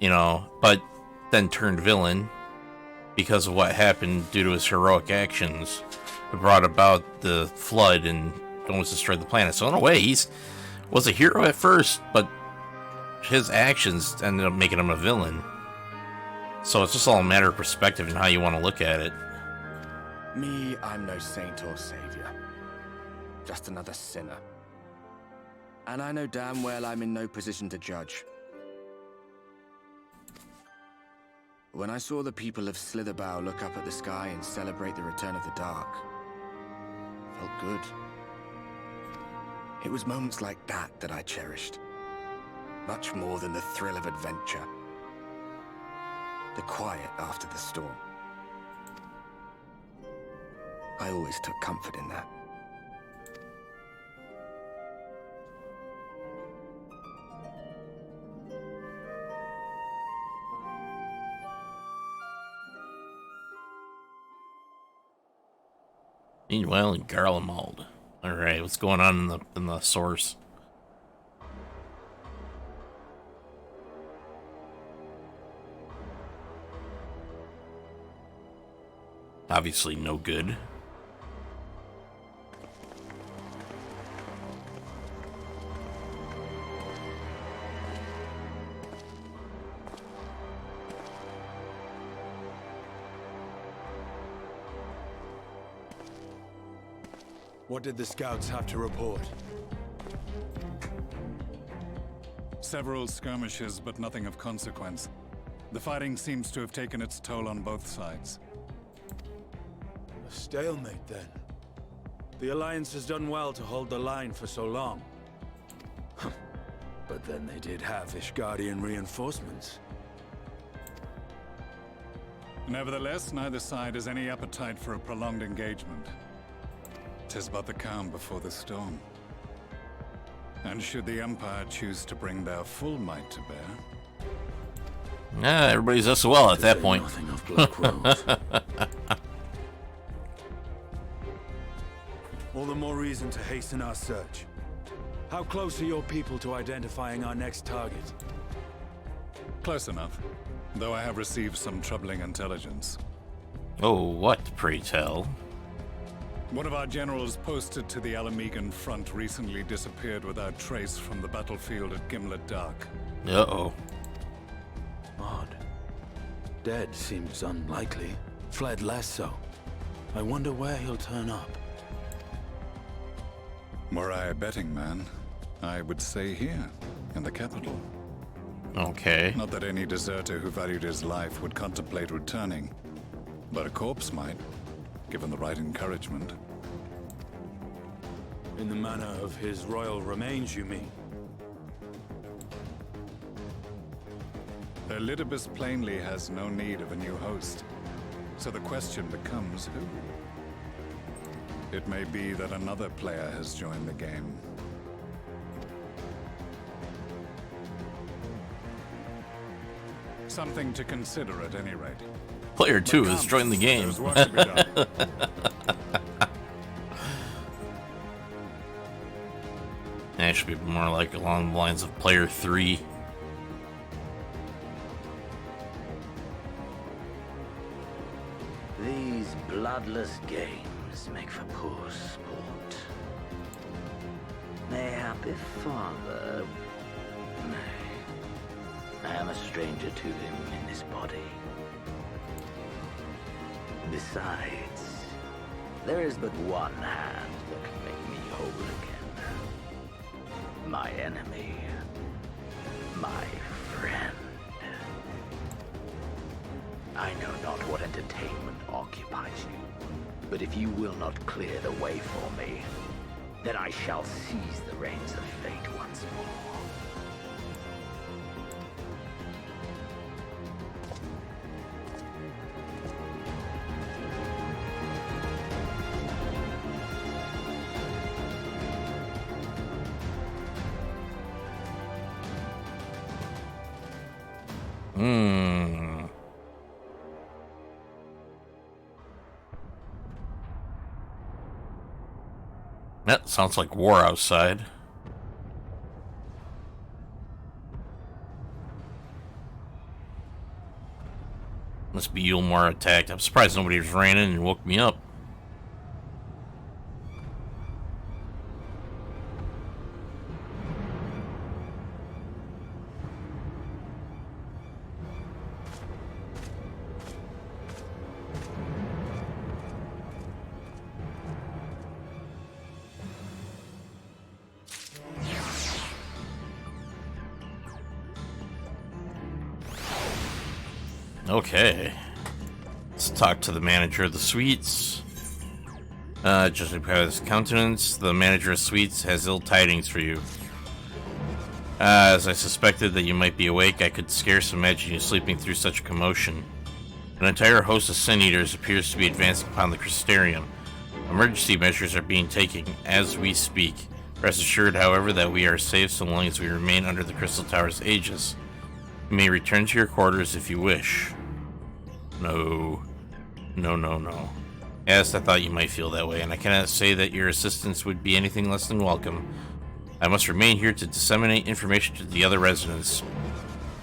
you know, but then turned villain because of what happened due to his heroic actions. It brought about the flood and almost destroyed the planet. So in a way, he's was a hero at first, but his actions ended up making him a villain. So it's just all a matter of perspective and how you want to look at it. Me, I'm no saint or savior. Just another sinner. And I know damn well I'm in no position to judge. When I saw the people of Slitherbow look up at the sky and celebrate the return of the dark, it felt good. It was moments like that that I cherished. Much more than the thrill of adventure. The quiet after the storm. I always took comfort in that. Meanwhile, in Garlemald. Alright, what's going on in the source? Obviously no good. What did the scouts have to report? Several skirmishes, but nothing of consequence. The fighting seems to have taken its toll on both sides. A stalemate, then. The Alliance has done well to hold the line for so long. But then they did have Ishgardian reinforcements. Nevertheless, neither side has any appetite for a prolonged engagement. 'Tis but the calm before the storm. And should the Empire choose to bring their full might to bear... Everybody's SOL at that point. Nothing of Black Rose. All the more reason to hasten our search. How close are your people to identifying our next target? Close enough, though I have received some troubling intelligence. Oh, what, pray tell? One of our generals posted to the Alamegan front recently disappeared without trace from the battlefield at Gimlet Dark. Uh-oh. Odd. Dead seems unlikely. Fled less so. I wonder where he'll turn up. Were I a betting man, I would say here, in the capital. Okay. Not that any deserter who valued his life would contemplate returning, but a corpse might, given the right encouragement. In the manner of his royal remains, you mean? Elidibus plainly has no need of a new host, so the question becomes who? It may be that another player has joined the game. Something to consider at any rate. Player 2 has joined the game. There's work to be done. It should be more like along the lines of Player 3. These bloodless games make for poor sport. Mayhappy father... Nay. I am a stranger to him in this body. Besides, there is but one hand that can make me whole again. My enemy. My friend. I know not what entertainment occupies you, but if you will not clear the way for me, then I shall seize the reins of fate once more. That sounds like war outside. Must be Yulmar attacked. I'm surprised nobody just ran in and woke me up. Okay. Let's talk to the manager of the suites. Judging by his countenance, the manager of suites has ill tidings for you. As I suspected that you might be awake, I could scarce imagine you sleeping through such a commotion. An entire host of Sin Eaters appears to be advancing upon the Crystarium. Emergency measures are being taken as we speak. Rest assured, however, that we are safe so long as we remain under the Crystal Tower's aegis. You may return to your quarters if you wish. No. Yes, I thought you might feel that way, and I cannot say that your assistance would be anything less than welcome. I must remain here to disseminate information to the other residents.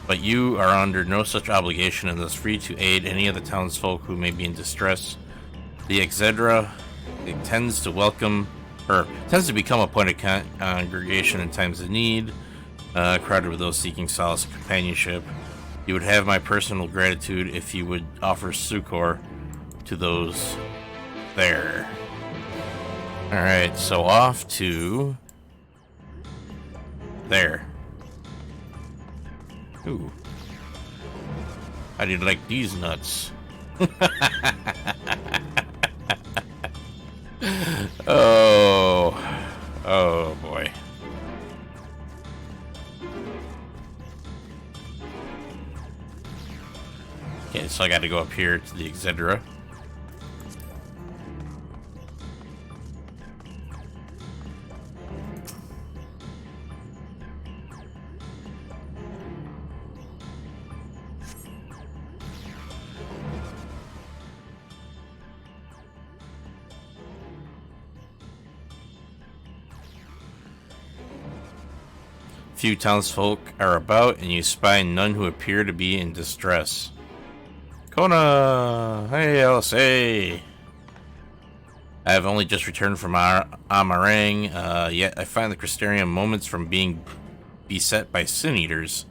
But you are under no such obligation and thus free to aid any of the townsfolk who may be in distress. The Exedra tends to become a point of congregation in times of need, crowded with those seeking solace and companionship. You would have my personal gratitude if you would offer succor to those there. Alright, so off to there. Ooh. How do you like these nuts? Oh boy. Okay, so I got to go up here to the Exedra. Few townsfolk are about, and you spy none who appear to be in distress. Kona! Hey, Alice, hey! I have only just returned from Amarang, yet I find the Crystarium moments from being beset by sin eaters.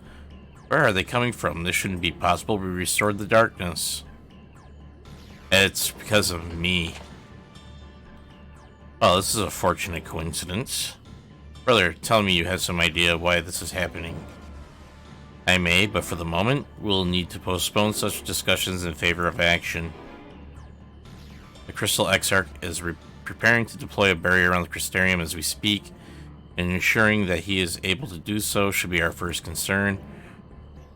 Where are they coming from? This shouldn't be possible. We restored the darkness. It's because of me. Oh, this is a fortunate coincidence. Brother, tell me you have some idea why this is happening. I may, but for the moment, we'll need to postpone such discussions in favor of action. The Crystal Exarch is preparing to deploy a barrier around the Crystarium as we speak, and ensuring that he is able to do so should be our first concern.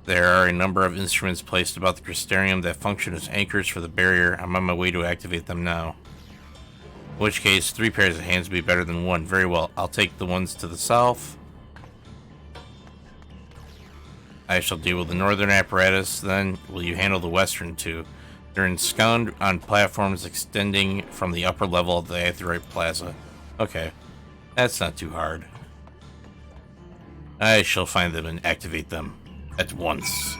There are a number of instruments placed about the Crystarium that function as anchors for the barrier. I'm on my way to activate them now. In which case, 3 pairs of hands would be better than 1. Very well, I'll take the ones to the south. I shall deal with the northern apparatus, then will you handle the western 2? They're ensconced on platforms extending from the upper level of the Aetheryte Plaza. Okay, that's not too hard. I shall find them and activate them at once.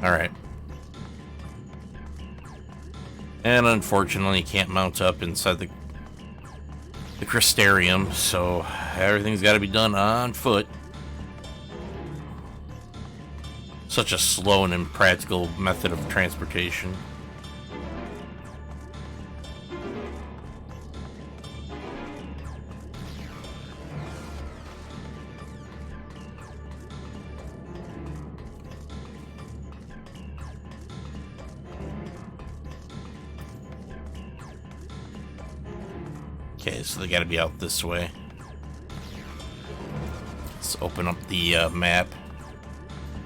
Alright. And unfortunately, you can't mount up inside the Crystarium, so everything's got to be done on foot. Such a slow and impractical method of transportation. Okay, so they gotta be out this way. Let's open up the map.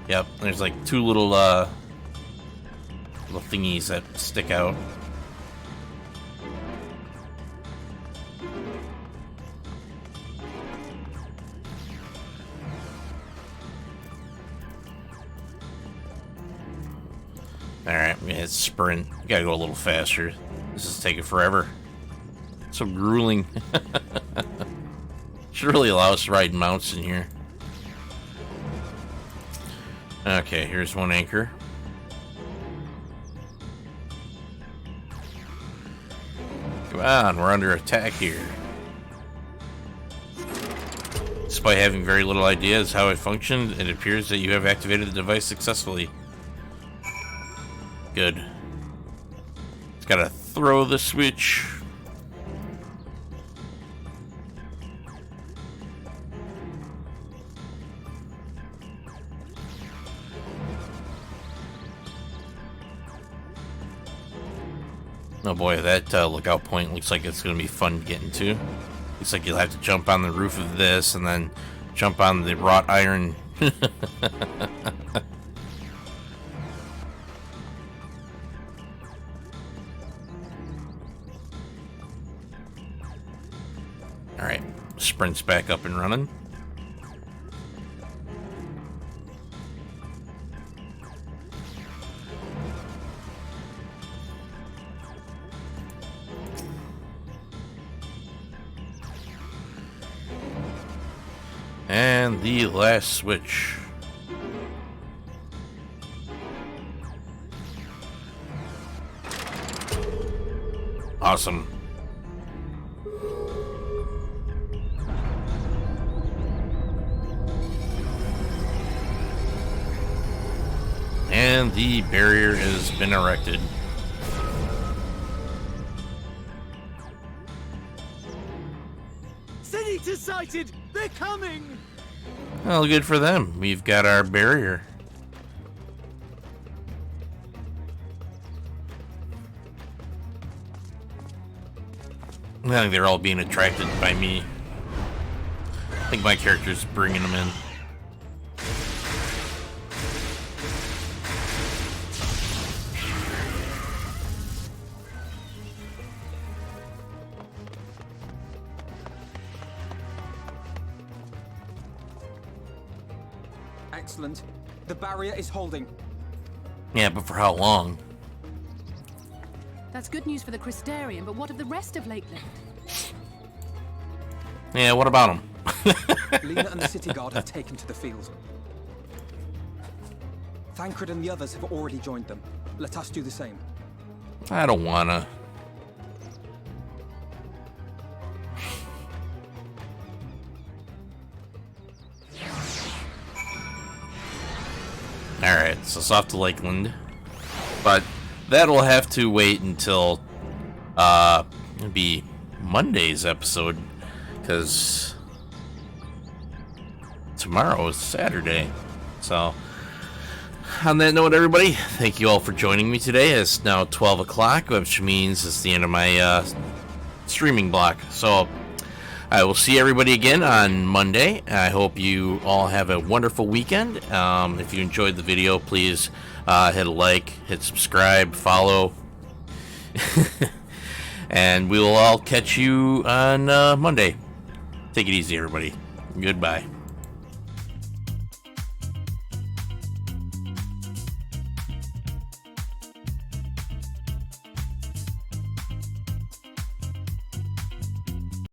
Yep, there's like 2 little thingies that stick out. Alright, we hit sprint. We gotta go a little faster. This is taking forever. So grueling. Should really allow us to ride mounts in here. Okay, here's 1 anchor. Come on, we're under attack here. Despite having very little idea as how it functioned, it appears that you have activated the device successfully. Good. Just gotta throw the switch. Oh boy, that lookout point looks like it's going to be fun getting to. Looks like you'll have to jump on the roof of this and then jump on the wrought iron. Alright, sprint's back up and running. And the last switch. Awesome. And the barrier has been erected. Raiders sighted! They're coming! Well, good for them. We've got our barrier. I think they're all being attracted by me. I think my character's bringing them in. Excellent. The barrier is holding. Yeah, but for how long? That's good news for the Crystarian, but what of the rest of Lakeland? Yeah, what about them? Lena and the city guard have taken to the field. Thancred and the others have already joined them. Let us do the same. I don't wanna. Alright, so it's off to Lakeland. But that'll have to wait until it'll be Monday's episode, because tomorrow is Saturday. So on that note, everybody, thank you all for joining me today. It's now 12 o'clock, which means it's the end of my streaming block. So I will see everybody again on Monday. I hope you all have a wonderful weekend. If you enjoyed the video, please hit a like, hit subscribe, follow. And we will all catch you on Monday. Take it easy, everybody. Goodbye.